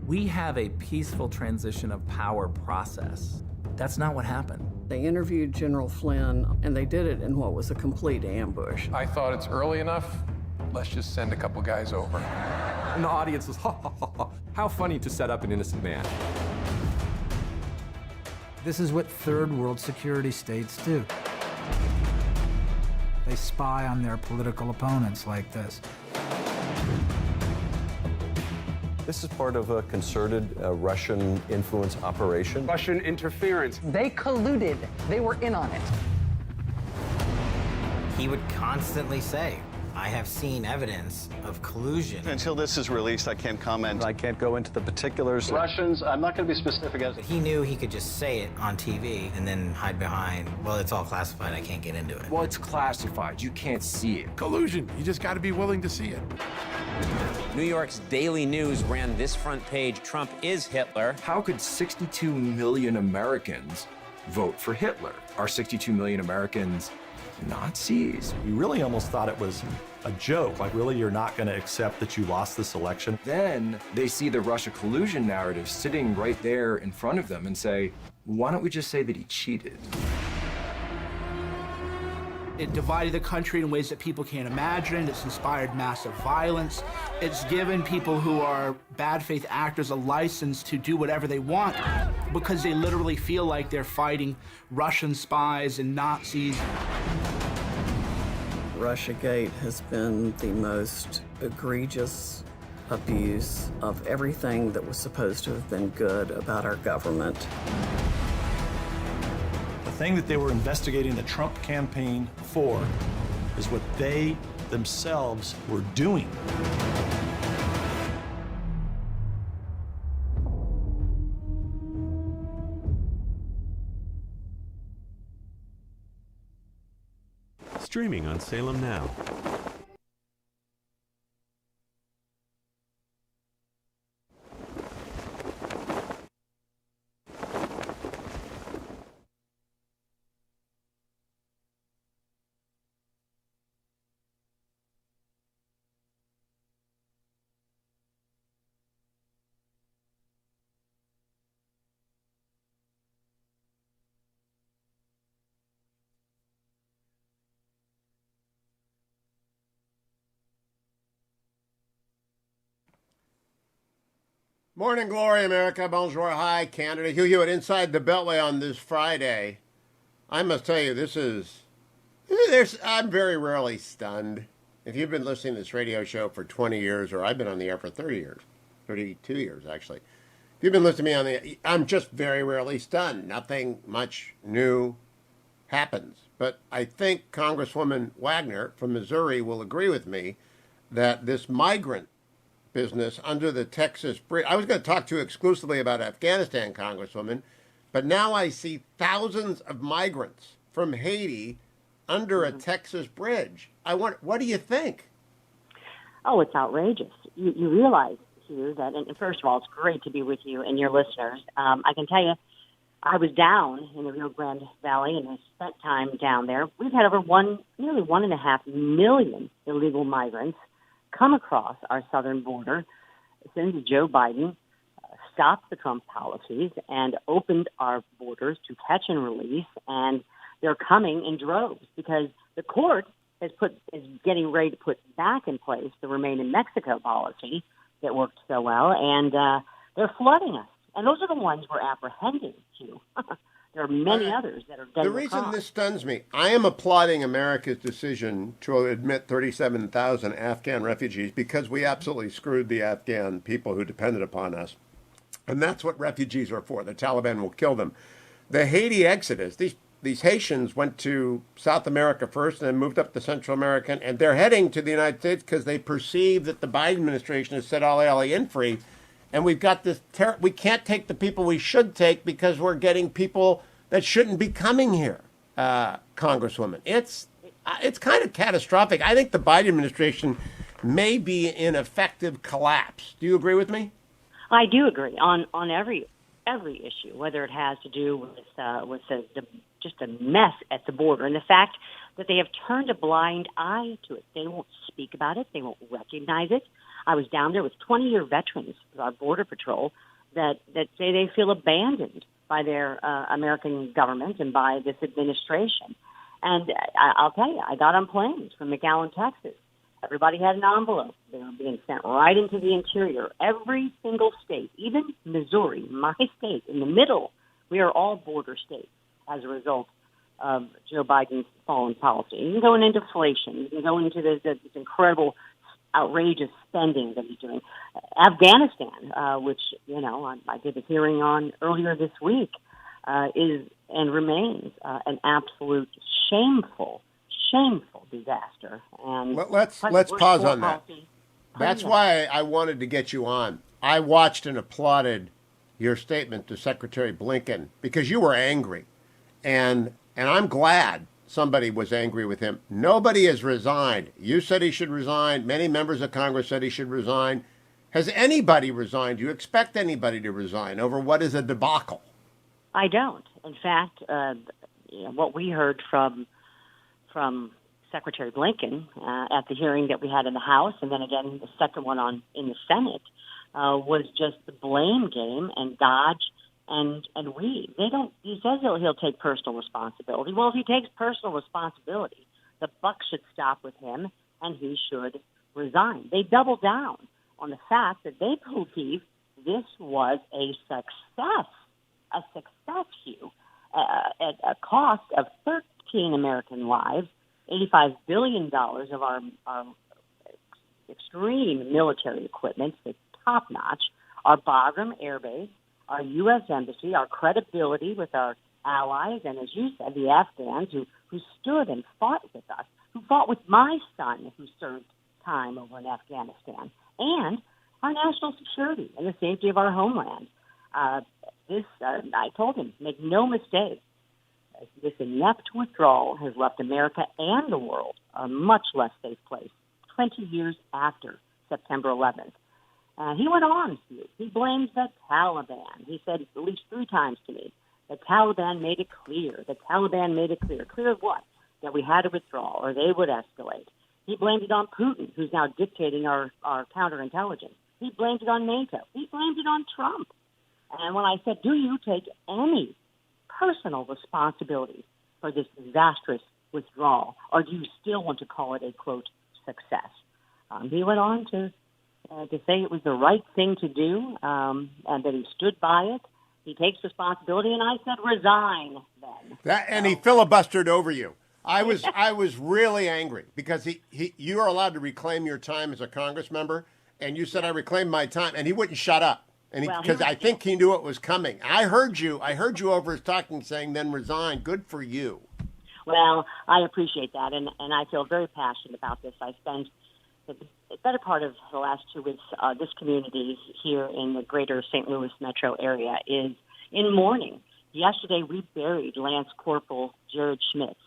We have a peaceful transition of power process. That's not what happened. They interviewed General Flynn, and they did it in what was a complete ambush. I thought it's early enough. Let's just send a couple guys over. And the audience was, ha, ha, ha, ha. How funny to set up an innocent man. This is what third world security states do. They spy on their political opponents like this. This is part of a concerted Russian influence operation. Russian interference. They colluded. They were in on it. He would constantly say, I have seen evidence of collusion. Until this is released, I can't comment. I can't go into the particulars. Russians, I'm not going to be specific as. But he knew he could just say it on TV and then hide behind, well, it's all classified, I can't get into it. Well, it's classified. You can't see it. Collusion. You just got to be willing to see it. New York's Daily News ran this front page, Trump is Hitler. How could 62 million Americans vote for Hitler? Are 62 million Americans Nazis? We really almost thought it was a joke. Like, really, you're not going to accept that you lost this election? Then they see the Russia collusion narrative sitting right there in front of them and say, why don't we just say that he cheated? It divided the country in ways that people can't imagine. It's inspired massive violence. It's given people who are bad faith actors a license to do whatever they want because they literally feel like they're fighting Russian spies and Nazis. Russiagate has been the most egregious abuse of everything that was supposed to have been good about our government. The thing that they were investigating the Trump campaign for is what they themselves were doing. Streaming on Salem Now. Morning glory, America. Bonjour, hi, Canada. Hugh Hewitt inside the Beltway on this Friday. I must tell you, I'm very rarely stunned. If you've been listening to this radio show for 20 years, or I've been on the air for 30 years, 32 years, actually. If you've been listening to me I'm just very rarely stunned. Nothing much new happens. But I think Congresswoman Wagner from Missouri will agree with me that this migrant business under the Texas bridge. I was going to talk to you exclusively about Afghanistan, Congresswoman, but now I see thousands of migrants from Haiti under a Texas bridge. What do you think? Oh, it's outrageous. You realize, Hugh, that, and first of all, it's great to be with you and your listeners. I can tell you, I was down in the Rio Grande Valley and I spent time down there. We've had over nearly 1.5 million illegal migrants come across our southern border since Joe Biden stopped the Trump policies and opened our borders to catch and release, and they're coming in droves because the court is getting ready to put back in place the Remain in Mexico policy that worked so well, and they're flooding us. And those are the ones we're apprehending, Hugh. There are many others that are dead. The reason this stuns me, I am applauding America's decision to admit 37,000 Afghan refugees because we absolutely screwed the Afghan people who depended upon us. And that's what refugees are for. The Taliban will kill them. The Haiti exodus, these Haitians went to South America first and then moved up to Central America, and they're heading to the United States because they perceive that the Biden administration has set all alien free. And we've got this, we can't take the people we should take because we're getting people that shouldn't be coming here, Congresswoman. It's kind of catastrophic. I think the Biden administration may be in effective collapse. Do you agree with me? I do agree on every issue, whether it has to do with just a mess at the border and the fact that they have turned a blind eye to it. They won't speak about it. They won't recognize it. I was down there with 20-year veterans of our Border Patrol that say they feel abandoned by their American government and by this administration. And I'll tell you, I got on planes from McAllen, Texas. Everybody had an envelope. They were being sent right into the interior. Every single state, even Missouri, my state, in the middle, we are all border states as a result of Joe Biden's foreign policy. You can go into inflation. You can go into this incredible outrageous spending that he's doing. Afghanistan, which, I did a hearing on earlier this week, is and remains an absolute shameful disaster. And let's pause on that. That's why I wanted to get you on. I watched and applauded your statement to Secretary Blinken because you were angry. And I'm glad somebody was angry with him. Nobody has resigned. You said he should resign. Many members of Congress said he should resign. Has anybody resigned? Do you expect anybody to resign over what is a debacle? I don't. In fact, what we heard from Secretary Blinken at the hearing that we had in the House, and then again the second one in the Senate, was just the blame game and dodge. And we. They don't. He says he'll take personal responsibility. Well, if he takes personal responsibility, the buck should stop with him, and he should resign. They double down on the fact that they believe this was a success, Hugh, at a cost of 13 American lives, $85 billion of our extreme military equipment, that's top notch, our Bagram Air Base, our U.S. Embassy, our credibility with our allies, and as you said, the Afghans who stood and fought with us, who fought with my son who served time over in Afghanistan, and our national security and the safety of our homeland. I told him, make no mistake, this inept withdrawal has left America and the world a much less safe place 20 years after September 11th. He went on. He blames the Taliban. He said at least 3 times to me, the Taliban made it clear. The Taliban made it clear. Clear of what? That we had to withdraw or they would escalate. He blamed it on Putin, who's now dictating our counterintelligence. He blamed it on NATO. He blamed it on Trump. And when I said, do you take any personal responsibility for this disastrous withdrawal, or do you still want to call it a, quote, success? He went on to say it was the right thing to do, and that he stood by it. He takes responsibility, and I said, resign then. And he filibustered over you. I was really angry because you are allowed to reclaim your time as a Congress member, and you said I reclaimed my time, and he wouldn't shut up. And because I think he knew it was coming. I heard you over his talking saying, then resign. Good for you. Well, I appreciate that, and I feel very passionate about this. I spent the better part of the last 2 weeks, this community here in the greater St. Louis metro area is in mourning. Yesterday, we buried Lance Corporal Jared Schmitz,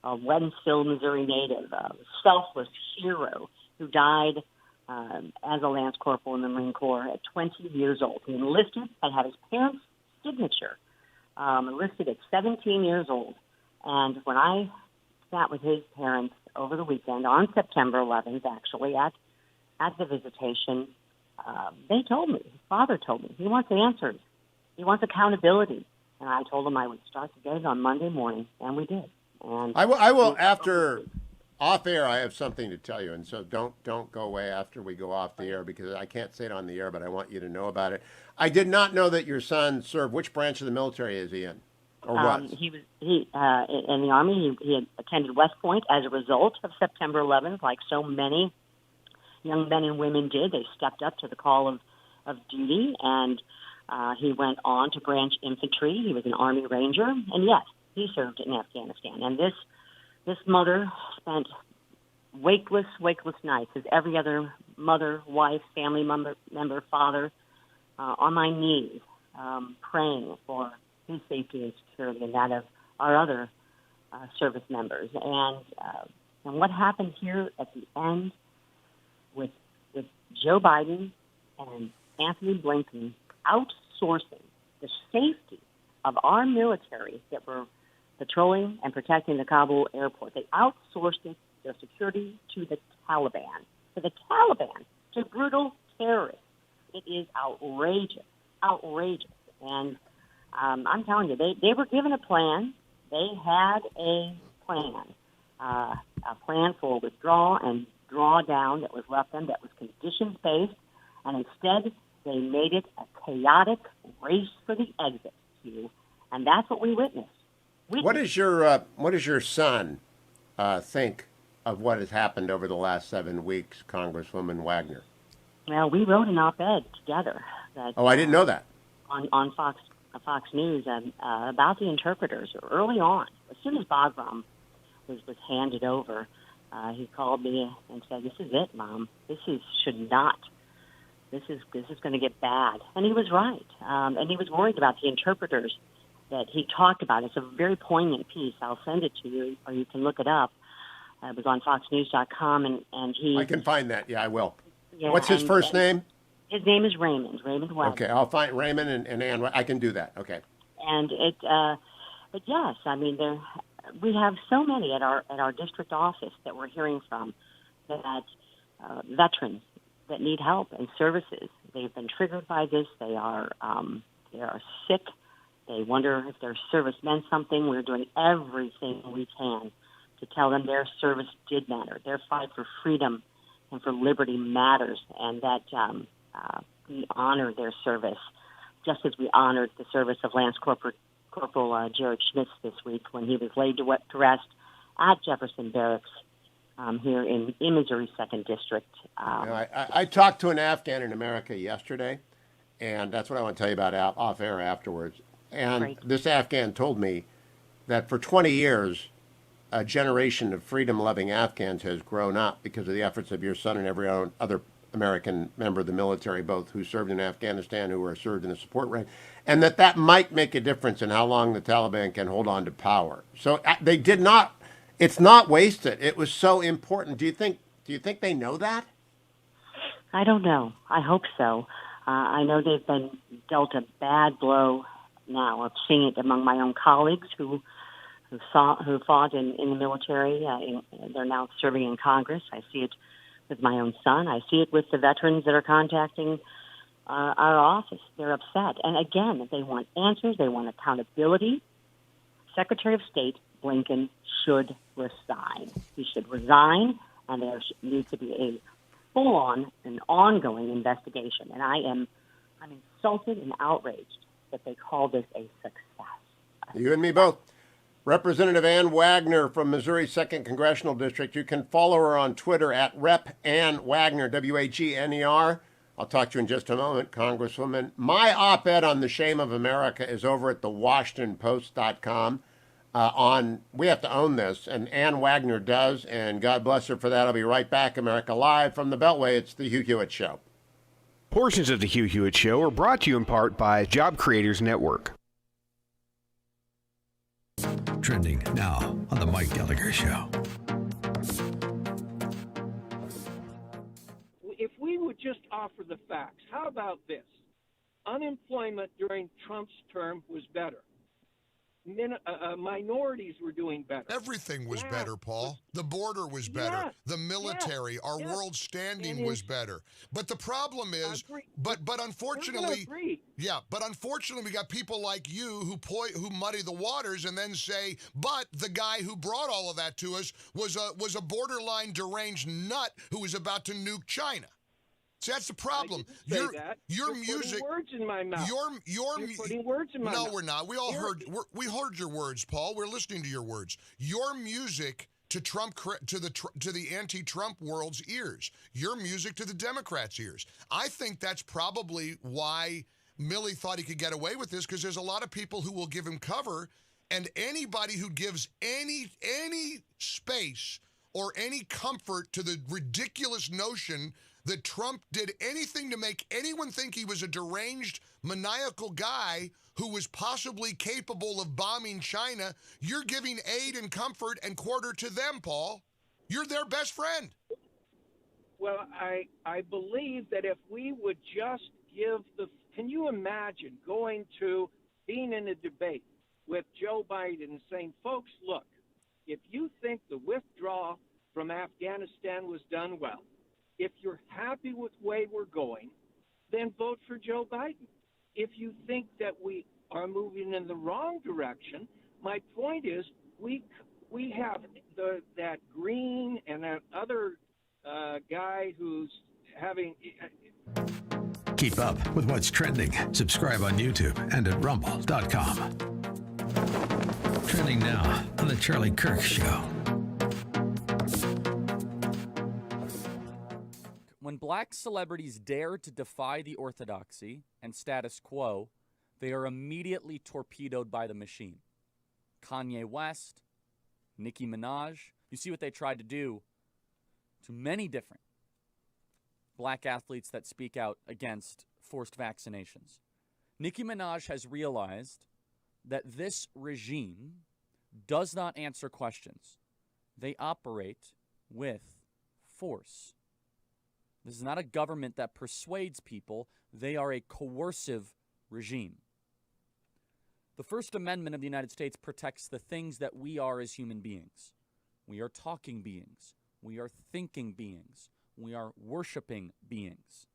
a Wentzville, Missouri native, a selfless hero who died as a Lance Corporal in the Marine Corps at 20 years old. He enlisted and had his parents' signature, enlisted at 17 years old. And when I sat with his parents over the weekend, on September 11th, actually, at the visitation, they told me, his father told me, he wants answers. He wants accountability. And I told him I would start the day on Monday morning, and we did. And I will after Off air, I have something to tell you, and so don't go away after we go off the air, because I can't say it on the air, but I want you to know about it. I did not know that your son served. Which branch of the military is he in, or was? He was in the Army. He had attended West Point as a result of September 11th, like so many young men and women did. They stepped up to the call of duty, and he went on to branch infantry. He was an Army Ranger, and yes, he served in Afghanistan. And this mother spent wakeless nights, as every other mother, wife, family member, father, on my knees, praying for his safety and security and that of our other service members. And what happened here at the end with Joe Biden and Anthony Blinken outsourcing the safety of our military that were patrolling and protecting the Kabul airport. They outsourced their security to the Taliban, to brutal terrorists. It is outrageous. And I'm telling you, they were given a plan. They had a plan for withdrawal and drawdown that was left them, that was conditions-based, and instead they made it a chaotic race for the exit, Hugh, and that's what we witnessed. What does your son think of what has happened over the last 7 weeks, Congresswoman Wagner? Well, we wrote an op-ed together. I didn't know that. On Fox News about the interpreters early on. As soon as Bagram was handed over, he called me and said, "This is it, Mom. This is going to get bad." And he was right. And he was worried about the interpreters that he talked about. It's a very poignant piece. I'll send it to you, or you can look it up. It was on FoxNews.com, and he... I can find that. Yeah, I will. Yeah, what's his first name? His name is Raymond Wagner. Okay, I'll find Raymond and Ann. I can do that. Okay. And but yes, I mean, we have so many at our district office that we're hearing from, that veterans that need help and services. They've been triggered by this. They are sick. They wonder if their service meant something. We're doing everything we can to tell them their service did matter. Their fight for freedom and for liberty matters, and that we honor their service, just as we honored the service of Lance Corporal Jared Schmitz this week when he was laid to rest at Jefferson Barracks here in Missouri 2nd District. I talked to an Afghan in America yesterday, and that's what I want to tell you about off air afterwards. And this Afghan told me that for 20 years, a generation of freedom-loving Afghans has grown up because of the efforts of your son and every other American member of the military, both who served in Afghanistan, who are served in the support rank, and that might make a difference in how long the Taliban can hold on to power. So they did not. It's not wasted. It was so important. Do you think they know that? I don't know. I hope so. I know they've been dealt a bad blow now. I've seen it among my own colleagues who fought in the military. They're now serving in Congress. I see it with my own son. I see it with the veterans that are contacting our office. They're upset. And again, they want answers. They want accountability. Secretary of State Blinken should resign. He should resign, and there needs to be a full-on and ongoing investigation. And I'm insulted and outraged that they call this a success. You and me both. Representative Ann Wagner from Missouri 2nd Congressional District. You can follow her on Twitter at Rep. Ann Wagner, Wagner. I'll talk to you in just a moment, Congresswoman. My op-ed on the shame of America is over at thewashingtonpost.com. We have to own this, and Ann Wagner does, and God bless her for that. I'll be right back, America Live from the Beltway. It's the Hugh Hewitt Show. Portions of the Hugh Hewitt Show are brought to you in part by Job Creators Network. Trending now on the Mike Gallagher Show. If we would just offer the facts, how about this? Unemployment during Trump's term was better. minorities were doing better. Everything was better, Paul. The border was better. Yes, The military, our world standing was better. But the problem is, but unfortunately, but unfortunately, we got people like you who muddy the waters and then say, but the guy who brought all of that to us was a borderline deranged nut who was about to nuke China. See, that's the problem. You're music. Putting words in my mouth. You're putting words in my mouth. No, we're not. We all heard. We heard your words, Paul. We're listening to your words. Your music to Trump, to the anti-Trump world's ears. Your music to the Democrats' ears. I think that's probably why Milley thought he could get away with this, because there's a lot of people who will give him cover, and anybody who gives any space or any comfort to the ridiculous notion that Trump did anything to make anyone think he was a deranged, maniacal guy who was possibly capable of bombing China, you're giving aid and comfort and quarter to them, Paul. You're their best friend. Well, I believe that if we would just give can you imagine being in a debate with Joe Biden and saying, folks, look, if you think the withdrawal from Afghanistan was done well, if you're happy with the way we're going, then vote for Joe Biden. If you think that we are moving in the wrong direction, my point is we have that Green and that other guy who's having... Keep up with what's trending. Subscribe on YouTube and at rumble.com. Trending now on The Charlie Kirk Show. When black celebrities dare to defy the orthodoxy and status quo, they are immediately torpedoed by the machine. Kanye West, Nicki Minaj, you see what they tried to do to many different black athletes that speak out against forced vaccinations. Nicki Minaj has realized that this regime does not answer questions. They operate with force. This is not a government that persuades people. They are a coercive regime. The First Amendment of the United States protects the things that we are as human beings. We are talking beings. We are thinking beings. We are worshiping beings.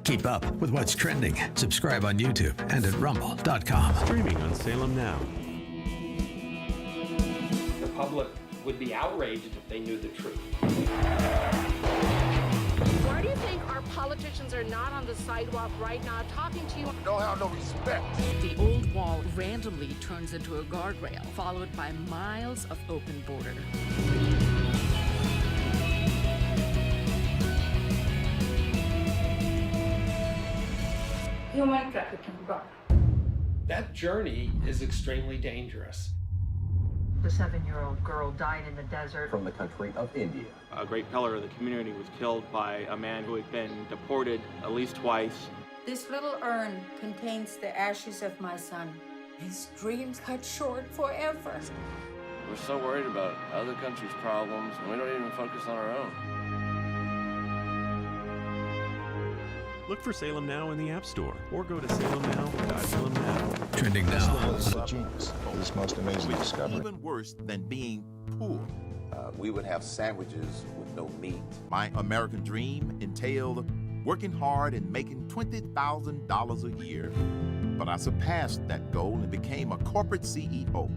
Keep up with what's trending. Subscribe on YouTube and at rumble.com. Streaming on Salem Now. The public would be outraged if they knew the truth. Why do you think our politicians are not on the sidewalk right now talking to you? Don't have no respect. The old wall randomly turns into a guardrail, followed by miles of open border. Human trafficking. That journey is extremely dangerous. The 7-year-old girl died in the desert. From the country of India. A great pillar of the community was killed by a man who had been deported at least twice. This little urn contains the ashes of my son. His dreams cut short forever. We're so worried about other countries' problems, and we don't even focus on our own. Look for Salem Now in the App Store or go to salemnow.com. Trending now. Genius. This most amazing discovery. Even worse than being poor. We would have sandwiches with no meat. My American dream entailed working hard and making $20,000 a year. But I surpassed that goal and became a corporate CEO.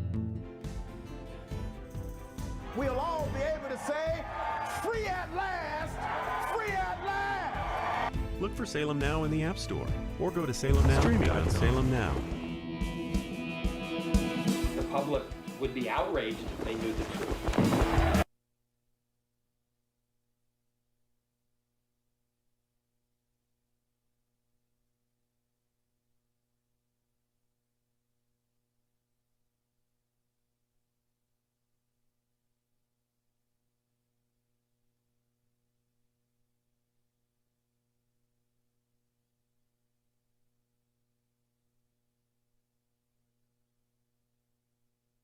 We'll all be able to say, free at last, free at last. Look for Salem Now in the App Store or go to Salem Now. Streaming on Salem Now. The public would be outraged if they knew the truth.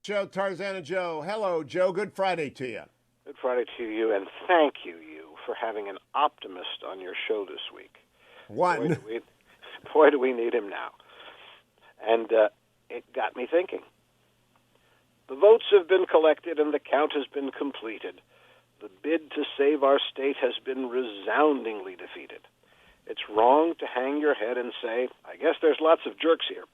Joe, Tarzana Joe. Hello, Joe. Good Friday to you. Good Friday to you, and thank you, for having an optimist on your show this week. One. Boy, do we need him now. And it got me thinking. The votes have been collected and the count has been completed. The bid to save our state has been resoundingly defeated. It's wrong to hang your head and say, I guess there's lots of jerks here.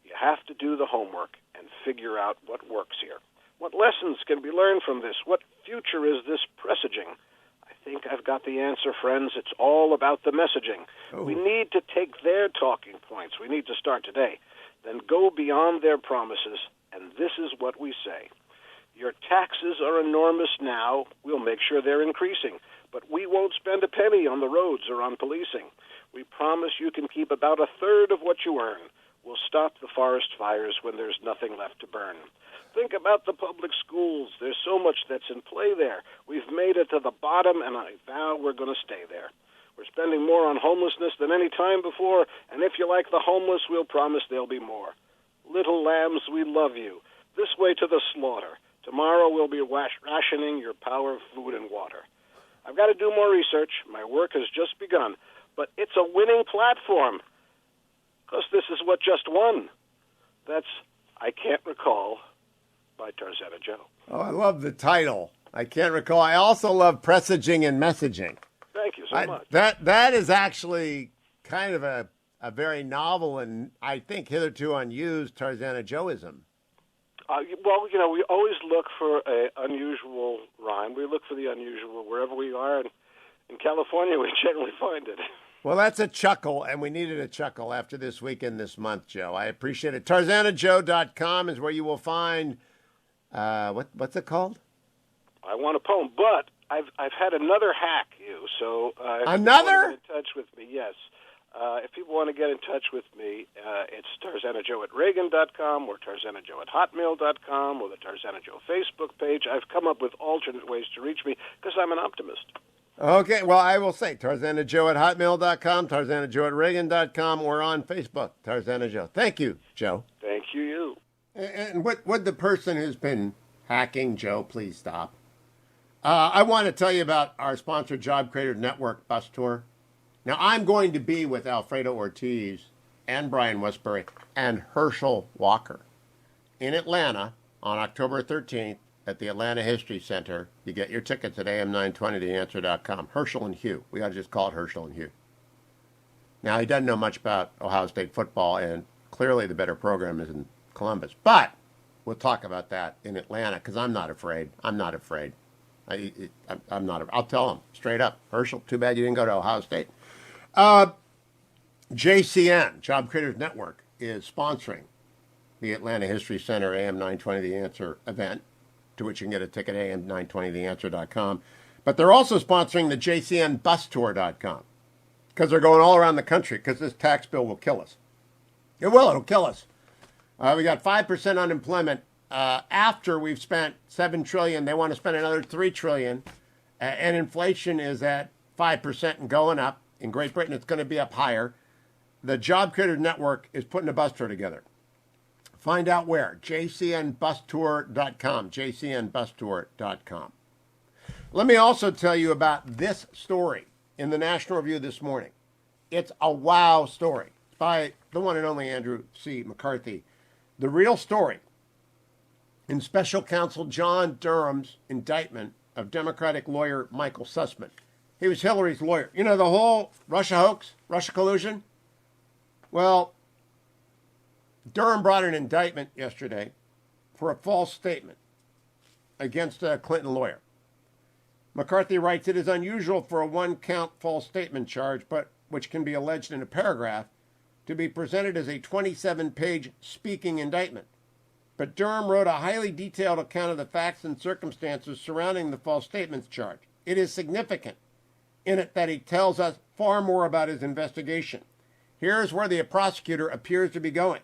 You have to do the homework and figure out what works here. What lessons can be learned from this? What future is this presaging? I think I've got the answer, friends. It's all about the messaging. Oh. We need to take their talking points. We need to start today. Then go beyond their promises, and this is what we say. Your taxes are enormous now. We'll make sure they're increasing. But we won't spend a penny on the roads or on policing. We promise you can keep about a third of what you earn. We'll stop the forest fires when there's nothing left to burn. Think about the public schools. There's so much that's in play there. We've made it to the bottom, and I vow we're going to stay there. We're spending more on homelessness than any time before, and if you like the homeless, we'll promise there'll be more. Little lambs, we love you. This way to the slaughter. Tomorrow we'll be rationing your power of food and water. I've got to do more research. My work has just begun. But it's a winning platform, because this is what just won. That's I Can't Recall by Tarzana Joe. Oh, I love the title. I can't recall. I also love presaging and messaging. Thank you so much. That is actually kind of a very novel and I think hitherto unused Tarzana Joeism. Well, we always look for an unusual rhyme. We look for the unusual wherever we are. And in California, we generally find it. Well, that's a chuckle, and we needed a chuckle after this week and this month, Joe. I appreciate it. TarzanaJoe.com is where you will find, what's it called? I want a poem, but I've had another hack, so another? If people want to get in touch with me, yes. If people want to get in touch with me, it's TarzanaJoe@Reagan.com or TarzanaJoe@Hotmail.com or the Tarzana Joe Facebook page. I've come up with alternate ways to reach me because I'm an optimist. Okay, well, I will say TarzanaJoe@Hotmail.com, TarzanaJoe@Reagan.com, or on Facebook, Tarzana Joe. Thank you, Joe. Thank you. And would the person who's been hacking Joe please stop? I want to tell you about our sponsor, Job Creators Network Bus Tour. Now, I'm going to be with Alfredo Ortiz and Brian Westbury and Herschel Walker in Atlanta on October 13th at the Atlanta History Center. You get your tickets at am920theanswer.com. Herschel and Hugh. We ought to just call it Herschel and Hugh. Now, he doesn't know much about Ohio State football, and clearly the better program is in Columbus. But we'll talk about that in Atlanta because I'm not afraid. I'm not afraid. I'm not. I'll tell him straight up. Herschel, too bad you didn't go to Ohio State. JCN, Job Creators Network, is sponsoring the Atlanta History Center AM 920 The Answer event, to which you can get a ticket at am920theanswer.com. But they're also sponsoring the jcnbustour.com because they're going all around the country because this tax bill will kill us. It will. It'll kill us. We got 5% unemployment. After we've spent $7 trillion, they want to spend another $3 trillion. And inflation is at 5% and going up. In Great Britain, it's going to be up higher. The Job Creators Network is putting a bus tour together. Find out where. jcnbustour.com. jcnbustour.com. Let me also tell you about this story in the National Review this morning. It's a wow story. It's by the one and only Andrew C. McCarthy. The real story in Special Counsel John Durham's indictment of Democratic lawyer Michael Sussman. He was Hillary's lawyer. You know, the whole Russia hoax, Russia collusion? Well, Durham brought an indictment yesterday for a false statement against a Clinton lawyer. McCarthy writes, it is unusual for a one-count false statement charge, but which can be alleged in a paragraph, to be presented as a 27-page speaking indictment. But Durham wrote a highly detailed account of the facts and circumstances surrounding the false statements charge. It is significant in it that he tells us far more about his investigation. Here's where the prosecutor appears to be going.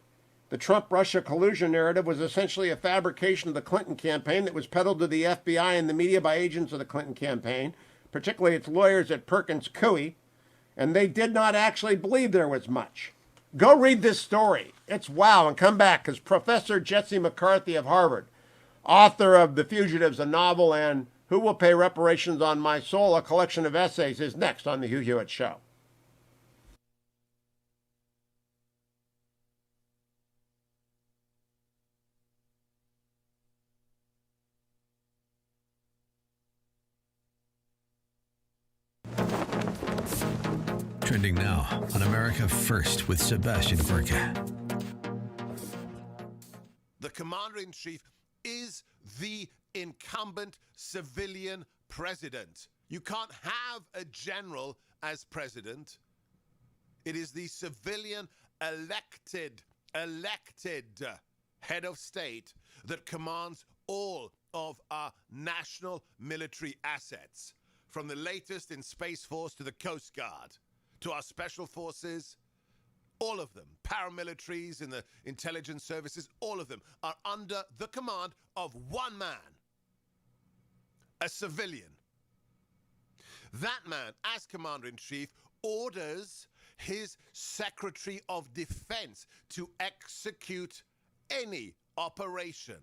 The Trump-Russia collusion narrative was essentially a fabrication of the Clinton campaign that was peddled to the FBI and the media by agents of the Clinton campaign, particularly its lawyers at Perkins Coie, and they did not actually believe there was much. Go read this story. It's wow, and come back, because Professor Jesse McCarthy of Harvard, author of The Fugitives, a novel, and Who Will Pay Reparations on My Soul, a collection of essays, is next on The Hugh Hewitt Show. Trending now on America First with Sebastian Gorka. The commander-in-chief is the incumbent civilian president. You can't have a general as president. It is the civilian elected head of state that commands all of our national military assets, from the latest in Space Force to the Coast Guard, to our special forces. All of them, paramilitaries in the intelligence services, all of them are under the command of one man, a civilian. That man, as commander-in-chief, orders his Secretary of Defense to execute any operation.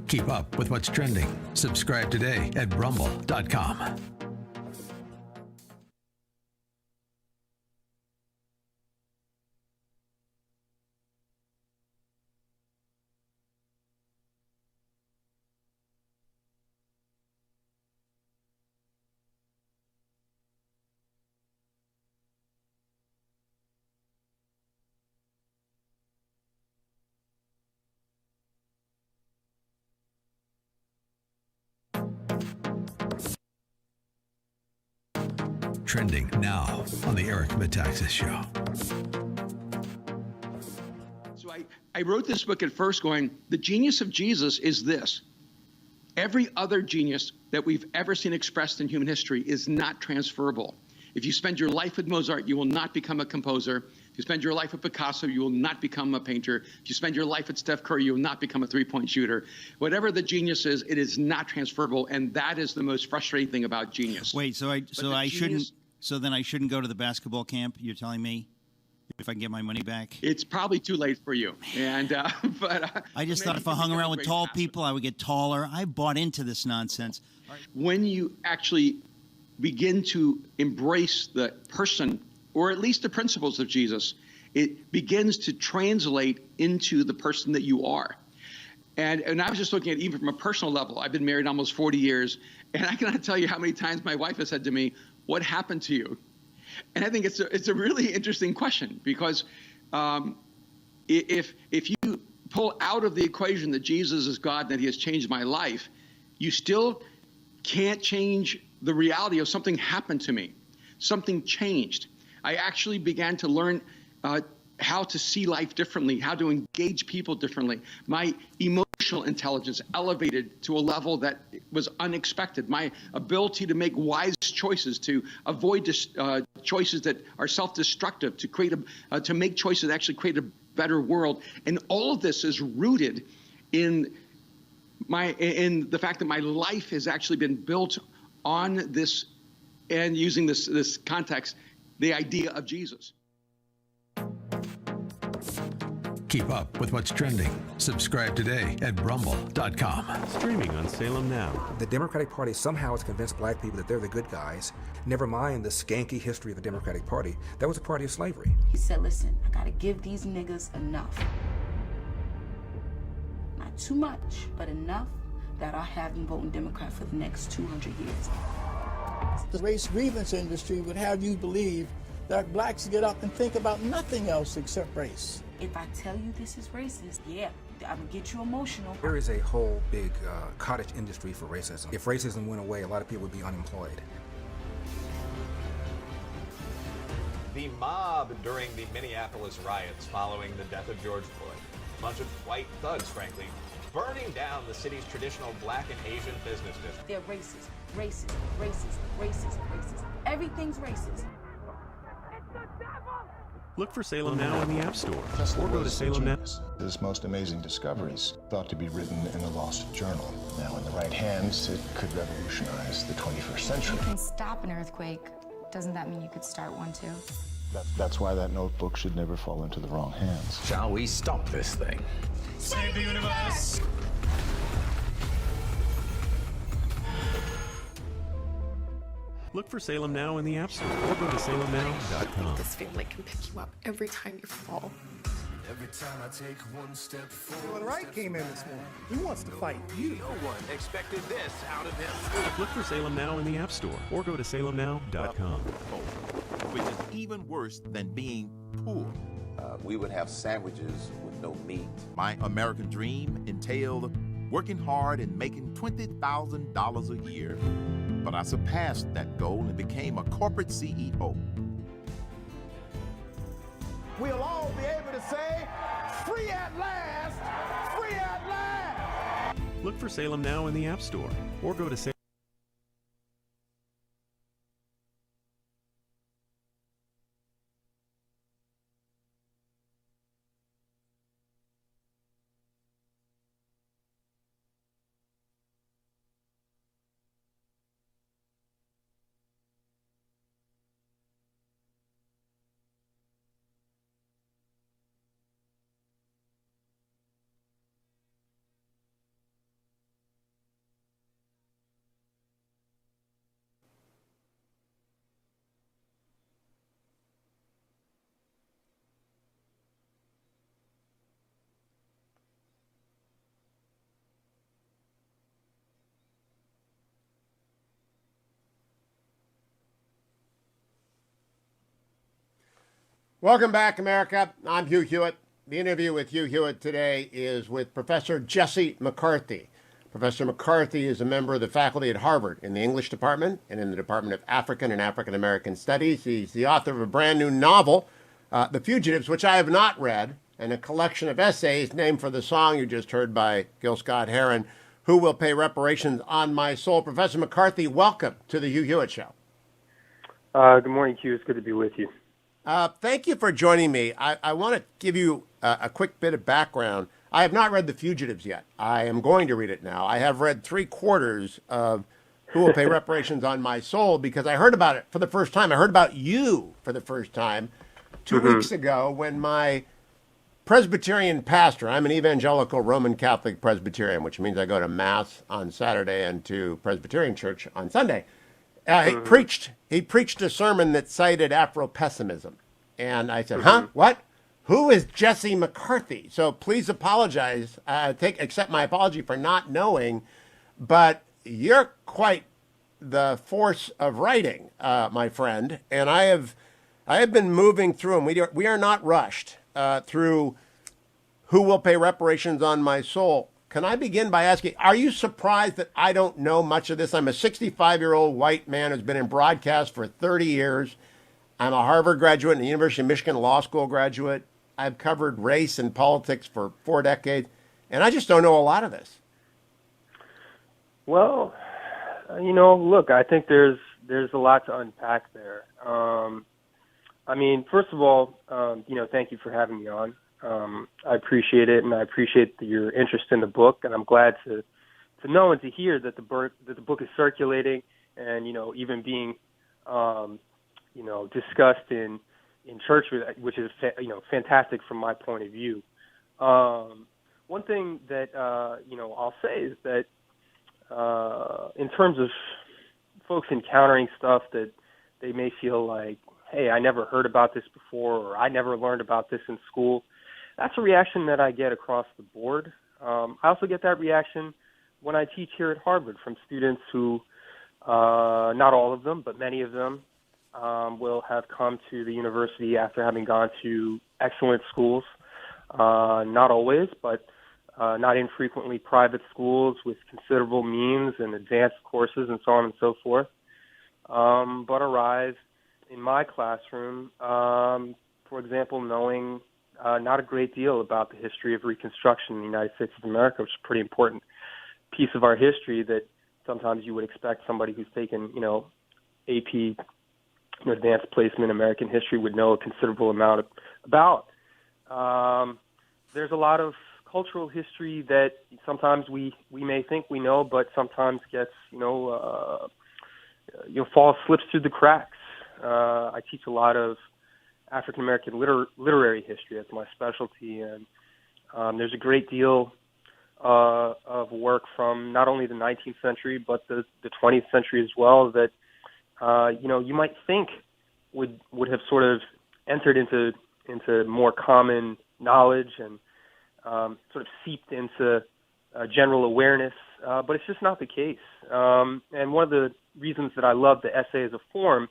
Keep up with what's trending. Subscribe today at rumble.com. Trending now on the Eric Metaxas Show. So I wrote this book at first going, the genius of Jesus is this. Every other genius that we've ever seen expressed in human history is not transferable. If you spend your life with Mozart, you will not become a composer. If you spend your life with Picasso, you will not become a painter. If you spend your life with Steph Curry, you will not become a three-point shooter. Whatever the genius is, it is not transferable, and that is the most frustrating thing about genius. Wait, so then I shouldn't go to the basketball camp? You're telling me, if I can get my money back? It's probably too late for you. And I just thought if I hung around with tall people, I would get taller. I bought into this nonsense. When you actually begin to embrace the person, or at least the principles of Jesus, it begins to translate into the person that you are. And I was just looking at, even from a personal level, I've been married almost 40 years, and I cannot tell you how many times my wife has said to me, what happened to you? And I think it's a really interesting question, because if you pull out of the equation that Jesus is God, that he has changed my life, you still can't change the reality of something happened to me. Something changed. I actually began to learn how to see life differently, how to engage people differently. My emotional intelligence elevated to a level that was unexpected. My ability to make wise choices, to avoid choices that are self-destructive, to create to make choices that actually create a better world. And all of this is rooted in the fact that my life has actually been built on this, and using this context, the idea of Jesus. Keep up with what's trending. Subscribe today at rumble.com. Streaming on Salem Now. The Democratic Party somehow has convinced black people that they're the good guys. Never mind the skanky history of the Democratic Party. That was a party of slavery. He said, listen, I gotta give these niggas enough. Not too much, but enough that I'll have them voting Democrat for the next 200 years. The race grievance industry would have you believe that blacks get up and think about nothing else except race. If I tell you this is racist, yeah, I would get you emotional. There is a whole big cottage industry for racism. If racism went away, a lot of people would be unemployed. The mob during the Minneapolis riots following the death of George Floyd. A bunch of white thugs, frankly, burning down the city's traditional black and Asian business district. They're racist, racist, racist, racist, racist. Everything's racist. Look for Salem Now in the App Store, or go to Salem Now. His most amazing discoveries, thought to be written in a lost journal. Now, in the right hands, it could revolutionize the 21st century. You can stop an earthquake. Doesn't that mean you could start one too? That's why that notebook should never fall into the wrong hands. Shall we stop this thing? Save the universe! Look for Salem Now in the App Store, or go to salemnow.com. This family can pick you up every time you fall. Every time I take one step forward. Well, Wright came in this morning. He wants to fight you. No one expected this out of him. Look for Salem Now in the App Store or go to salemnow.com. Which is even worse than being poor. We would have sandwiches with no meat. My American dream entailed working hard and making $20,000 a year. But I surpassed that goal and became a corporate CEO. We'll all be able to say, free at last, free at last. Look for Salem Now in the App Store or go to Welcome back, America. I'm Hugh Hewitt. The interview with Hugh Hewitt today is with Professor Jesse McCarthy. Professor McCarthy is a member of the faculty at Harvard in the English department and in the Department of African and African American Studies. He's the author of a brand new novel, The Fugitives, which I have not read, and a collection of essays named for the song you just heard by Gil Scott-Heron, Who Will Pay Reparations on My Soul. Professor McCarthy, welcome to the Hugh Hewitt Show. Good morning, Hugh. It's good to be with you. Thank you for joining me. I want to give you a quick bit of background. I have not read The Fugitives yet. I am going to read it now. I have read 3/4 of Who Will Pay Reparations on My Soul because I heard about it for the first time. I heard about you for the first time 2 weeks ago when my Presbyterian pastor, I'm an evangelical Roman Catholic Presbyterian, which means I go to Mass on Saturday and to Presbyterian church on Sunday. He preached a sermon that cited Afro-pessimism. And I said, what? Who is Jesse McCarthy? So please apologize. Accept my apology for not knowing. But you're quite the force of writing, my friend. And I have been moving through, and we are not rushed through Who Will Pay Reparations on My Soul. Can I begin by asking, are you surprised that I don't know much of this? I'm a 65-year-old white man who's been in broadcast for 30 years. I'm a Harvard graduate and a University of Michigan Law School graduate. I've covered race and politics for 4 decades, and I just don't know a lot of this. Well, look, I think there's a lot to unpack there. First of all, thank you for having me on. I appreciate it, and I appreciate your interest in the book, and I'm glad to know and to hear that the book is circulating and, even being, discussed in church, which is, fantastic from my point of view. One thing that, I'll say is that in terms of folks encountering stuff that they may feel like, hey, I never heard about this before, or I never learned about this in school, that's a reaction that I get across the board. I also get that reaction when I teach here at Harvard from students who, not all of them, but many of them, will have come to the university after having gone to excellent schools, not always, but not infrequently private schools with considerable means and advanced courses and so on and so forth, but arrive in my classroom, for example, knowing not a great deal about the history of Reconstruction in the United States of America, which is a pretty important piece of our history that sometimes you would expect somebody who's taken, AP advanced placement in American history would know a considerable amount about. There's a lot of cultural history that sometimes we may think we know, but sometimes gets, slips through the cracks. I teach a lot of African American literary history. That's my specialty, and there's a great deal of work from not only the 19th century but the 20th century as well that you might think would have sort of entered into more common knowledge and sort of seeped into general awareness, but it's just not the case. And one of the reasons that I love the essay as a form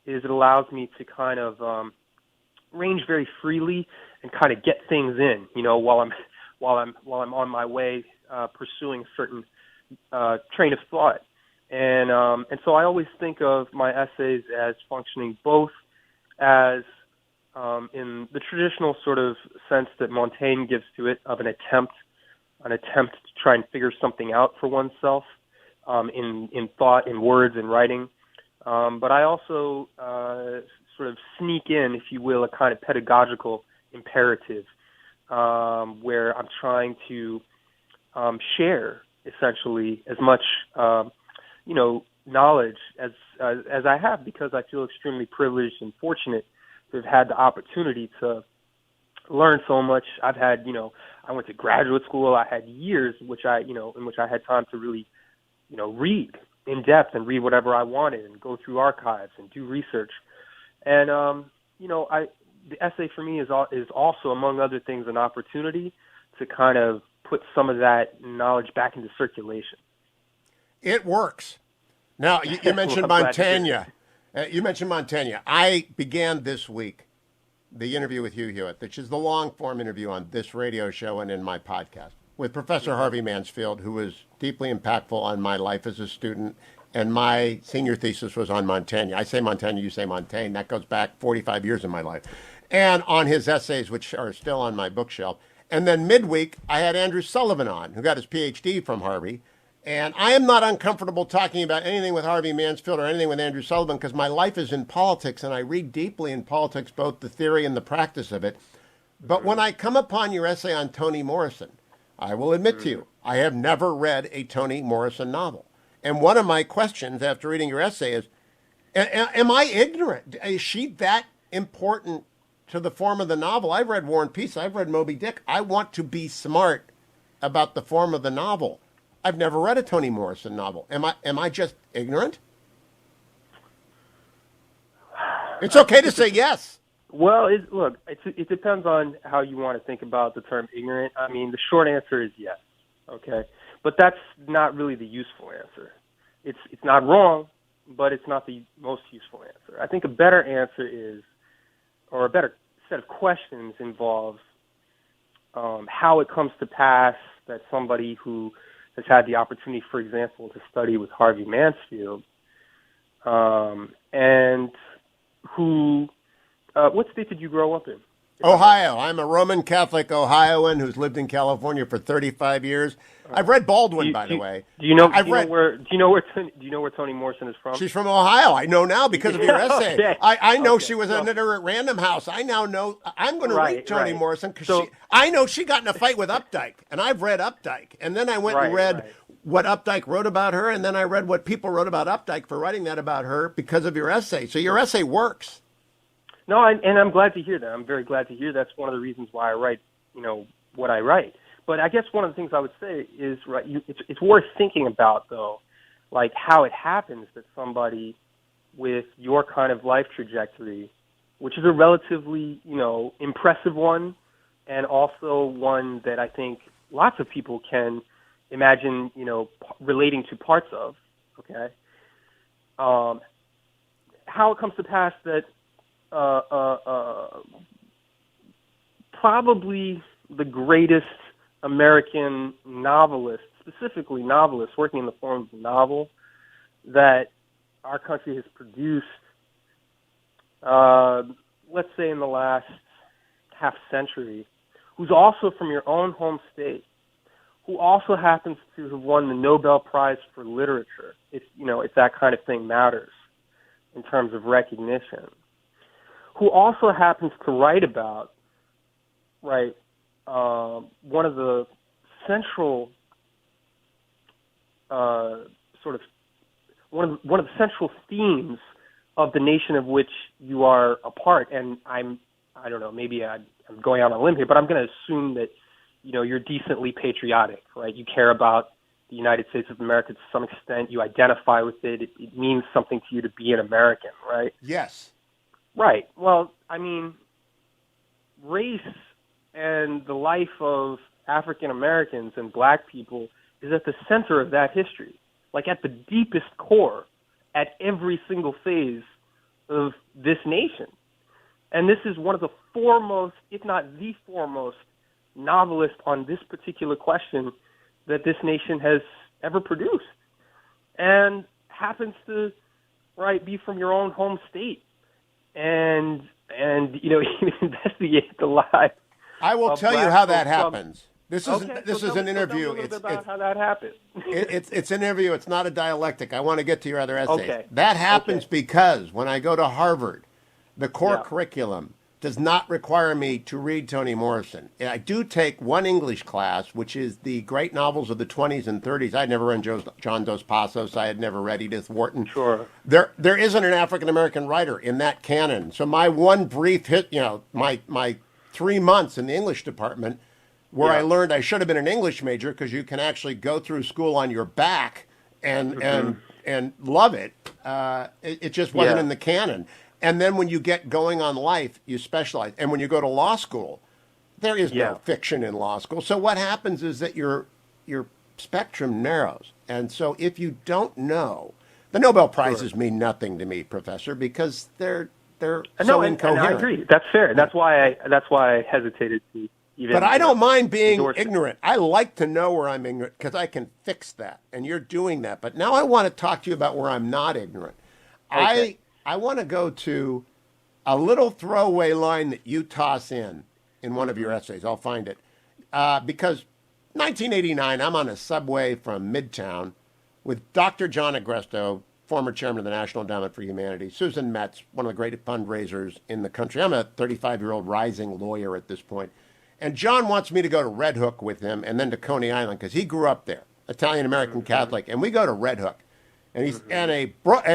is it allows me to kind of range very freely and kind of get things in, while I'm on my way pursuing a certain train of thought. And so I always think of my essays as functioning both as in the traditional sort of sense that Montaigne gives to it of an attempt to try and figure something out for oneself in thought, in words, in writing. But I also sort of sneak in, if you will, a kind of pedagogical imperative where I'm trying to share essentially as much knowledge as I have, because I feel extremely privileged and fortunate to have had the opportunity to learn so much. I've had, I went to graduate school. I had years in which I had time to really, read in depth and read whatever I wanted and go through archives and do research. And, the essay for me is also, among other things, an opportunity to kind of put some of that knowledge back into circulation. It works. Now, you mentioned Montaigne. You mentioned Montaigne. I began this week the interview with Hugh Hewitt, which is the long-form interview on this radio show and in my podcast, with Professor Harvey Mansfield, who was deeply impactful on my life as a student, and my senior thesis was on Montaigne. I say Montaigne, you say Montaigne. That goes back 45 years in my life. And on his essays, which are still on my bookshelf. And then midweek, I had Andrew Sullivan on, who got his Ph.D. from Harvey. And I am not uncomfortable talking about anything with Harvey Mansfield or anything with Andrew Sullivan, because my life is in politics, and I read deeply in politics, both the theory and the practice of it. But when I come upon your essay on Toni Morrison, I will admit to you, I have never read a Toni Morrison novel. And one of my questions after reading your essay is, am I ignorant? Is she that important to the form of the novel? I've read War and Peace. I've read Moby Dick. I want to be smart about the form of the novel. I've never read a Toni Morrison novel. Am I just ignorant? It's okay to say yes. Well, it depends on how you want to think about the term ignorant. I mean, the short answer is yes. Okay, but that's not really the useful answer. It's not wrong, but it's not the most useful answer. I think a better answer is, or a better set of questions involves how it comes to pass that somebody who has had the opportunity, for example, to study with Harvey Mansfield, and who, what state did you grow up in? Ohio. I'm a Roman Catholic Ohioan who's lived in California for 35 years. I've read Baldwin, by the way. Do you know where Toni Morrison is from? She's from Ohio. I know now because of your essay. Okay. I know she was an editor at Random House. I now know I'm going to read Toni Morrison because I know she got in a fight with Updike, and I've read Updike. And then I went and read what Updike wrote about her, and then I read what people wrote about Updike for writing that about her because of your essay. So your essay works. No, and I'm glad to hear that. I'm very glad to hear that's one of the reasons why I write, what I write. But I guess one of the things I would say is, it's worth thinking about, though, like how it happens that somebody with your kind of life trajectory, which is a relatively, impressive one, and also one that I think lots of people can imagine, relating to parts of, okay? How it comes to pass that probably the greatest American novelist, specifically novelists working in the form of a novel that our country has produced, let's say in the last half century, who's also from your own home state, who also happens to have won the Nobel Prize for Literature, if that kind of thing matters in terms of recognition, who also happens to write about, one of the central one of the central themes of the nation of which you are a part. And I don't know, maybe I'm going out on a limb here, but I'm going to assume that you're decently patriotic, right? You care about the United States of America to some extent. You identify with it. It means something to you to be an American, right? Yes. Right. Well, I mean, race and the life of African Americans and black people is at the center of that history, like at the deepest core, at every single phase of this nation. And this is one of the foremost, if not the foremost, novelist on this particular question that this nation has ever produced, and happens to be from your own home state, and even investigate the lives. I will tell you how that happens. This is an interview. It's about how that happens. It's an interview. It's not a dialectic. I want to get to your other essays. Okay. That happens because when I go to Harvard, the core curriculum does not require me to read Toni Morrison. I do take one English class, which is the great novels of the 20s and 30s. I'd never read John Dos Passos. I had never read Edith Wharton. Sure. There isn't an African-American writer in that canon. So my one brief my 3 months in the English department where I learned I should have been an English major because you can actually go through school on your back and love it. It just wasn't in the canon. And then when you get going on life, you specialize. And when you go to law school, there is no fiction in law school. So what happens is that your spectrum narrows. And so if you don't know, the Nobel Prizes mean nothing to me, Professor, because they're so incoherent. And I agree. That's fair. That's why I hesitated to even. But I don't mind being ignorant. I like to know where I'm ignorant because I can fix that. And you're doing that. But now I want to talk to you about where I'm not ignorant. Okay. I want to go to a little throwaway line that you toss in one of your essays. I'll find it. Because 1989, I'm on a subway from Midtown with Dr. John Agresto, former chairman of the National Endowment for Humanity, Susan Metz, one of the great fundraisers in the country. I'm a 35-year-old rising lawyer at this point. And John wants me to go to Red Hook with him and then to Coney Island because he grew up there, Italian-American Catholic. And we go to Red Hook. And and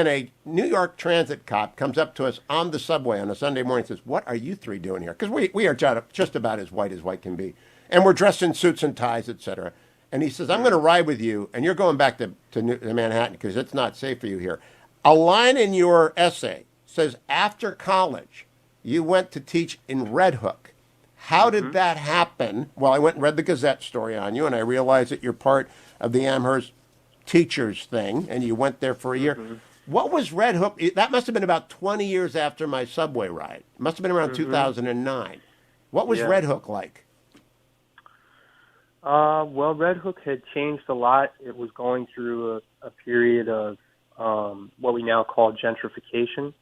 a New York transit cop comes up to us on the subway on a Sunday morning and says, "What are you three doing here?" Because we are just about as white can be. And we're dressed in suits and ties, etc. And he says, "I'm going to ride with you, and you're going back to Manhattan because it's not safe for you here." A line in your essay says, after college, you went to teach in Red Hook. How did that happen? Well, I went and read the Gazette story on you, and I realized that you're part of the Amherst teachers thing, and you went there for a year. What was Red Hook? That must have been about 20 years after my subway ride. It must have been around 2009. What was Red Hook like? Well, Red Hook had changed a lot. It was going through a period of what we now call gentrification.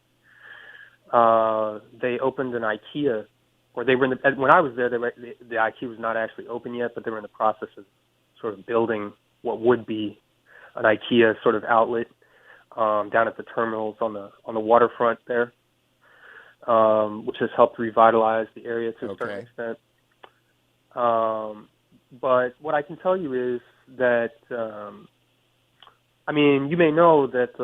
They opened an IKEA, or they were when I was there, the IKEA was not actually open yet, but they were in the process of sort of building what would be an IKEA sort of outlet down at the terminals on the waterfront there, which has helped revitalize the area to a certain extent. But what I can tell you is that, you may know that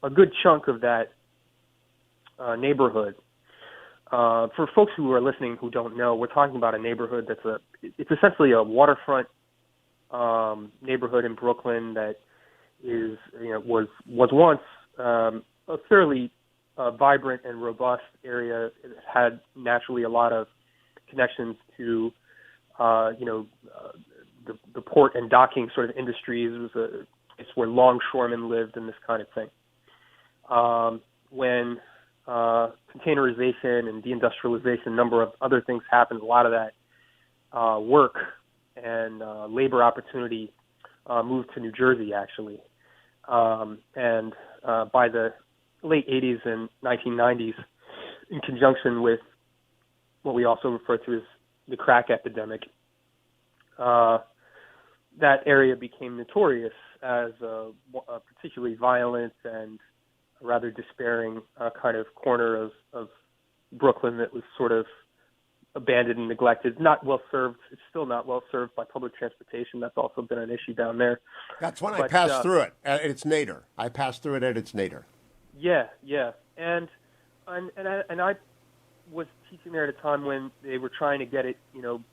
a good chunk of that neighborhood, for folks who are listening who don't know, we're talking about a neighborhood it's essentially a waterfront neighborhood in Brooklyn that is, was once a fairly vibrant and robust area. It had naturally a lot of connections to, the port and docking sort of industries. It was a place where longshoremen lived and this kind of thing. When containerization and deindustrialization, a number of other things happened, a lot of that work and labor opportunity moved to New Jersey, actually. And by the late 80s and 1990s, in conjunction with what we also refer to as the crack epidemic, that area became notorious as a particularly violent and rather despairing kind of corner of Brooklyn that was sort of abandoned and neglected, not well served. It's still not well served by public transportation. That's also been an issue down there. That's when I passed through it at its nadir. I passed through it at its nadir. Yeah. And I was teaching there at a time when they were trying to get it,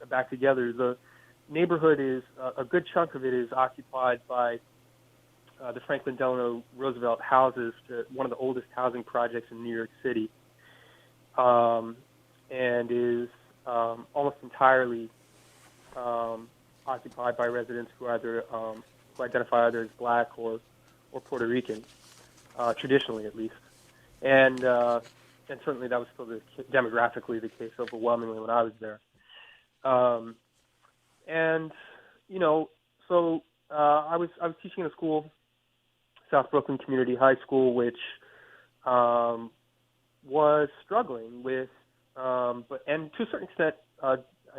back together. The neighborhood is a good chunk of it is occupied by the Franklin Delano Roosevelt houses, one of the oldest housing projects in New York City, and is almost entirely occupied by residents who either who identify either as black or Puerto Rican, traditionally at least, and certainly that was still demographically the case overwhelmingly when I was there. And you know, so I was teaching in a school, South Brooklyn Community High School, which was struggling with, and to a certain extent,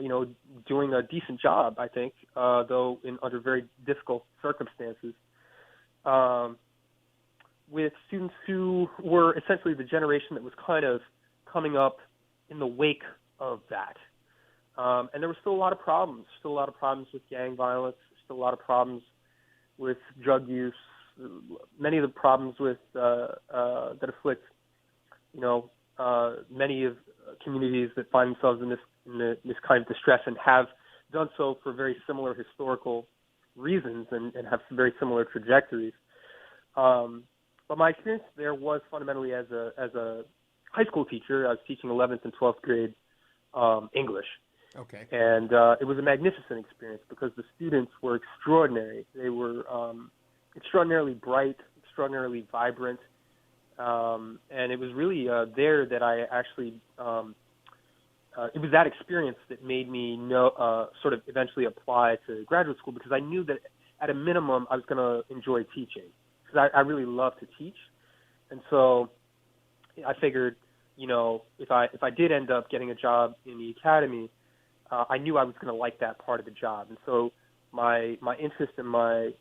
you know, doing a decent job, I think, though under very difficult circumstances, with students who were essentially the generation that was kind of coming up in the wake of that. And there were still a lot of problems, with gang violence, still a lot of problems with drug use, many of the problems with that afflict, you know, many of communities that find themselves in this kind of distress and have done so for very similar historical reasons and have very similar trajectories. But my experience there was fundamentally as a high school teacher. I was teaching 11th and 12th grade English. Okay. And it was a magnificent experience because the students were extraordinary. They were extraordinarily bright, extraordinarily vibrant. And it was really there that I actually, it was that experience that made me sort of eventually apply to graduate school, because I knew that at a minimum I was going to enjoy teaching, because I really love to teach. And so I figured, you know, if I did end up getting a job in the academy, I knew I was going to like that part of the job. And so my interest and my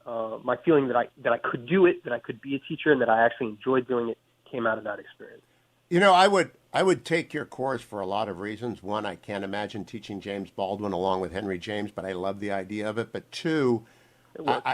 feeling that I could do it, that I could be a teacher, and that I actually enjoyed doing it came out of that experience. You know, I would take your course for a lot of reasons. One, I can't imagine teaching James Baldwin along with Henry James, but I love the idea of it. But two,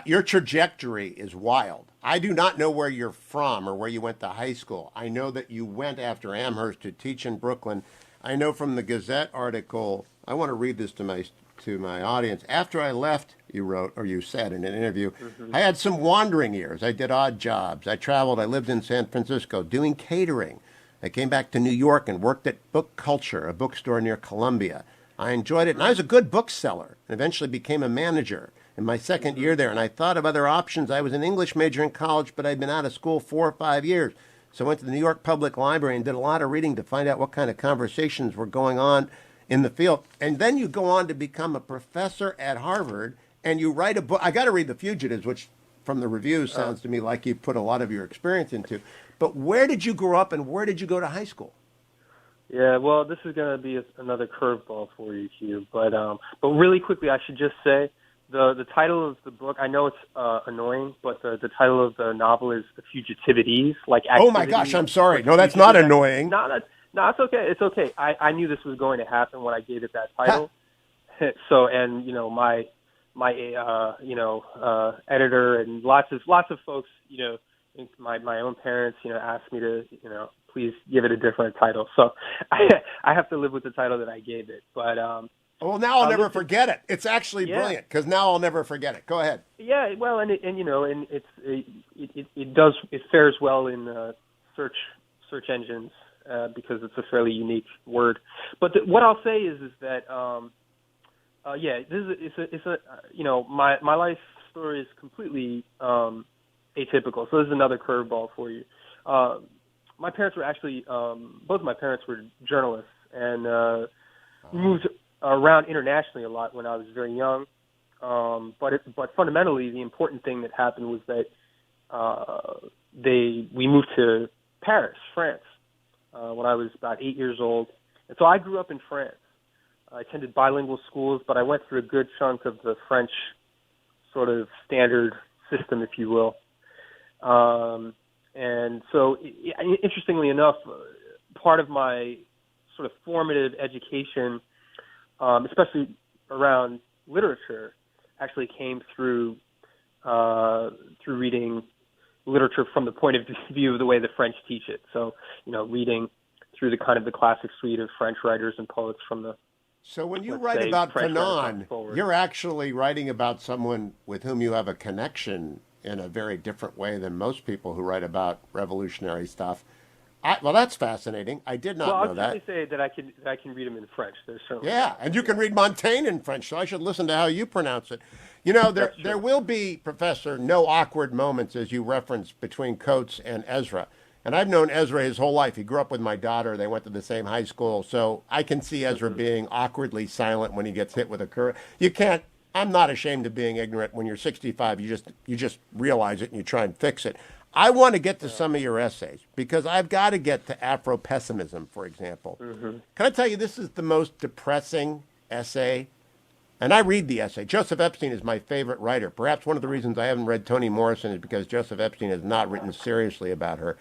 your trajectory is wild. I do not know where you're from or where you went to high school. I know that you went after Amherst to teach in Brooklyn. I know from the Gazette article, I want to read this to my audience. After I left, you wrote, or you said in an interview, I had some wandering years. I did odd jobs. I traveled. I lived in San Francisco doing catering. I came back to New York and worked at Book Culture, a bookstore near Columbia. I enjoyed it, and I was a good bookseller and eventually became a manager in my second year there. And I thought of other options. I was an English major in college, but I'd been out of school 4 or 5 years. So I went to the New York Public Library and did a lot of reading to find out what kind of conversations were going on in the field. And then you go on to become a professor at Harvard, and you write a book. I got to read The Fugitives, which from the reviews sounds to me like you put a lot of your experience into. But where did you grow up, and where did you go to high school? Yeah, well, this is going to be another curveball for you, Hugh. But really quickly, I should just say the title of the book, I know it's annoying, but the title of the novel is The Fugitivities. Like, oh my gosh, I'm sorry. No, that's not annoying. No, it's okay. It's okay. I knew this was going to happen when I gave it that title. So, and you know, my editor and lots of folks, you know, my own parents, you know, asked me to, you know, please give it a different title. So I have to live with the title that I gave it. But well, now I'll never forget it. It's actually brilliant, because now I'll never forget it. Go ahead. Yeah, well, and you know, and it fares well in search engines because it's a fairly unique word. But what I'll say is that it's a you know, my life story is completely atypical. So this is another curveball for you. My parents were actually both of my parents were journalists, and moved around internationally a lot when I was very young. But fundamentally, the important thing that happened was that we moved to Paris, France, when I was about 8 years old, and so I grew up in France. I attended bilingual schools, but I went through a good chunk of the French sort of standard system, if you will. And so, interestingly enough, part of my sort of formative education, especially around literature, actually came through reading literature from the point of view of the way the French teach it. So, you know, reading through the kind of the classic suite of French writers and poets from the. So when you write about Fanon, you're actually writing about someone with whom you have a connection in a very different way than most people who write about revolutionary stuff. Well, that's fascinating. I did not know I'll that. certainly say that I can read them in French. There's certainly Yeah, and you can read Montaigne in French, so I should listen to how you pronounce it. You know, there will be, Professor, no awkward moments, as you referenced, between Coates and Ezra. And I've known Ezra his whole life. He grew up with my daughter. They went to the same high school. So I can see Ezra being awkwardly silent when he gets hit with a curve. You can't, I'm not ashamed of being ignorant. When you're 65, you just realize it and you try and fix it. I want to get to some of your essays because I've got to get to Afro-pessimism, for example. Can I tell you, this is the most depressing essay? And I read the essay. Joseph Epstein is my favorite writer. Perhaps one of the reasons I haven't read Toni Morrison is because Joseph Epstein has not written seriously about her.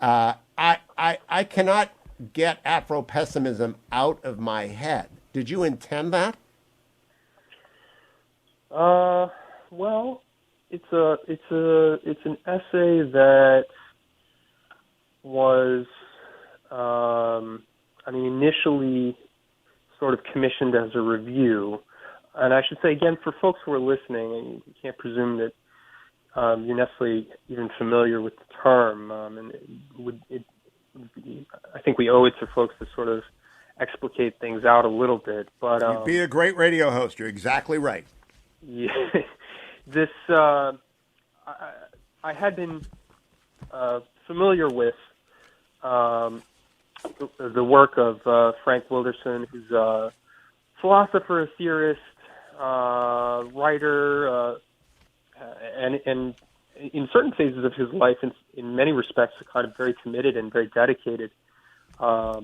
I cannot get Afro-pessimism out of my head. Did you intend that? Well, it's an essay that was, initially sort of commissioned as a review. And I should say, again, for folks who are listening, and you can't presume that you're necessarily even familiar with the term, and I think we owe it to folks to sort of explicate things out a little bit. But you'd be a great radio host. You're exactly right. Yeah, this I had been familiar with the work of Frank Wilderson, who's a philosopher, a theorist, writer, and in certain phases of his life, in many respects, kind of very committed and very dedicated. I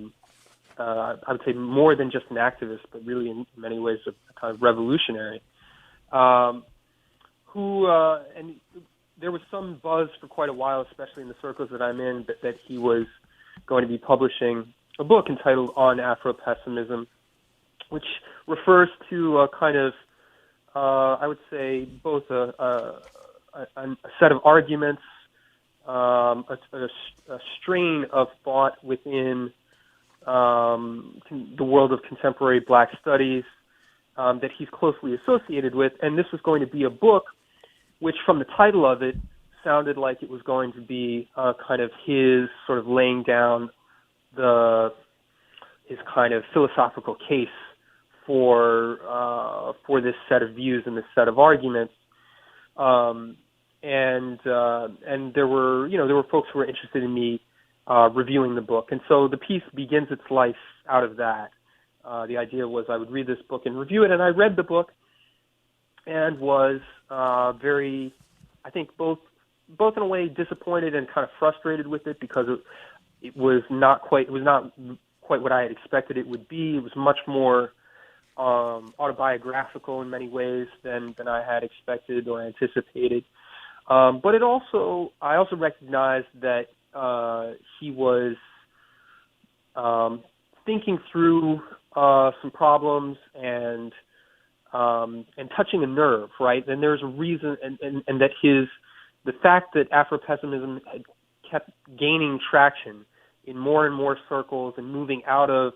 would say more than just an activist, but really in many ways a kind of revolutionary. And there was some buzz for quite a while, especially in the circles that I'm in, that he was going to be publishing a book entitled On Afro-Pessimism, which refers to a kind of, I would say, both a set of arguments, a strain of thought within the world of contemporary Black studies that he's closely associated with. And this was going to be a book which, from the title of it, sounded like it was going to be kind of his sort of laying down his kind of philosophical case for this set of views and this set of arguments. And there were folks who were interested in me reviewing the book. And so the piece begins its life out of that. The idea was I would read this book and review it, and I read the book and was very, I think, both in a way disappointed and kind of frustrated with it because it was not quite what I had expected it would be. It was much more autobiographical in many ways than I had expected or anticipated. But I also recognized that he was thinking through some problems and touching a nerve, right? And there's a reason, and that the fact that Afro-pessimism had kept gaining traction in more and more circles and moving out of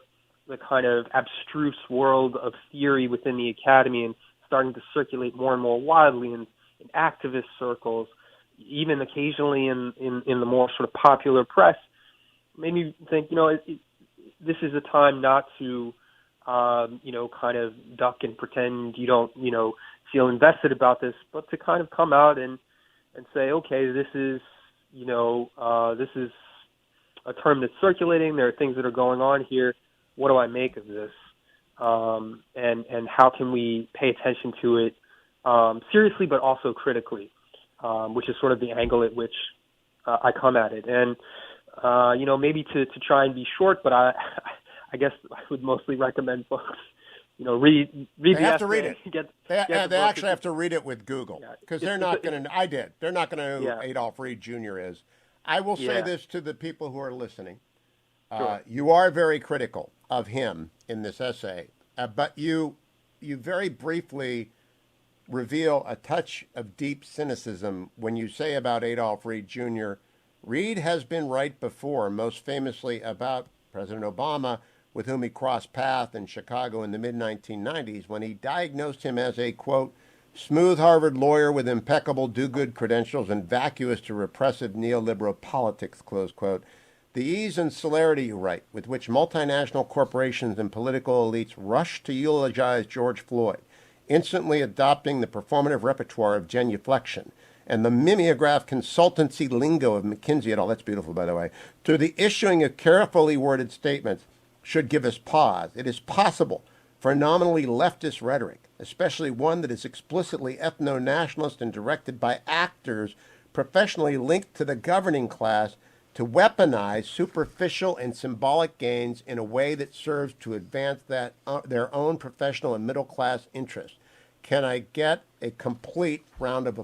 the kind of abstruse world of theory within the academy and starting to circulate more and more widely in activist circles, even occasionally in the more sort of popular press, made me think, this is a time not to, kind of duck and pretend you don't, feel invested about this, but to kind of come out and say, okay, this is a term that's circulating. There are things that are going on here. What do I make of this? And how can we pay attention to it seriously, but also critically, which is sort of the angle at which I come at it. And, maybe to try and be short, but I guess I would mostly recommend folks, read the essay. They have to read it. They the actually have to read it with Google because they're not going to. I did. They're not going to know who Adolph Reed Jr. is. I will say this to the people who are listening. Sure. You are very critical of him in this essay, but you very briefly reveal a touch of deep cynicism when you say about Adolph Reed Jr., Reed has been right before, most famously about President Obama, with whom he crossed paths in Chicago in the mid-1990s when he diagnosed him as a, quote, smooth Harvard lawyer with impeccable do-good credentials and vacuous to repressive neoliberal politics, close quote. The ease and celerity, you write, with which multinational corporations and political elites rush to eulogize George Floyd, instantly adopting the performative repertoire of genuflection, and the mimeograph consultancy lingo of McKinsey et al., that's beautiful, by the way, to the issuing of carefully worded statements, should give us pause. It is possible for nominally leftist rhetoric, especially one that is explicitly ethno-nationalist and directed by actors professionally linked to the governing class, to weaponize superficial and symbolic gains in a way that serves to advance their own professional and middle-class interests. Can I get a complete round of